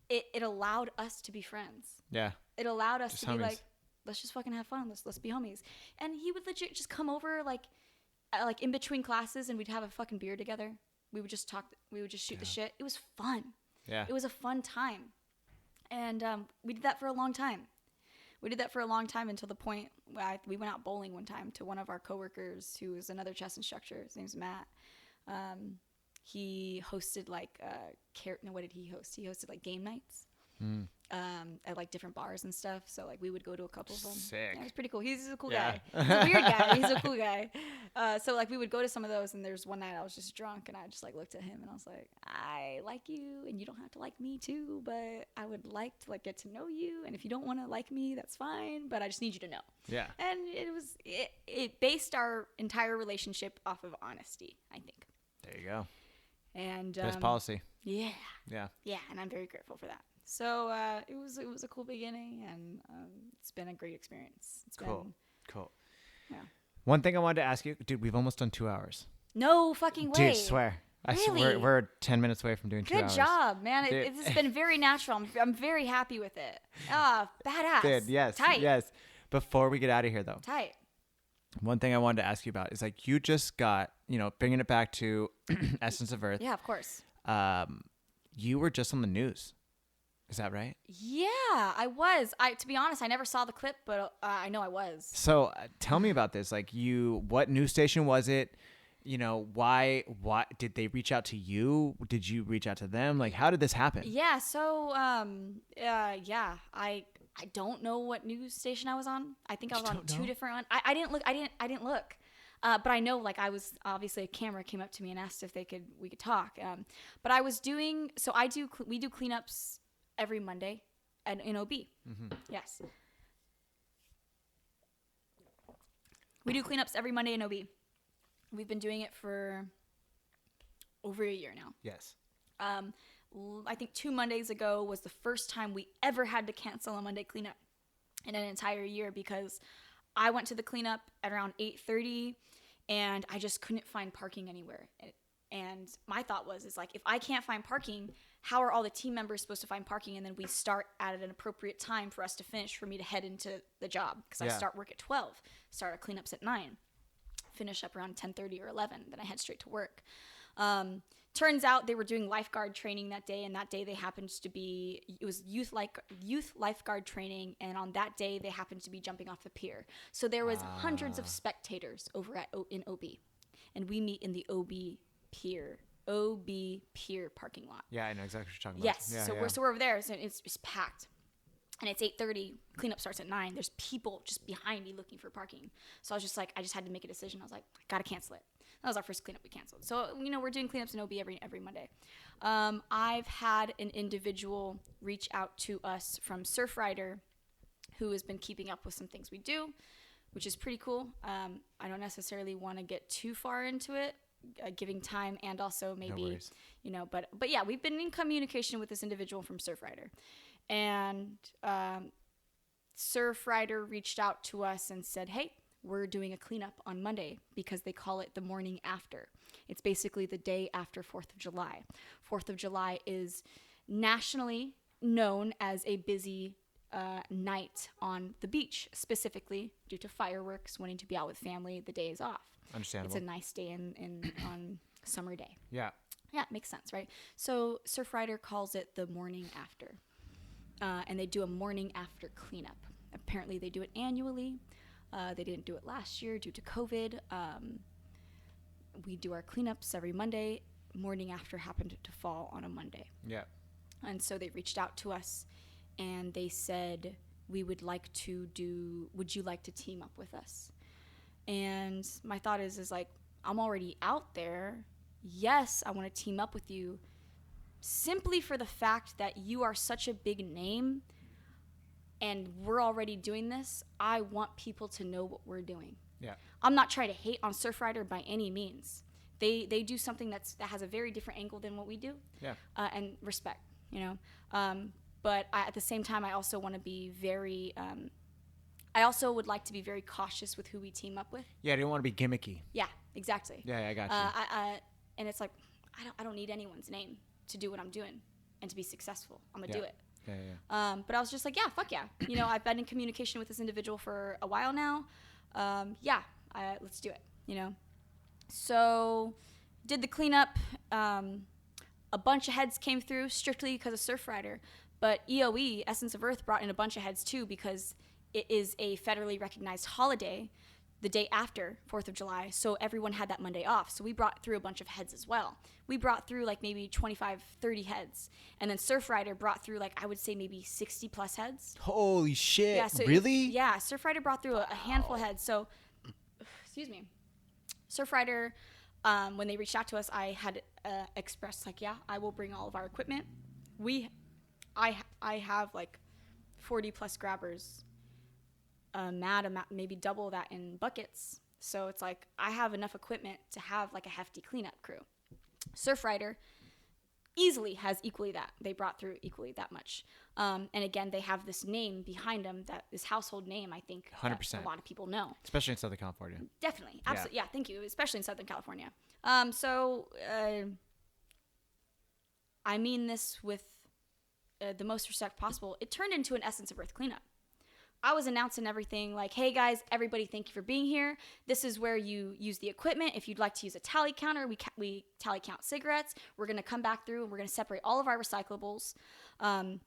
it allowed us to be friends. Yeah. It allowed us to be homies. like, let's just fucking have fun. Let's be homies. And he would legit just come over like in between classes, and we'd have a fucking beer together. We would just talk. We would just shoot the shit. It was fun. Yeah. It was a fun time. And we did that for a long time. Until the point where we went out bowling one time to one of our coworkers who was another chess instructor. His name's Matt. He hosted like what did he host? He hosted like game nights at like different bars and stuff. So like we would go to a couple of them. Sick. Yeah, it was pretty cool. He's a cool guy. He's a weird guy. He's a cool guy. So like we would go to some of those, and there's one night I was just drunk, and I just like looked at him, and I was like, I like you, and you don't have to like me too, but I would like to like get to know you, and if you don't want to like me, that's fine, but I just need you to know. Yeah. And it based our entire relationship off of honesty, I think. There you go. And best policy. Yeah. Yeah. Yeah, and I'm very grateful for that. So it was a cool beginning, and it's been a great experience. It's cool. Yeah. One thing I wanted to ask you, dude, we've almost done 2 hours. No fucking way. Dude, swear. Really? We're 10 minutes away from doing 2 hours. Good job, man. It's been very natural. I'm very happy with it. Badass. Dude, yes. Tight. Yes. Before we get out of here, though. Tight. one thing I wanted to ask you about is like you just got, bringing it back to Essence of Earth. Yeah, of course. You were just on the news. Is that right? Yeah, I was. To be honest, I never saw the clip, but I know I was. So tell me about this. Like what news station was it? Why did they reach out to you? Did you reach out to them? Like, how did this happen? Yeah. So, I don't know what news station I was on. I think I was on two different ones. I didn't look. I didn't look. But I know, like, I was obviously a camera came up to me and asked if we could talk. But I was doing. So we do cleanups every Monday in OB. Mm-hmm. Yes. We do cleanups every Monday in OB. We've been doing it for over a year now. Yes. I think 2 Mondays ago was the first time we ever had to cancel a Monday cleanup in an entire year because I went to the cleanup at around 8:30 and I just couldn't find parking anywhere. And my thought was, like, if I can't find parking, how are all the team members supposed to find parking? And then we start at an appropriate time for us to finish, for me to head into the job. Because I start work at 12, start our cleanups at 9, finish up around 10:30 or 11, then I head straight to work. Turns out they were doing lifeguard training that day, and that day it was youth lifeguard training, and on that day they happened to be jumping off the pier. So there was hundreds of spectators over in OB, and we meet in the OB pier parking lot. Yeah, I know exactly what you're talking about. Yes, yeah, we're over there, so it's packed. And it's 8:30, cleanup starts at 9. There's people just behind me looking for parking. So I was just like, I just had to make a decision. I was like, I gotta cancel it. That was our first cleanup we canceled. So, we're doing cleanups in OB every Monday. I've had an individual reach out to us from Surfrider who has been keeping up with some things we do, which is pretty cool. I don't necessarily want to get too far into it, giving time and also maybe, but yeah, we've been in communication with this individual from Surfrider. And Surfrider reached out to us and said, hey, we're doing a cleanup on Monday because they call it the morning after. It's basically the day after 4th of July. 4th of July is nationally known as a busy night on the beach, specifically due to fireworks, wanting to be out with family. The day is off. Understandable. It's a nice day on summer day. Yeah. Yeah, it makes sense, right? So Surfrider calls it the morning after. And they do a morning after cleanup. Apparently they do it annually. They didn't do it last year due to COVID. We do our cleanups every Monday. Morning after happened to fall on a Monday. Yeah. And so they reached out to us and they said, would you like to team up with us? And my thought is like, I'm already out there. Yes, I want to team up with you. Simply for the fact that you are such a big name and we're already doing this, I want people to know what we're doing. Yeah. I'm not trying to hate on Surfrider by any means. They do something that has a very different angle than what we do. Yeah. And respect, But at the same time, I also want to be very. I also would like to be very cautious with who we team up with. Yeah, I don't want to be gimmicky. Yeah, exactly. Yeah, I got you. And it's like I don't need anyone's name to do what I'm doing and to be successful. I'm gonna do it. Yeah. But I was just like, yeah, fuck yeah. I've been in communication with this individual for a while now. Let's do it. So did the cleanup. A bunch of heads came through strictly because of Surfrider, but EOE, Essence of Earth, brought in a bunch of heads too because it is a federally recognized holiday the day after 4th of July, so everyone had that Monday off. So we brought through a bunch of heads as well. We brought through like maybe 25, 30 heads. And then Surfrider brought through like, I would say maybe 60 plus heads. Holy shit. Yeah, so really? Surfrider brought through a handful of heads. So, excuse me. Surfrider, when they reached out to us, I had expressed like, yeah, I will bring all of our equipment. I have like 40 plus grabbers. Maybe double that in buckets. So it's like I have enough equipment to have like a hefty cleanup crew. Surfrider easily has equally that. They brought through equally that much. And again, they have this name behind them, that this household name, I think 100%. a lot of people know. Especially in Southern California. Definitely. Absolutely. Yeah, thank you. Especially in Southern California. I mean this with the most respect possible. It turned into an Essence of Earth cleanup. I was announcing everything like, hey guys, everybody, thank you for being here. This is where you use the equipment. If you'd like to use a tally counter, we tally count cigarettes. We're going to come back through and we're going to separate all of our recyclables. I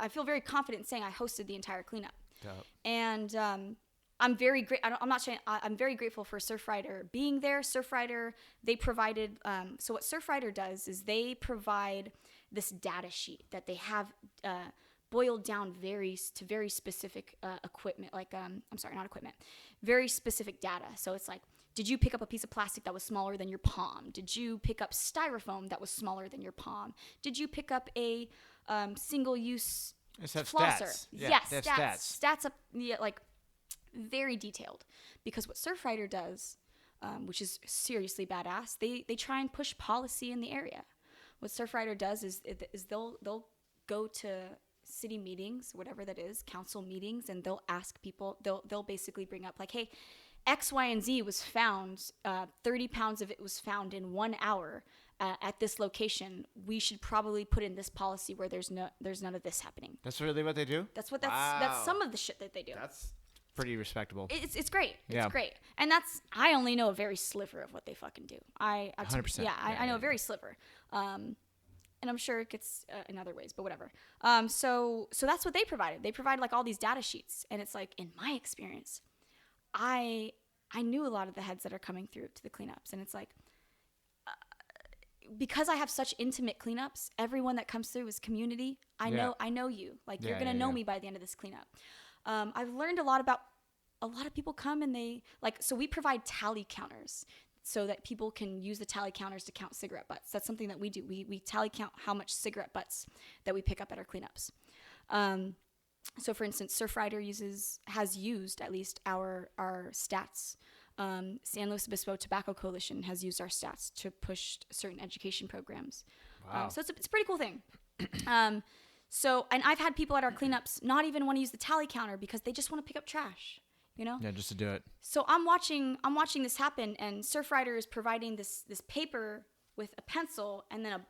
feel very confident in saying I hosted the entire cleanup. Dope. And I'm very I'm very grateful for Surfrider being there. Surfrider, they provided, so what Surfrider does is they provide this data sheet that they have boiled down to very specific equipment, very specific data. So it's like, did you pick up a piece of plastic that was smaller than your palm? Did you pick up styrofoam that was smaller than your palm? Did you pick up a single-use flosser? Stats. Yeah, Yes, that's stats. Stats up, yeah, like very detailed. Because what Surfrider does, which is seriously badass, they try and push policy in the area. What Surfrider does is they'll go to city meetings, whatever that is, council meetings, and they'll ask people. They'll basically bring up like, hey, X, Y, and Z was found. 30 pounds of it was found in 1 hour at this location. We should probably put in this policy where there's none of this happening. That's really what they do? That's Wow. some of the shit that they do. That's pretty respectable. It's great. Yeah. It's great. And I only know a very sliver of what they fucking do. 100%. Yeah, I know a very sliver. And I'm sure it gets in other ways, but whatever. So that's what they provided. They provide like all these data sheets, and it's like, in my experience, I knew a lot of the heads that are coming through to the cleanups, and it's like, because I have such intimate cleanups, everyone that comes through is community. I know you. Like, you're gonna know me by the end of this cleanup. I've learned a lot about a lot of people come and they like, so we provide tally counters so that people can use the tally counters to count cigarette butts. That's something that we do. We tally count how much cigarette butts that we pick up at our cleanups. So for instance, Surfrider has used at least our stats. San Luis Obispo Tobacco Coalition has used our stats to push certain education programs. Wow. So it's a pretty cool thing. So, and I've had people at our cleanups not even want to use the tally counter because they just want to pick up trash, you know? Yeah, just to do it. So I'm watching this happen, and Surfrider is providing this paper with a pencil and then a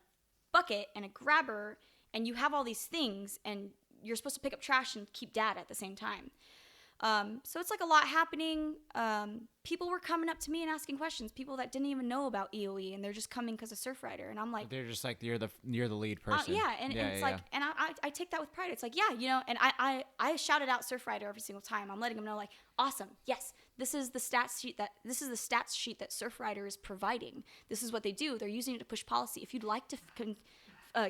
bucket and a grabber, and you have all these things, and you're supposed to pick up trash and keep data at the same time. So it's like a lot happening. People were coming up to me and asking questions, people that didn't even know about EOE, and they're just coming because of Surfrider. And I'm like, they're just like, you're the lead person. And it's like, and I take that with pride. It's like, yeah, you know, and I shouted out Surfrider every single time. I'm letting them know, like, awesome. Yes, this is the stats sheet that Surfrider is providing. This is what they do. They're using it to push policy. If you'd like to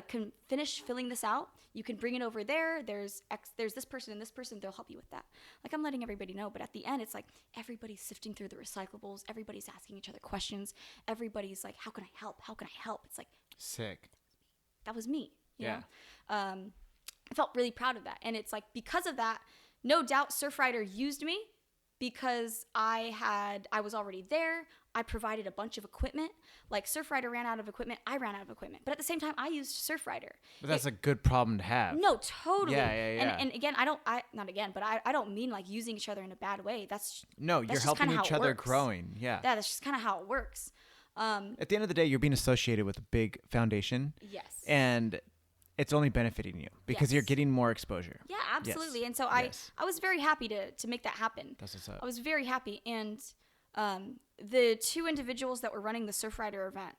can finish filling this out, you can bring it over there. There's this person and this person. They'll help you with that. Like, I'm letting everybody know. But at the end, it's like everybody's sifting through the recyclables. Everybody's asking each other questions. Everybody's like, how can I help? How can I help? It's like, sick. That was me. You Yeah. know? I felt really proud of that. And it's like, because of that, no doubt Surfrider used me because I was already there. I provided a bunch of equipment. Like, Surfrider ran out of equipment. I ran out of equipment. But at the same time, I used Surfrider. But that's a good problem to have. No, totally. Yeah. And again, I don't mean like using each other in a bad way. You're just helping kinda each how it other works. growing. Yeah. That's just kind of how it works. At the end of the day, you're being associated with a big foundation. Yes. And it's only benefiting you because you're Yes. getting more exposure. Yeah, absolutely. Yes. And so Yes. I was very happy to make that happen. That's what's up. I was very happy. And the two individuals that were running the Surfrider event,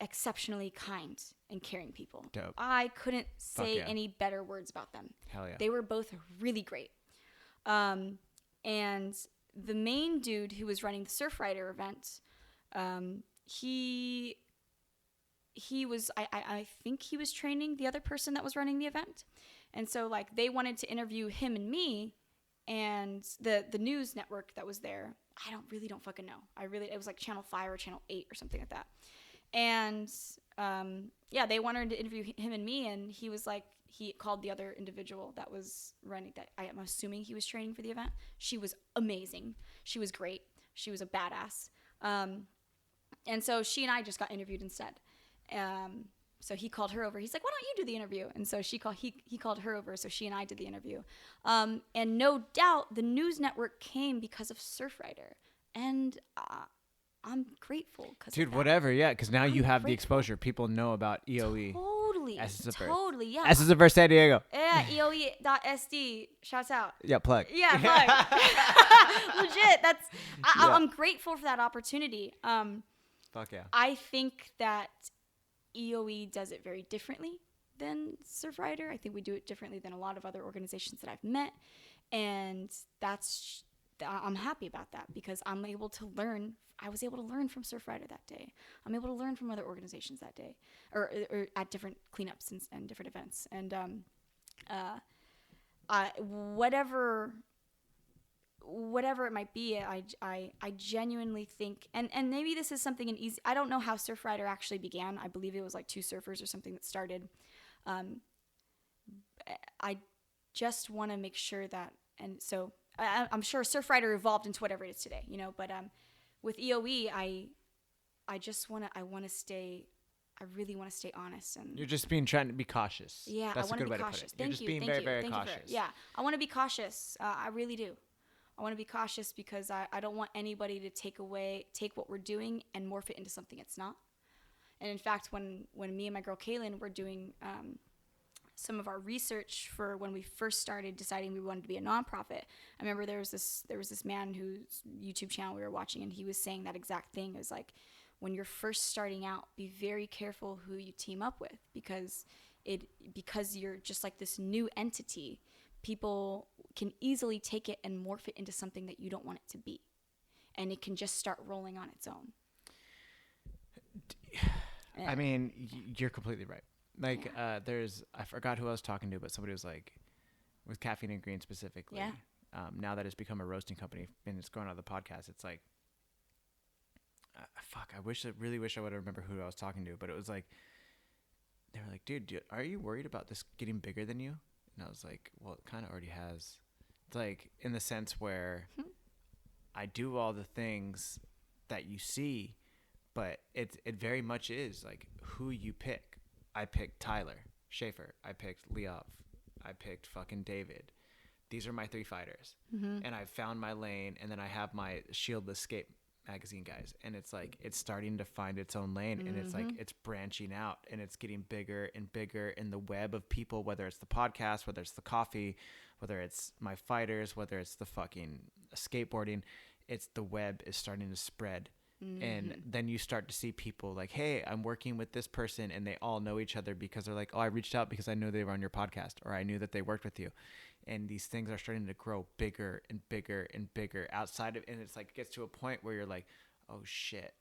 exceptionally kind and caring people. Dope. I couldn't say yeah. any better words about them. Hell yeah. They were both really great. And the main dude who was running the Surfrider event, he was, I think he was training the other person that was running the event. And so, like, they wanted to interview him and me, and the news network that was there, I don't fucking know. It was like Channel 5 or Channel 8 or something like that. And they wanted to interview him and me, and he was like, he called the other individual that was running, that I am assuming he was training for the event. She was amazing. She was great. She was a badass. And so she and I just got interviewed instead. So he called her over. He's like, why don't you do the interview? And so he called her over. So she and I did the interview. And no doubt the news network came because of Surfrider. And I'm grateful because Dude, whatever, yeah, because now you have the grateful. exposure. People know about EOE. Totally. Essence of Birth. Totally. Yeah. Essence of Birth San Diego. Yeah. EOE.SD. Shouts out. Yeah, plug. Yeah, plug. Legit. I'm grateful for that opportunity. Fuck yeah. I think that EOE does it very differently than Surfrider. I think we do it differently than a lot of other organizations that I've met. And I'm happy about that because I'm able to learn. I was able to learn from Surfrider that day. I'm able to learn from other organizations that day or at different cleanups and different events. And whatever it might be, I genuinely think, and maybe this is something I don't know how Surfrider actually began. I believe it was like 2 surfers or something that started. I just want to make sure that, and so I'm sure Surfrider evolved into whatever it is today, but with EOE, I really want to stay honest. And You're just trying to be cautious. Yeah, That's I want a to good be way cautious. to put it. You're just being very, very cautious. Yeah, I want to be cautious. I really do. I want to be cautious because I don't want anybody to take what we're doing and morph it into something it's not. And in fact, when me and my girl Kaylin were doing some of our research for when we first started deciding we wanted to be a nonprofit, I remember there was this man whose YouTube channel we were watching, and he was saying that exact thing. It was like, when you're first starting out, be very careful who you team up with because you're just like this new entity. People can easily take it and morph it into something that you don't want it to be, and it can just start rolling on its own. I mean, you're completely right. Like, I forgot who I was talking to, but somebody was like, with Caffeine and Green specifically. Yeah. Now that it's become a roasting company and it's going on the podcast, it's like, I really wish I would have remembered who I was talking to, but it was like, they were like, dude, are you worried about this getting bigger than you? And I was like, well, it kind of already has. It's like, in the sense where I do all the things that you see, but it very much is like who you pick. I picked Tyler Schaefer. I picked Leov. I picked fucking David. These are my 3 fighters. Mm-hmm. And I found my lane, and then I have my Shieldless Escape magazine guys, and it's like it's starting to find its own lane, and it's like it's branching out, and it's getting bigger and bigger in the web of people, whether it's the podcast, whether it's the coffee, whether it's my fighters, whether it's the fucking skateboarding. It's the web is starting to spread. And then you start to see people like, hey, I'm working with this person, and they all know each other because they're like, oh, I reached out because I knew they were on your podcast, or I knew that they worked with you. And these things are starting to grow bigger and bigger and bigger outside of, and it's like, it gets to a point where you're like, oh shit.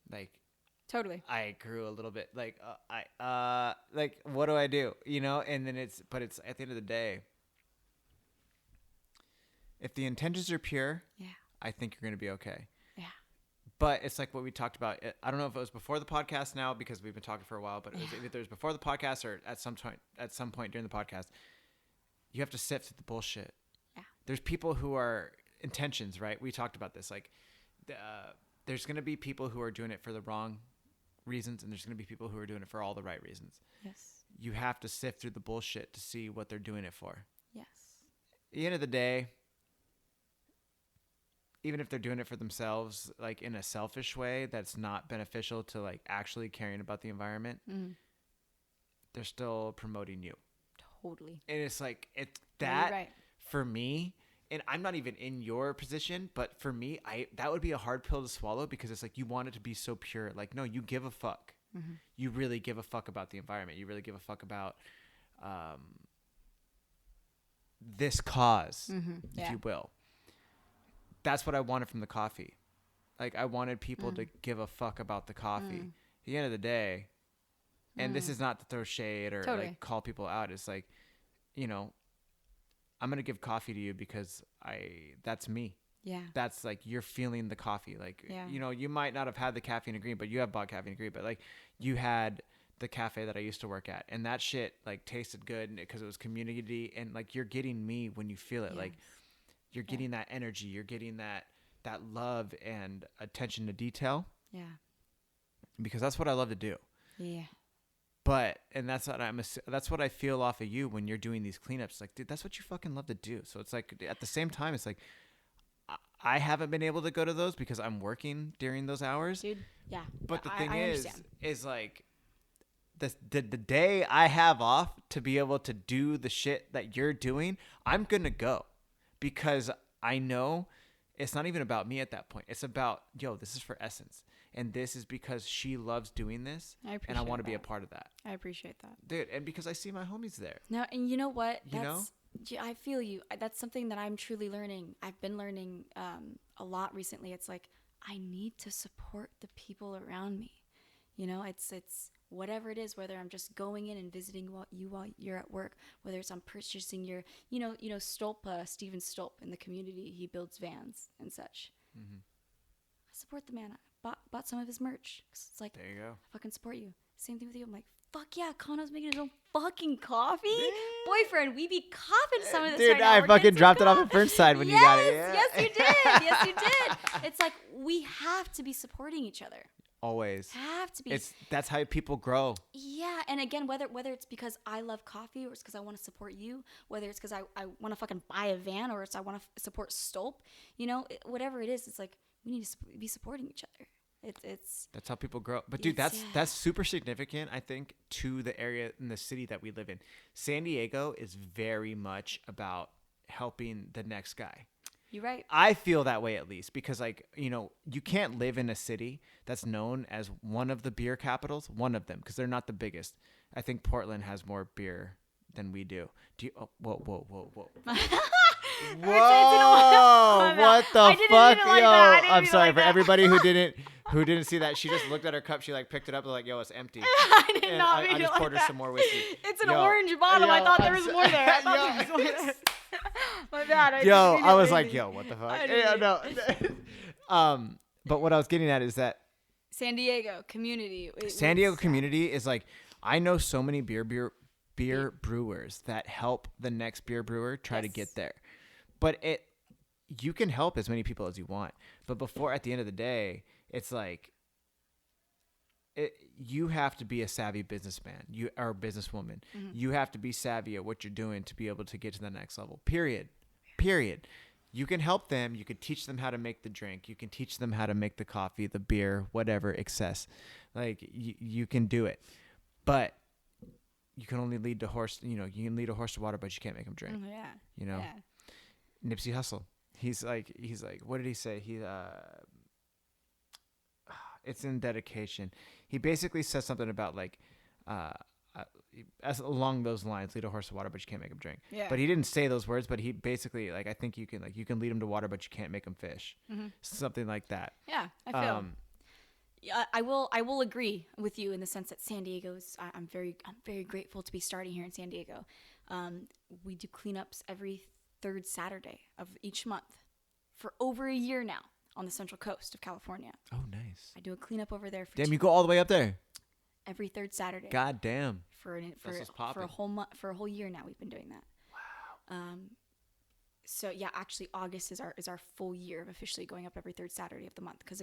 Like, Totally. I grew a little bit, like, like, what do I do? And then it's at the end of the day, if the intentions are pure, yeah, I think you're going to be okay. Yeah. But it's like what we talked about. I don't know if it was before the podcast now, because we've been talking for a while, but if it was before the podcast or at some point during the podcast, you have to sift through the bullshit. Yeah. There's people who are intentions, right? We talked about this. Like, there's going to be people who are doing it for the wrong reasons, and there's going to be people who are doing it for all the right reasons. Yes. You have to sift through the bullshit to see what they're doing it for. Yes. At the end of the day, even if they're doing it for themselves, like in a selfish way that's not beneficial to like actually caring about the environment, they're still promoting you. Totally. And it's like, Right. For me, and I'm not even in your position, but for me, that would be a hard pill to swallow, because it's like, you want it to be so pure. Like, no, you give a fuck. Mm-hmm. You really give a fuck about the environment. You really give a fuck about this cause, if you will. That's what I wanted from the coffee. Like, I wanted people to give a fuck about the coffee. At the end of the day, and this is not to throw shade or like call people out. It's like, I'm going to give coffee to you because that's me. Yeah. That's like, you're feeling the coffee. Like, you might not have had the Caffeine and Green, but you have bought Caffeine and Green, but like, you had the cafe that I used to work at, and that shit like tasted good because it was community, and like, you're getting me when you feel it. Yes. Like, you're getting that energy. You're getting that love and attention to detail. Yeah. Because that's what I love to do. Yeah. But, and that's what I feel off of you when you're doing these cleanups. Like, dude, that's what you fucking love to do. So it's like, at the same time, it's like, I haven't been able to go to those because I'm working during those hours. Dude, yeah. But the I thing understand. is like the day I have off to be able to do the shit that you're doing, I'm going to go because I know it's not even about me at that point. It's about, yo, this is for Essence. And this is because she loves doing this. And I want to be a part of that. I appreciate that. Dude, and because I see my homies there. No, and you know what? You know? Yeah, I feel you. That's something that I'm truly learning. I've been learning a lot recently. It's like I need to support the people around me. You know, it's whatever it is, whether I'm just going in and visiting while you're at work, whether it's I'm purchasing your, Stolp, Steven Stolp in the community, he builds vans and such. Mm-hmm. I support the man. I bought some of his merch. It's like, there you go. I fucking support you. Same thing with you. I'm like, fuck yeah, Connor's making his own fucking coffee. Boyfriend, we be coughing some of this right now. I fucking dropped it off at Burnside when you got it. Yeah. Yes, you did. Yes, you did. It's like we have to be supporting each other. Always. Have to be. That's how people grow. Yeah, and again, whether it's because I love coffee or it's because I want to support you, whether it's because I want to fucking buy a van or it's I want to support Stolp, whatever it is, it's like we need to be supporting each other. It's that's how people grow. But dude, that's super significant, I think, to the area in the city that we live in. San Diego is very much about helping the next guy. You're right. I feel that way, at least, because you can't live in a city that's known as one of the beer capitals, one of them, because they're not the biggest. I think Portland has more beer than we do. Whoa. Whoa! What the fuck, yo? I'm sorry for everybody who didn't see that. She just looked at her cup. She picked it up and yo, it's empty. I did not mean I just poured her some more whiskey. It's an orange bottle. I thought there was more there. My bad. I was like, yo, what the fuck? No. But what I was getting at is that San Diego community. Community is like, I know so many beer brewers that help the next beer brewer try to get there. But you can help as many people as you want. But at the end of the day, it's like you have to be a savvy businessman. You are a businesswoman. Mm-hmm. You have to be savvy at what you're doing to be able to get to the next level. Period. You can help them. You can teach them how to make the drink. You can teach them how to make the coffee, the beer, whatever, excess. You can do it. But you can only lead the horse, you can lead a horse to water, but you can't make him drink. Yeah. Yeah. Nipsey Hussle. He's like, what did he say? It's in Dedication. He basically says something about as along those lines, lead a horse to water, but you can't make him drink. Yeah. But he didn't say those words, but he basically I think you can lead him to water, but you can't make him fish. Mm-hmm. Something like that. Yeah, I feel. I will agree with you in the sense that San Diego's. I'm very grateful to be starting here in San Diego. We do cleanups every third Saturday of each month for over a year now on the Central Coast of California. Oh, nice. I do a cleanup over there. Damn, you go all the way up there. Every third Saturday. God damn. For a whole month, for a whole year now, we've been doing that. Wow. So yeah, actually August is our full year of officially going up every third Saturday of the month. Because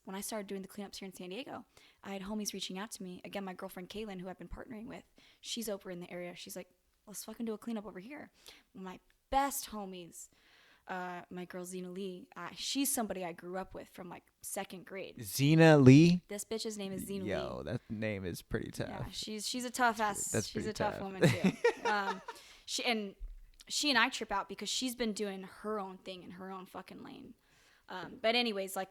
when I started doing the cleanups here in San Diego, I had homies reaching out to me. Again, my girlfriend Kaylin, who I've been partnering with, she's over in the area. She's like, let's fucking do a cleanup over here. My best homies, my girl Zena Lee, she's somebody I grew up with from second grade. Zena Lee? This bitch's name is Zena Lee. Yo, that name is pretty tough. Yeah, she's a tough ass. She's a tough woman too. She and I trip out because she's been doing her own thing in her own fucking lane. But anyways, I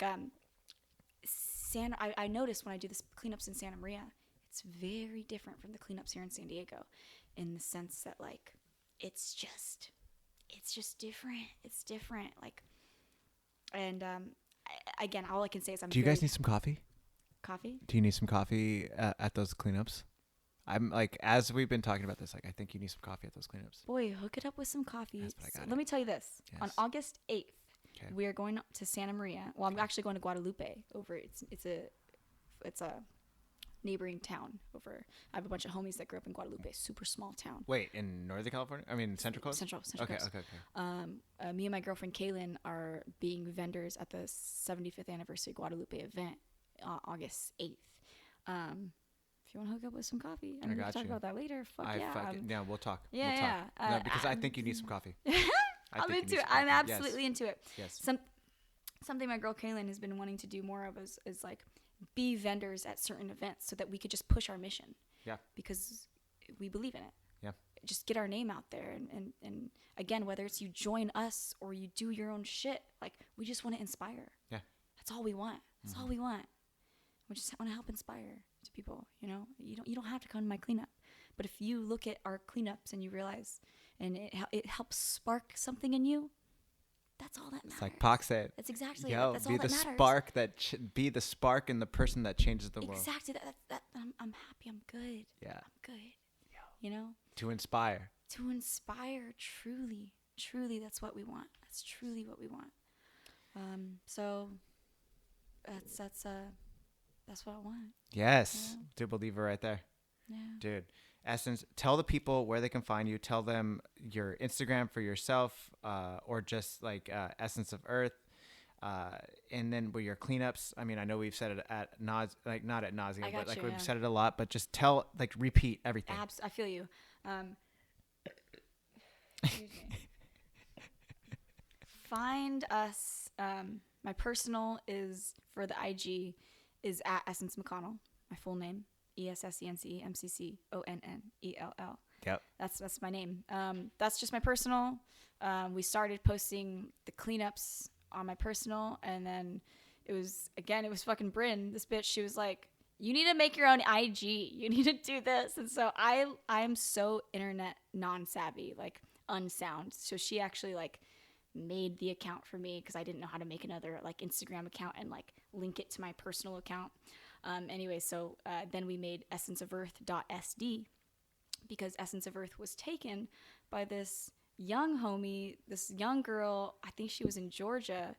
noticed when I do this cleanups in Santa Maria, it's very different from the cleanups here in San Diego, in the sense that it's just different. It's different. Again, all I can say is Do you guys need some coffee? Coffee? Do you need some coffee at those cleanups? I'm as we've been talking about this, I think you need some coffee at those cleanups. Boy, hook it up with some coffee. Let me tell you this. Yes. On August 8th, we are going to Santa Maria. Well, I'm actually going to Guadalupe over. It's a neighboring town over. I have a bunch of homies that grew up in Guadalupe, super small town. Wait, in Northern California? I mean, Central Coast? Central okay, Coast. Okay. Me and my girlfriend Kaylin are being vendors at the 75th anniversary Guadalupe event, August 8th. If you want to hook up with some coffee, and we'll talk about that later. Yeah, we'll talk. Yeah. Because I think you need some coffee. I'm into it. I'm absolutely into it. Yes. something my girl Kaylin has been wanting to do more of is like be vendors at certain events so that we could just push our mission. Yeah. Because we believe in it. Yeah. Just get our name out there. And again, whether it's you join us or you do your own shit, like we just want to inspire. Yeah. That's all we want. That's all we want. We just want to help inspire to people, you know? You don't have to come to my cleanup. But if you look at our cleanups and you realize and it helps spark something in you, that's all that matters. It's like Pac said. That's exactly Yo, it. That's be all the that matters. spark be the spark in the person that changes the world. Exactly. I'm happy. I'm good. Yeah. I'm good. You know? To inspire. To inspire, truly, that's what we want. That's truly what we want. So that's what I want. Yes. Yeah. Do believer right there. Yeah. Dude. Essence, tell the people where they can find you. Tell them your Instagram for yourself, or just like Essence of Earth. And then with your cleanups, I mean, I know we've said it at not at nauseum, but like we've said it a lot, but just repeat everything. I feel you. Excuse me. Find us. My personal is for the IG is at Essence Mcconnell. My full name, ESSENCEMCCONNELL. Yep. That's my name. That's just my personal. We started posting the cleanups on my personal, and then it was fucking Bryn, this bitch. She was like, you need to make your own IG, you need to do this. And so I'm so internet non-savvy, like unsound, so she actually like made the account for me because I didn't know how to make another like Instagram account and like link it to my personal account. Anyway, so then we made essenceoferarth.sd because Essence of Earth was taken by this young homie, this young girl, I think she was in Georgia,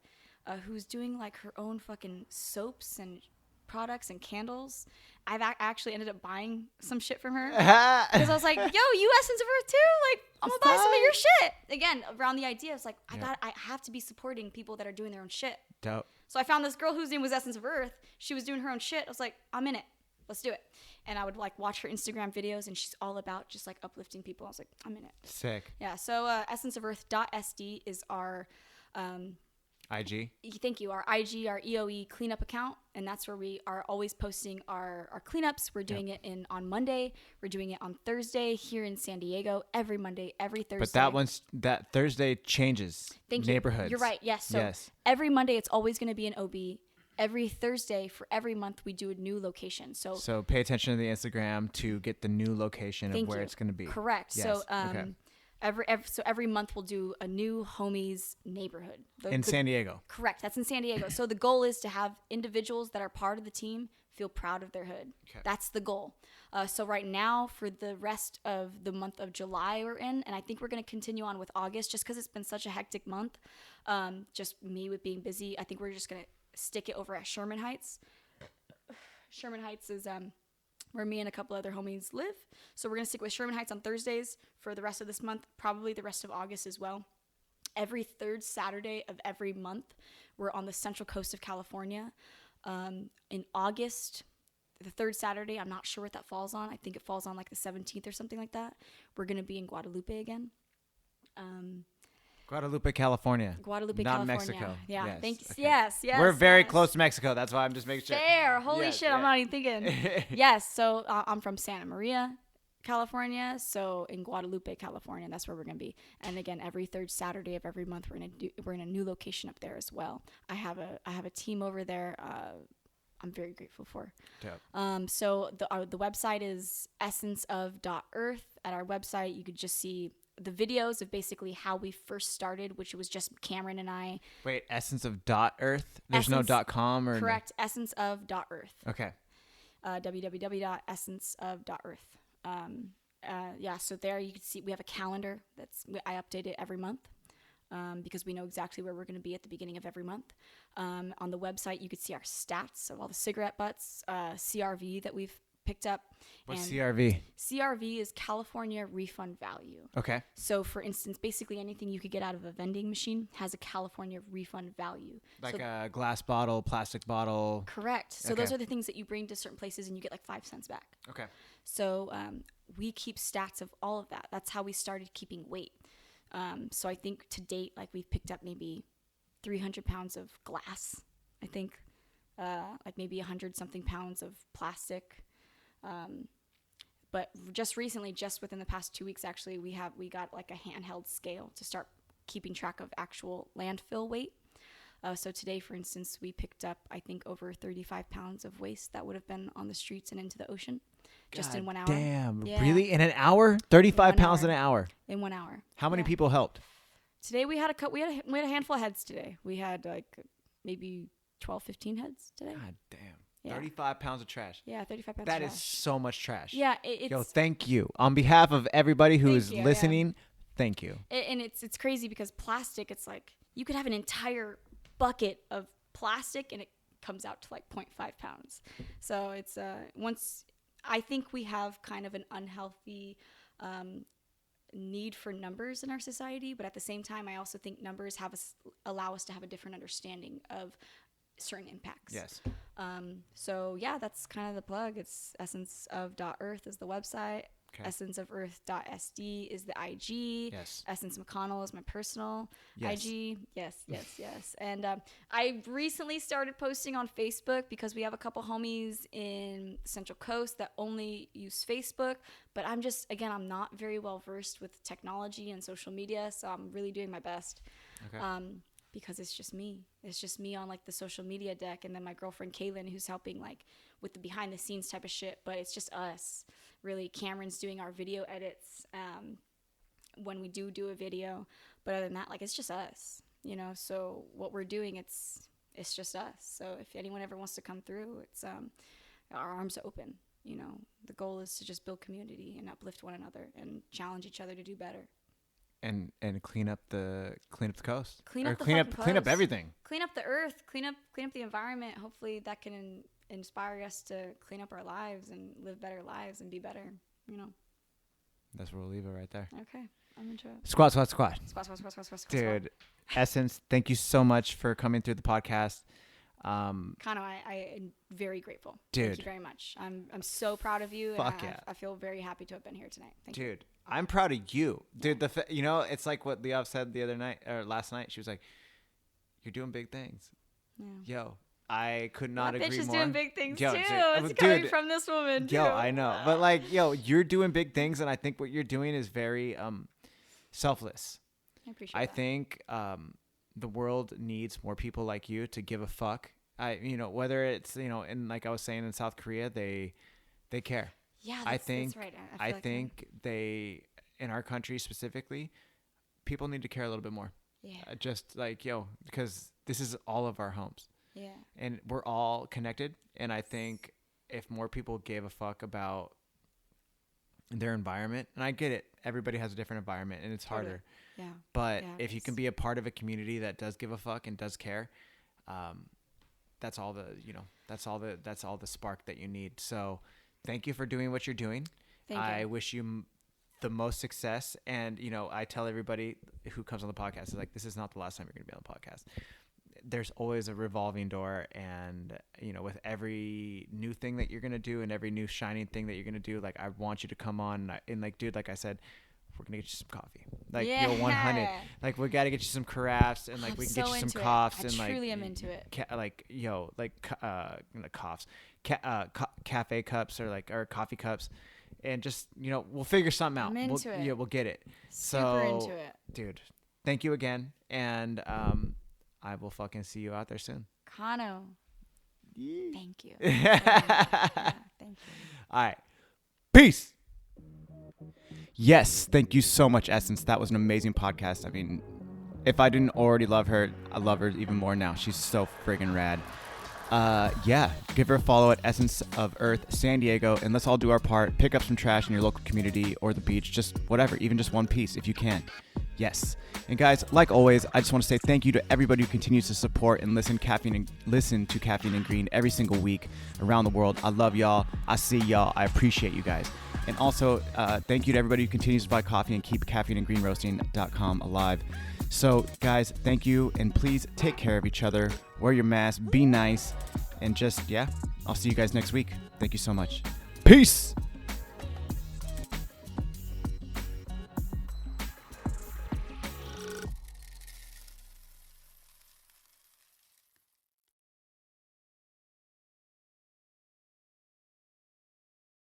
who's doing like her own fucking soaps and products and candles. I've actually ended up buying some shit from her because I was like, yo, you Essence of Earth too? Like, I'm gonna buy some of your shit. Again, around the idea, it's like, I have to be supporting people that are doing their own shit. Dope. So I found this girl whose name was Essence of Earth. She was doing her own shit. I was like, I'm in it. Let's do it. And I would like watch her Instagram videos, and she's all about just like uplifting people. I was like, I'm in it. Sick. Yeah. So essenceoferarth.sd is our IG. Thank you. Our IG, our EOE cleanup account, and that's where we are always posting our cleanups. We're doing it on Monday. We're doing it on Thursday here in San Diego. Every Monday, every Thursday. But that Thursday changes. Thank you. Neighborhoods. You're right. Yes. So every Monday, it's always going to be an OB. Every Thursday for every month, we do a new location. So pay attention to the Instagram to get the new location of where it's going to be. Correct. Yes. So every month we'll do a new homies neighborhood in San Diego. Correct. That's in San Diego. So the goal is to have individuals that are part of the team feel proud of their hood. Okay. That's the goal. So right now for the rest of the month of July we're in, and I think we're going to continue on with August just because it's been such a hectic month. Just me with being busy. I think we're just going to stick it over at Sherman Heights. Sherman Heights is where me and a couple other homies live. So we're going to stick with Sherman Heights on Thursdays for the rest of this month, probably the rest of August as well. Every third Saturday of every month, we're on the Central Coast of California. In August, the third Saturday, I'm not sure what that falls on. I think it falls on like the 17th or something like that. We're going to be in Guadalupe again. Guadalupe, California. Guadalupe, not California. Mexico. Yeah, yes. thank you. Okay. Yes. We're very close to Mexico. That's why I'm just making sure. Fair. Holy shit, I'm not even thinking. Yes, so I'm from Santa Maria, California. So in Guadalupe, California, that's where we're going to be. And again, every third Saturday of every month, we're in a new location up there as well. I have a team over there. I'm very grateful for. Dope. So the website is essenceof.earth. At our website, you could just see the videos of basically how we first started, which was just Cameron and I. Wait, essence of .earth? There's no .com or correct. Essenceof.earth. Okay. www.essenceof.earth. So there you can see we have a calendar I update it every month. Because we know exactly where we're going to be at the beginning of every month. On the website, you could see our stats of all the cigarette butts, CRV that we've picked up. What's CRV? CRV is California Refund Value. Okay. So, for instance, basically anything you could get out of a vending machine has a California refund value. Like a glass bottle, plastic bottle. Correct. So those are the things that you bring to certain places and you get like 5 cents back. Okay. So we keep stats of all of that. That's how we started keeping weight. So I think to date, like we've picked up maybe 300 pounds of glass, I think, like maybe 100 something pounds of plastic. But just recently, just within the past 2 weeks, actually, we got like a handheld scale to start keeping track of actual landfill weight. So today, for instance, we picked up, I think, over 35 pounds of waste that would have been on the streets and into the ocean just in 1 hour. Damn. Yeah. Really? In an hour? 35 pounds hour. in an hour. In 1 hour. How many Yeah. people helped? Today we had a handful of heads today. We had like maybe 12, 15 heads today. God damn. Yeah. 35 pounds of trash. Yeah, 35 pounds That of is trash. so much trash. Yeah, it's Yo, thank you. On behalf of everybody who Thank is you, yeah. listening, thank you. and it's crazy because plastic, it's like you could have an entire bucket of plastic and it comes out to like 0.5 pounds. So it's I think we have kind of an unhealthy need for numbers in our society, but at the same time, I also think numbers allow us to have a different understanding of certain impacts. Yes. So yeah, that's kind of the plug. It's essenceof.earth is the website. Okay. Essenceoferth.sd is the IG. Yes. Essence Mcconnell is my personal Yes. IG. Yes. And I recently started posting on Facebook because we have a couple homies in Central Coast that only use Facebook. But I'm not very well versed with technology and social media, so I'm really doing my best. Okay. Because it's just me. It's just me on like the social media deck, and then my girlfriend Kaylin, who's helping like with the behind the scenes type of shit. But it's just us. Really, Cameron's doing our video edits when we do a video. But other than that, like, it's just us, So what we're doing, it's just us. So if anyone ever wants to come through, it's our arms are open. The goal is to just build community and uplift one another and challenge each other to do better. And clean up the coast. Clean up clean up coast. everything. Clean up the earth. Clean up the environment. Hopefully that can inspire us to clean up our lives and live better lives and be better. That's where we'll leave it right there. Okay, I'm into it. Squat. Squat. Dude, Essence, thank you so much for coming through the podcast. Kano, I am very grateful. Dude. Thank you very much. I'm so proud of you. Fuck and yeah. I feel very happy to have been here tonight. Thank you. Dude, I'm proud of you. Dude, it's like what Leov said the other night or last night. She was like, "You're doing big things." Yeah. Yo, I could not agree bitch is more. doing big things Yo, too. dude, It's coming from this woman too. Yo, I know. But like, you're doing big things, and I think what you're doing is very selfless. I appreciate I that. think the world needs more people like you to give a fuck. Whether it's, and like I was saying in South Korea, they care. Yeah, that's right. I think they, in our country specifically, people need to care a little bit more. Yeah. Just like, because this is all of our homes. Yeah. And we're all connected. And I think if more people gave a fuck about their environment, and I get it, everybody has a different environment and it's harder. Yeah. But Yeah, if you can be a part of a community that does give a fuck and does care, that's all the spark that you need. So thank you for doing what you're doing. I wish you the most success. And, I tell everybody who comes on the podcast, is like, this is not the last time you're going to be on the podcast. There's always a revolving door. And, with every new thing that you're going to do and every new shining thing that you're going to do, like, I want you to come on and like, dude, like I said, we're going to get you some coffee. Like, 100. Like, we got to get you some carafes and like, we can get you some coughs and like, I truly am into it. Coughs, cafe cups or coffee cups. And just, we'll figure something out. I'm into it. Yeah, we'll get it. Super into it. Dude, thank you again. And I will fucking see you out there soon. Kano. Thank you. Yeah, thank you. All right. Peace. Yes, thank you so much, Essence. That was an amazing podcast. I mean, if I didn't already love her, I love her even more now. She's so friggin' rad. Give her a follow at Essence of Earth San Diego, and let's all do our part. Pick up some trash in your local community or the beach, just whatever, even just one piece if you can. Yes. And guys, like always, I just want to say thank you to everybody who continues to support and listen to Caffeine and Green every single week around the world. I love y'all. I see y'all. I appreciate you guys. And also, thank you to everybody who continues to buy coffee and keep caffeineandgreenroasting.com alive. So, guys, thank you, and please take care of each other. Wear your mask, be nice, and just, I'll see you guys next week. Thank you so much. Peace!